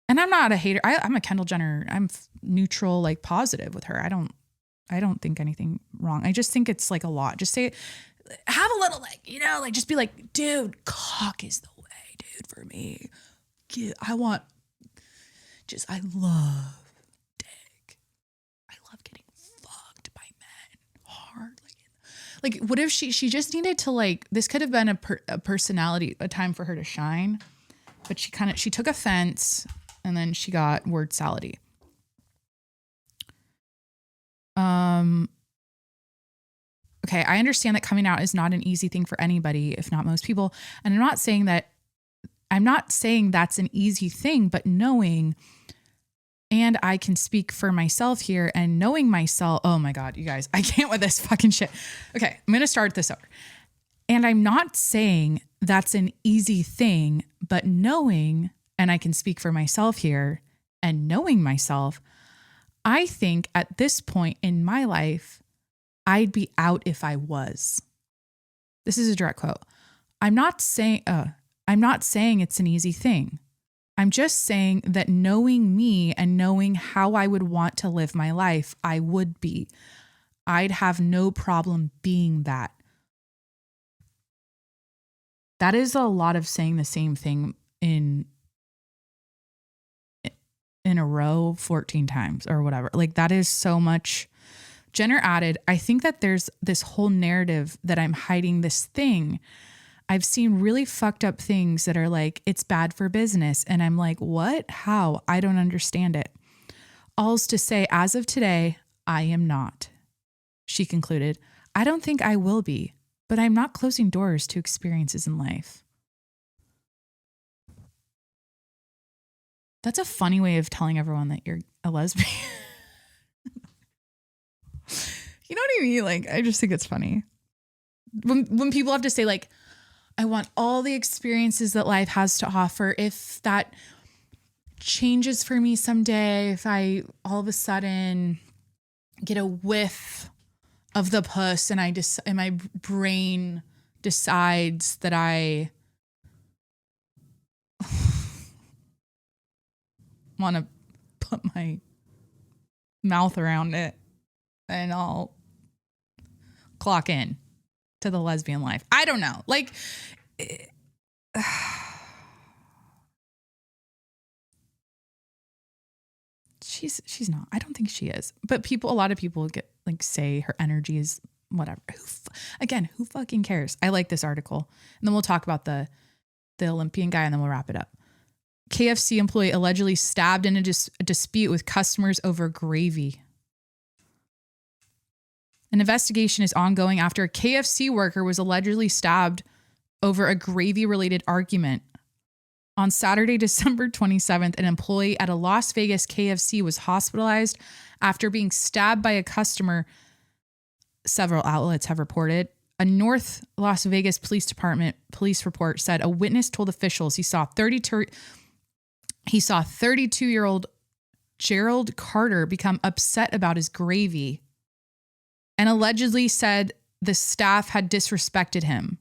And I'm not a hater. I'm a Kendall Jenner. I'm neutral, like positive with her. I don't think anything wrong. I just think it's like a lot. Just say, have a little like, you know, like just be like, dude, cock is the way, dude, for me. I love dick. I love getting fucked by men hard. Like what if she just needed to like, this could have been a personality, a time for her to shine, but she took offense and then she got word salady. Okay, I understand that coming out is not an easy thing for anybody, if not most people. And I'm not saying that's an easy thing, but knowing, and I can speak for myself here, and knowing myself, oh my God, you guys, I can't with this fucking shit. Okay, I'm going to start this over. And I'm not saying that's an easy thing, but knowing, and I can speak for myself here, and knowing myself, I think at this point in my life, I'd be out if I was. This is a direct quote. I'm not saying it's an easy thing. I'm just saying that knowing me and knowing how I would want to live my life, I would be. I'd have no problem being that. That is a lot of saying the same thing in a row 14 times or whatever. Like that is so much. Jenner added, I think that there's this whole narrative that I'm hiding this thing. I've seen really fucked up things that are like, it's bad for business. And I'm like, what? How? I don't understand it. All's to say, as of today, I am not. She concluded, I don't think I will be, but I'm not closing doors to experiences in life. That's a funny way of telling everyone that you're a lesbian. You know what I mean? Like, I just think it's funny. When people have to say like, I want all the experiences that life has to offer. If that changes for me someday, if I all of a sudden get a whiff of the puss and and my brain decides that I want to put my mouth around it, and I'll clock in to the lesbian life. I don't know. Like, she's not. I don't think she is. But a lot of people get like say her energy is whatever. Who fucking cares? I like this article. And then we'll talk about the Olympian guy and then we'll wrap it up. KFC employee allegedly stabbed in a dispute with customers over gravy. An investigation is ongoing after a KFC worker was allegedly stabbed over a gravy-related argument. On Saturday, December 27th, an employee at a Las Vegas KFC was hospitalized after being stabbed by a customer, several outlets have reported. A North Las Vegas Police Department police report said a witness told officials he saw 32-year-old Gerald Carter become upset about his gravy and allegedly said the staff had disrespected him.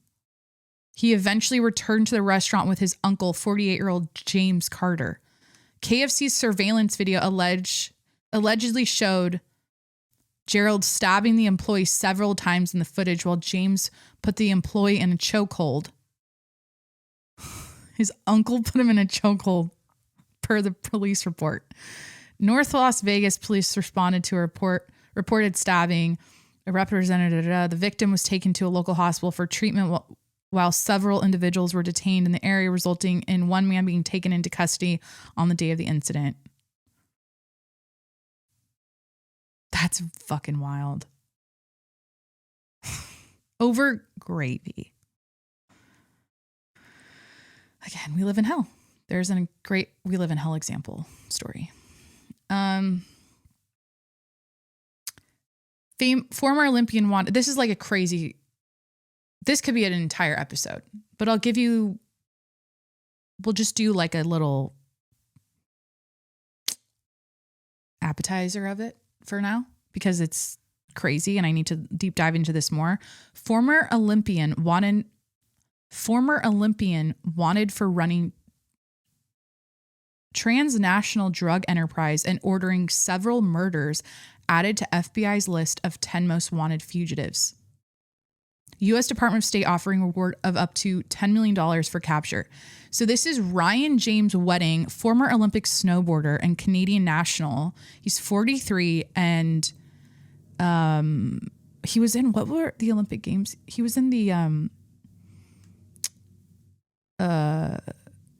He eventually returned to the restaurant with his uncle, 48-year-old James Carter. KFC's surveillance video allegedly showed Gerald stabbing the employee several times in the footage while James put the employee in a chokehold. His uncle put him in a chokehold, per the police report. North Las Vegas police responded to a reported stabbing. A representative, the victim was taken to a local hospital for treatment while several individuals were detained in the area, resulting in one man being taken into custody on the day of the incident. That's fucking wild. Over gravy. Again, we live in hell. There's a great we live in hell example story. Former Olympian wanted. This is like a crazy. This could be an entire episode, but I'll give you. We'll just do like a little appetizer of it for now because it's crazy and I need to deep dive into this more. Former Olympian wanted for running transnational drug enterprise and ordering several murders added to FBI's list of 10 most wanted fugitives. U.S. Department of State offering reward of up to $10 million for capture. So this is Ryan James Wedding, former Olympic snowboarder and Canadian national. He's 43 and he was in, what were the Olympic Games? He was in the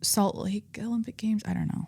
Salt Lake Olympic Games. I don't know.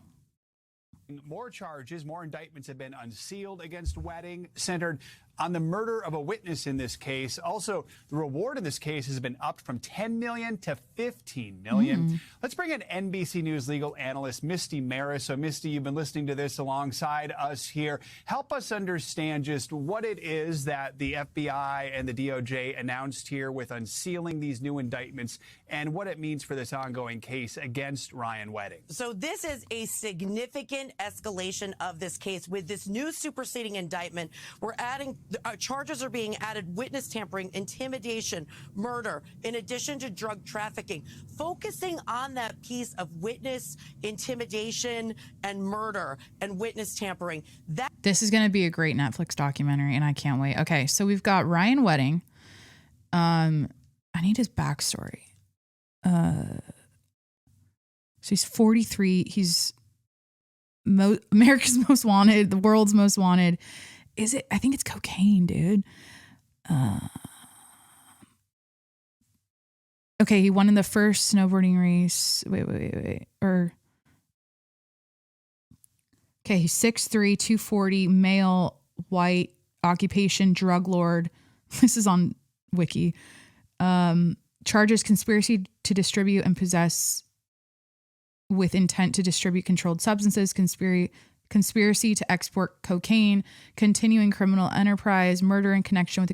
More charges, more indictments have been unsealed against Wedding, centered on the murder of a witness in this case. Also, the reward in this case has been upped from $10 million to $15 million. Let's bring in NBC News legal analyst Misty Maris. So, Misty, you've been listening to this alongside us here. Help us understand just what it is that the FBI and the DOJ announced here with unsealing these new indictments and what it means for this ongoing case against Ryan Wedding. So this is a significant escalation of this case. With this new superseding indictment, we're adding charges are being added: witness tampering, intimidation, murder, in addition to drug trafficking. Focusing on that piece of witness intimidation and murder and witness tampering. This is going to be a great Netflix documentary, and I can't wait. Okay, so we've got Ryan Wedding. I need his backstory. So he's 43. He's America's most wanted, the world's most wanted. Is it? I think it's cocaine, dude. Okay, he won in the first snowboarding race. Wait. Okay, he's 6'3", 240, male, white, occupation, drug lord. This is on Wiki. Charges conspiracy to distribute and possess with intent to distribute controlled substances, conspiracy to export cocaine, continuing criminal enterprise, murder in connection with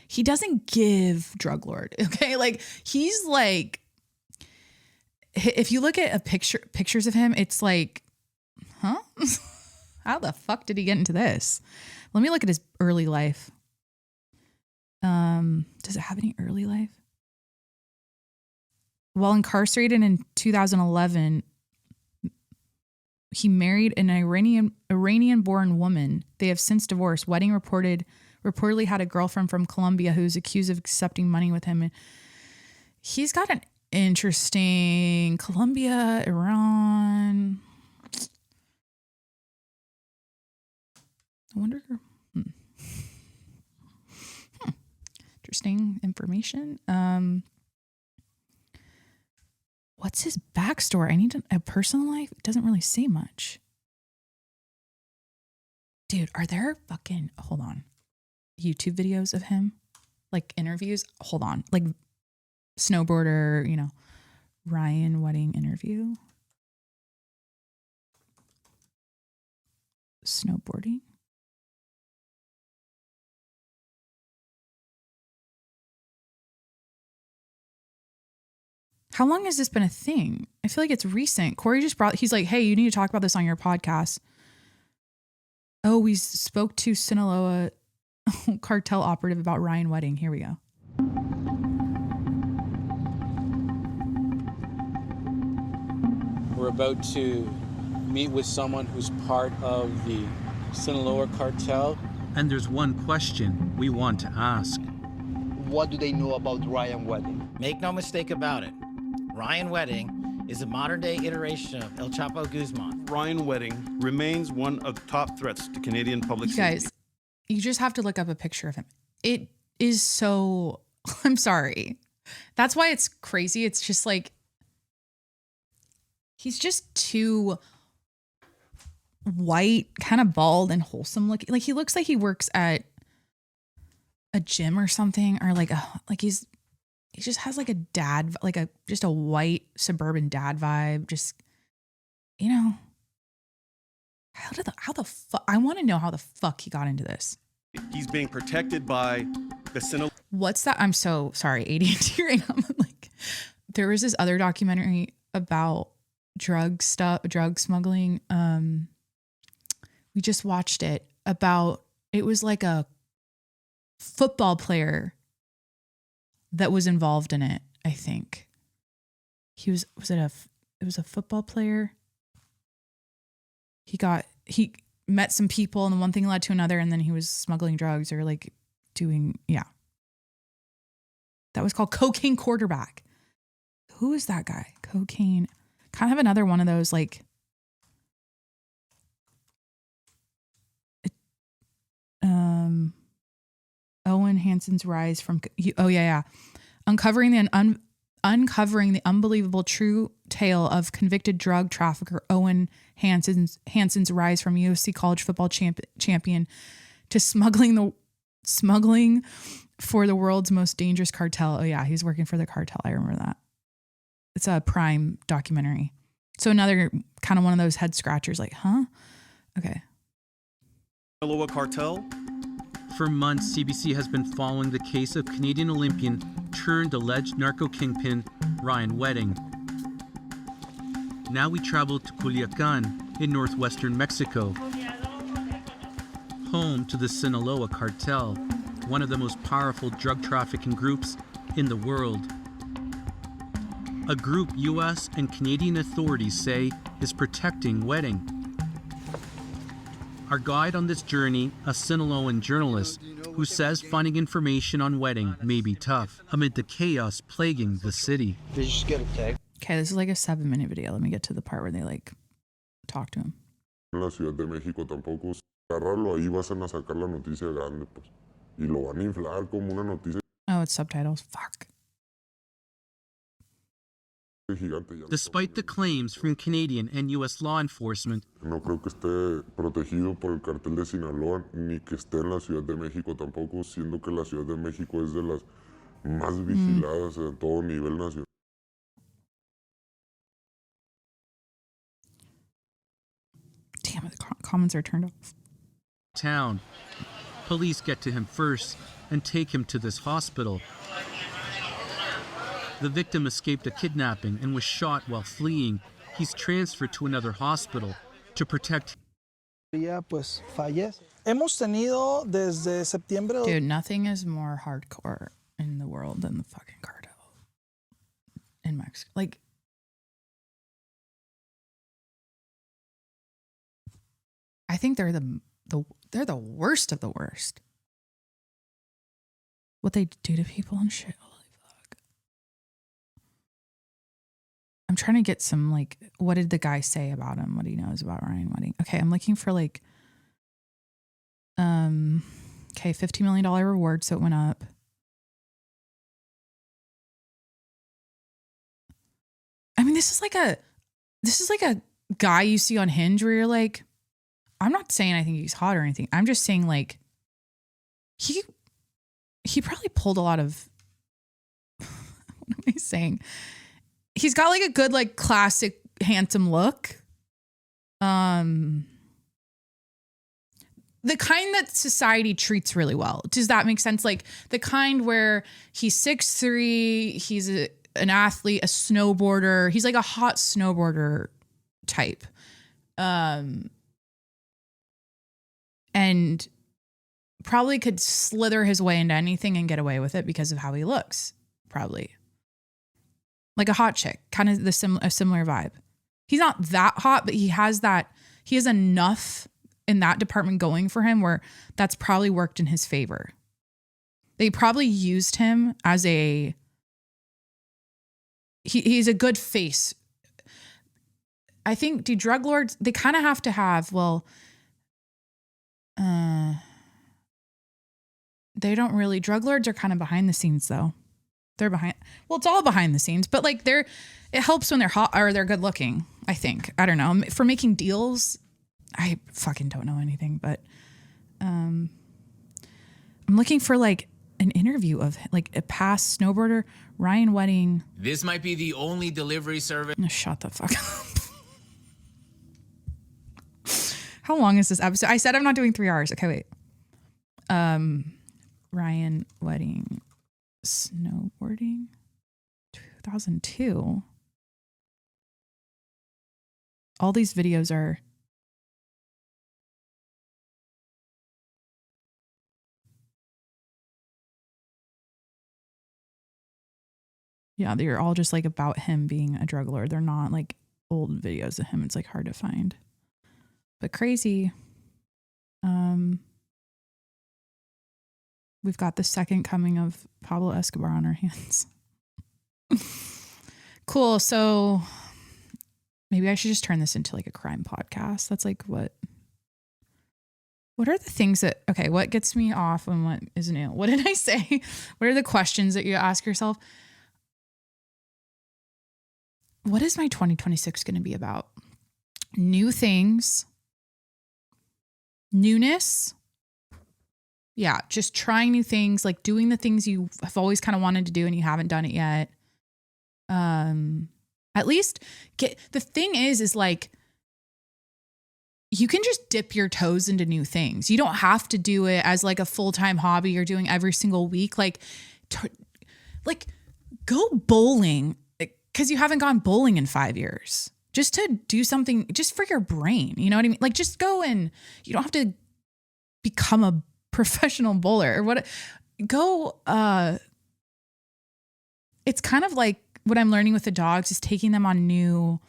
he doesn't give drug lord. Okay. Like he's like, if you look at pictures of him, it's like, huh? How the fuck did he get into this? Let me look at his early life. Does it have any early life? While incarcerated in 2011, he married an Iranian-born woman. They have since divorced. Wedding reportedly had a girlfriend from Colombia who was accused of accepting money with him. And he's got an interesting Colombia, Iran. I wonder. Interesting information. What's his backstory? I need a personal life. It doesn't really say much. Dude, are there hold on, YouTube videos of him? Like interviews? Hold on. Like snowboarder, Ryan Wedding interview. Snowboarding. How long has this been a thing? I feel like it's recent. Corey he's like, hey, you need to talk about this on your podcast. Oh, we spoke to Sinaloa cartel operative about Ryan Wedding. Here we go. We're about to meet with someone who's part of the Sinaloa cartel. And there's one question we want to ask. What do they know about Ryan Wedding? Make no mistake about it. Ryan Wedding is a modern-day iteration of El Chapo Guzman. Ryan Wedding remains one of the top threats to Canadian public safety. Guys, you just have to look up a picture of him. It is so... I'm sorry. That's why it's crazy. It's just like, he's just too white, kind of bald and wholesome looking. Like he looks like he works at a gym or something, or like he just has like a dad, like just a white suburban dad vibe. Just, you know, how the fuck, I want to know how the fuck he got into this. He's being protected by the Sinaloa. What's that? I'm so sorry, ADHD right now. Like, there was this other documentary about drug smuggling. We just watched it it was like a football player that was involved in it. I think it was a football player. He met some people and one thing led to another, and then he was smuggling drugs or like doing, yeah. That was called Cocaine Quarterback. Who is that guy? Cocaine. Kind of another one of those like, Owen Hansen's rise from, uncovering the unbelievable true tale of convicted drug trafficker Owen Hansen's rise from UFC college football champion to smuggling for the world's most dangerous cartel. Oh yeah, he's working for the cartel. I remember that. It's a Prime documentary. So another kind of one of those head scratchers, like, huh? Okay. Sinaloa cartel. For months, CBC has been following the case of Canadian Olympian turned alleged narco kingpin Ryan Wedding. Now we travel to Culiacan in northwestern Mexico, home to the Sinaloa cartel, one of the most powerful drug trafficking groups in the world. A group U.S. and Canadian authorities say is protecting Wedding. Our guide on this journey, a Sinaloan journalist who says finding information on Wedding may be tough amid the chaos plaguing the city. Did you just get a text? Okay, this is like a 7-minute video. Let me get to the part where they like talk to him. En la Ciudad de México tampoco. Agarrarlo ahí vas a sacar la noticia grande, pues. Y lo van a inflar como una noticia. Oh, it's subtitles. Fuck. Despite the claims from Canadian and U.S. law enforcement, no creo que esté protegido por el cartel de Sinaloa, ni que esté en la Ciudad de México tampoco, siendo que la Ciudad de México es de las más vigiladas a todo nivel nacional. Damn it, the comments are turned off. Town. Police get to him first and take him to this hospital. The victim escaped a kidnapping and was shot while fleeing. He's transferred to another hospital to protect. Pues fallece. Hemos tenido desde septiembre. Dude, nothing is more hardcore in the world than the fucking cartel in Mexico. Like, I think they're the worst of the worst. What they do to people and shit. I'm trying to get some, like, what did the guy say about him? What he knows about Ryan Wedding. Okay, I'm looking for, like, okay, $50 million reward, so it went up. I mean, this is like a guy you see on Hinge where you're like, I'm not saying I think he's hot or anything. I'm just saying, like, he probably pulled a lot of, what am I saying? He's got like a good, like, classic handsome look. The kind that society treats really well. Does that make sense? Like the kind where he's 6'3", he's an athlete, a snowboarder. He's like a hot snowboarder type. And probably could slither his way into anything and get away with it because of how he looks. Probably. Like a hot chick, kind of a similar vibe. He's not that hot, but he has enough in that department going for him where that's probably worked in his favor. They probably used him as he's a good face. I think, do drug lords, they kind of have to have, they don't really, drug lords are kind of behind the scenes though. they're behind. Well, it's all behind the scenes, but like it helps when they're hot or they're good looking. I think. I don't know. For making deals, I fucking don't know anything, but I'm looking for like an interview of like a past snowboarder, Ryan Wedding. This might be the only delivery service. Shut the fuck up. How long is this episode? I said I'm not doing 3 hours. Okay, wait. Ryan Wedding snowboarding 2002. All these videos are yeah, they're all just like about him being a drug lord. They're not like old videos of him. It's like hard to find. But crazy. We've got the second coming of Pablo Escobar on our hands. Cool. So maybe I should just turn this into like a crime podcast. That's like what are the things that, okay, what gets me off and what isn't it? What did I say? What are the questions that you ask yourself? What is my 2026 going to be about? New things. Newness. Yeah, just trying new things, like doing the things you have always kind of wanted to do and you haven't done it yet. At least the thing is like you can just dip your toes into new things. You don't have to do it as like a full-time hobby you're doing every single week. Like go bowling because you haven't gone bowling in 5 years. Just to do something just for your brain. You know what I mean? Like just go and you don't have to become a professional bowler or what. It's kind of like what I'm learning with the dogs is taking them on new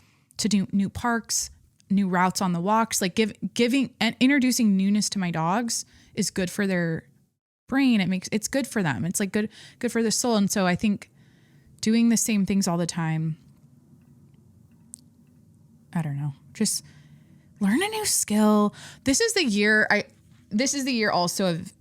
parks, new routes on the walks, like giving and introducing newness to my dogs is good for their brain. It's good for them. It's like good for the soul. And so I think doing the same things all the time, I don't know, just learn a new skill. This is the year also of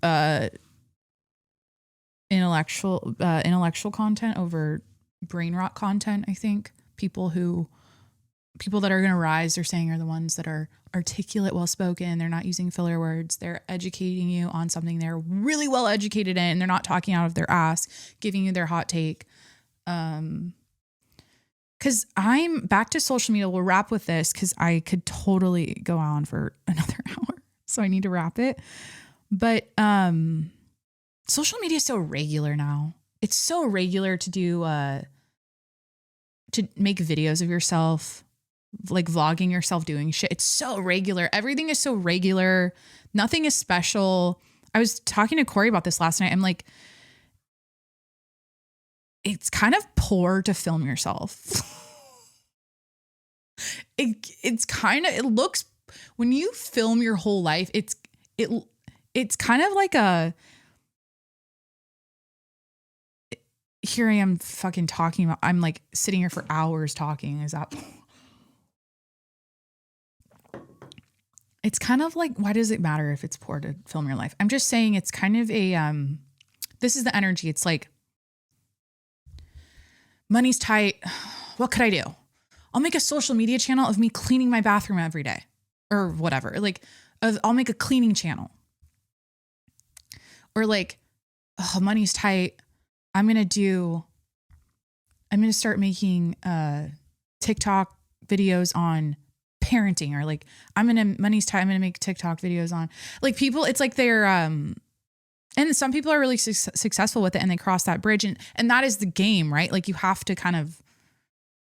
intellectual content over brain rot content. I think people that are going to rise, they're saying, are the ones that are articulate, well-spoken. They're not using filler words. They're educating you on something they're really well educated in. They're not talking out of their ass, giving you their hot take. Because I'm back to social media. We'll wrap with this because I could totally go on for another hour. So I need to wrap it. But social media is so regular now. It's so regular to do to make videos of yourself, like vlogging yourself doing shit. It's so regular. Everything is so regular. Nothing is special. I was talking to Corey about this last night. I'm like, it's kind of poor to film yourself. It looks, when you film your whole life, it's kind of like here I am fucking talking about, I'm like sitting here for hours talking. Is that, it's kind of like, why does it matter if it's poor to film your life? I'm just saying it's kind of this is the energy. It's like, money's tight. What could I do? I'll make a social media channel of me cleaning my bathroom every day or whatever. Like I'll make a cleaning channel. Or like, oh, money's tight. I'm going to start making TikTok videos on parenting, or like money's tight. I'm going to make TikTok videos on like people. It's like they're, and some people are really successful with it and they cross that bridge, and that is the game, right? Like you have to kind of,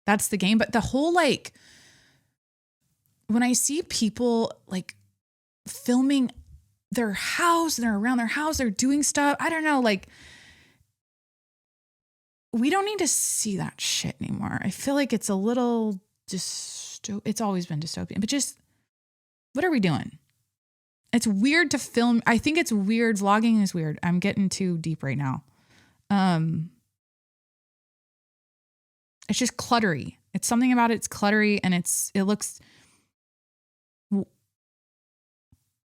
that's the game. But the whole, like, when I see people like filming their house and they're around their house, they're doing stuff, I don't know, like we don't need to see that shit anymore. I feel like it's a little it's always been dystopian, but just what are we doing? It's weird to film. I think it's weird. Vlogging is weird. I'm getting too deep right now. It's just cluttery. It's something about it's cluttery, and it looks,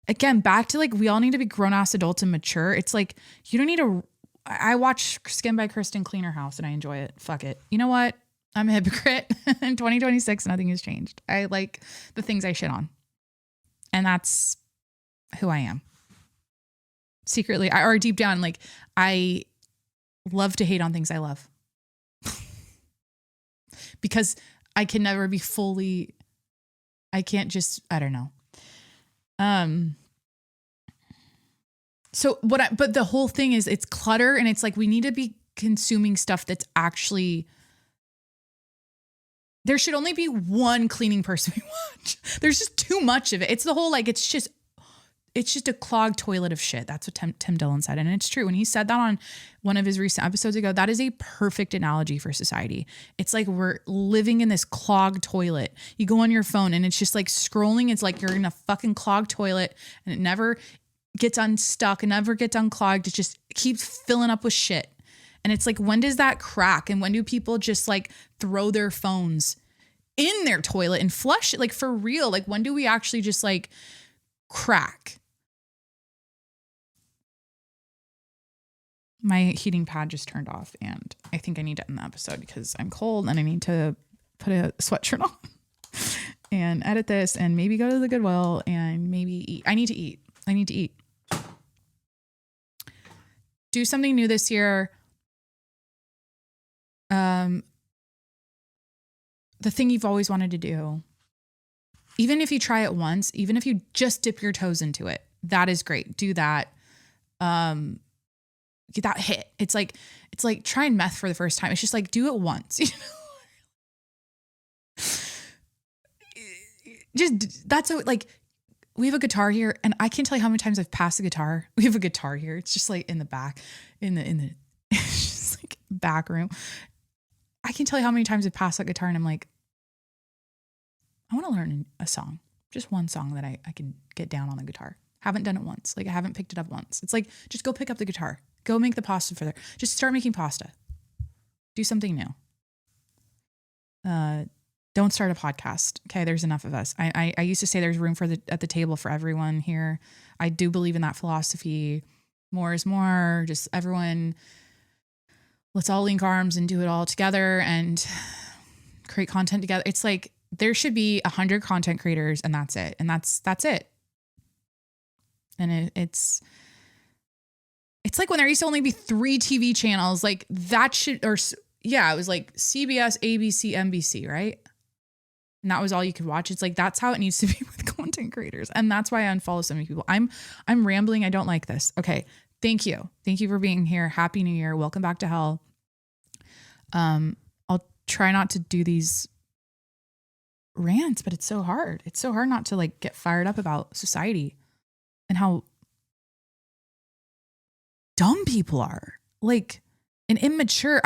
again, back to like, we all need to be grown ass adults and mature. It's like, you don't need to I watch Skin by Kristen clean her house and I enjoy it. Fuck it. You know what? I'm a hypocrite. In 2026, nothing has changed. I like the things I shit on. And that's who I am. Secretly, or deep down, like, I love to hate on things I love. Because I can never be fully, I can't just, I don't know. But the whole thing is it's clutter, and it's like we need to be consuming stuff that's actually, there should only be one cleaning person we watch. There's just too much of it. It's the whole, like, it's just a clogged toilet of shit. That's what Tim Dillon said. And it's true. When he said that on one of his recent episodes ago, that is a perfect analogy for society. It's like we're living in this clogged toilet. You go on your phone and it's just like scrolling. It's like you're in a fucking clogged toilet and it never gets unstuck and never gets unclogged. It just keeps filling up with shit. And it's like, when does that crack? And when do people just like throw their phones in their toilet and flush it? Like, for real? Like, when do we actually just like crack? My heating pad just turned off and I think I need to end the episode because I'm cold and I need to put a sweatshirt on and edit this and maybe go to the Goodwill and maybe eat. I need to eat. Do something new this year. The thing you've always wanted to do, even if you try it once, even if you just dip your toes into it, that is great. Do that. Get that hit. It's like trying meth for the first time. It's just like, do it once. You know? Just, that's so, like, we have a guitar here and I can't tell you how many times I've passed the guitar. We have a guitar here. It's just like in the back, in the it's just like back room. I can tell you how many times I've passed that guitar and I'm like, I want to learn a song, just one song that I can get down on the guitar. Haven't done it once. Like, I haven't picked it up once. It's like, just go pick up the guitar, go make the pasta for there. Just start making pasta, do something new. Don't start a podcast. Okay. There's enough of us. I used to say there's room at the table for everyone here. I do believe in that philosophy. More is more. Just everyone, let's all link arms and do it all together and create content together. It's like, there should be 100 content creators and that's it. And that's it. And it's like when there used to only be 3 TV channels, like that should, it was like CBS, ABC, NBC, right? And that was all you could watch. It's like, that's how it needs to be with content creators. And that's why I unfollow so many people. I'm rambling. I don't like this. Okay. Thank you. Thank you for being here. Happy New Year. Welcome back to hell. I'll try not to do these rants, but it's so hard. It's so hard not to like get fired up about society and how dumb people are, like, and immature.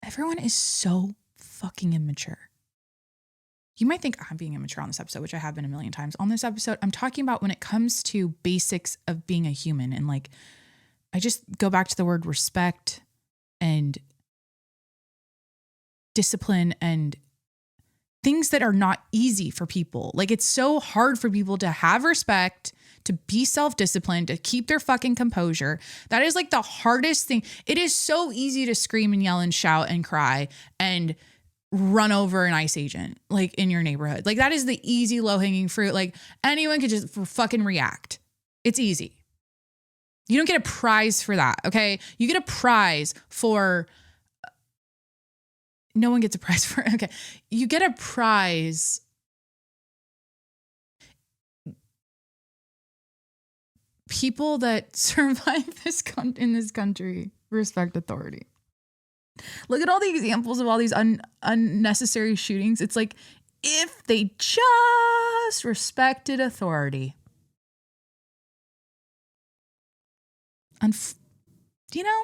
Everyone is so fucking immature. You might think I'm being immature on this episode, which I have been a million times. On this episode, I'm talking about when it comes to basics of being a human. And like, I just go back to the word respect and discipline and things that are not easy for people. Like, it's so hard for people to have respect, to be self-disciplined, to keep their fucking composure. That is like the hardest thing. It is so easy to scream and yell and shout and cry and run over an ICE agent, like, in your neighborhood. Like, that is the easy low-hanging fruit. Like, anyone could just fucking react. It's easy. You don't get a prize for that, okay? You get a prize for... No one gets a prize for it. Okay. You get a prize. People that survive in this country respect authority. Look at all the examples of all these unnecessary shootings. It's like, if they just respected authority. You know,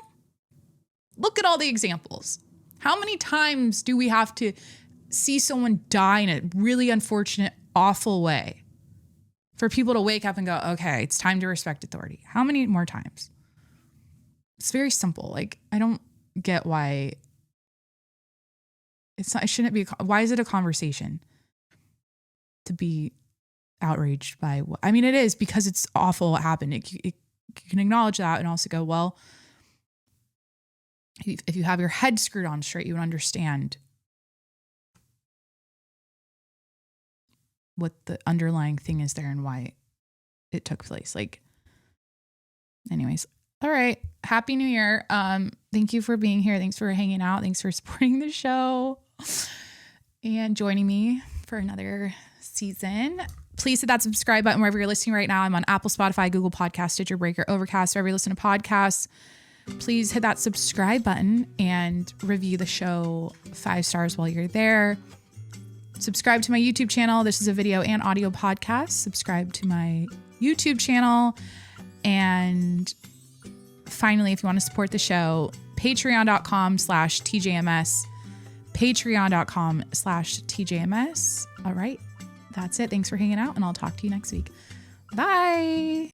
look at all the examples. How many times do we have to see someone die in a really unfortunate, awful way for people to wake up and go, okay, it's time to respect authority? How many more times? It's very simple. Like, I don't get why it shouldn't be. Why is it a conversation to be outraged by what? I mean, it is, because it's awful what happened. It you can acknowledge that and also go, well, if you have your head screwed on straight, you would understand what the underlying thing is there and why it took place. Like, anyways. All right. Happy New Year. Thank you for being here. Thanks for hanging out. Thanks for supporting the show and joining me for another season. Please hit that subscribe button wherever you're listening right now. I'm on Apple, Spotify, Google Podcasts, Stitcher, Breaker, Overcast, wherever you listen to podcasts. Please hit that subscribe button and review the show 5 stars while you're there. Subscribe to my YouTube channel. This is a video and audio podcast. Subscribe to my YouTube channel. And finally, if you want to support the show, patreon.com/TJMS. Patreon.com/TJMS. All right. That's it. Thanks for hanging out, and I'll talk to you next week. Bye.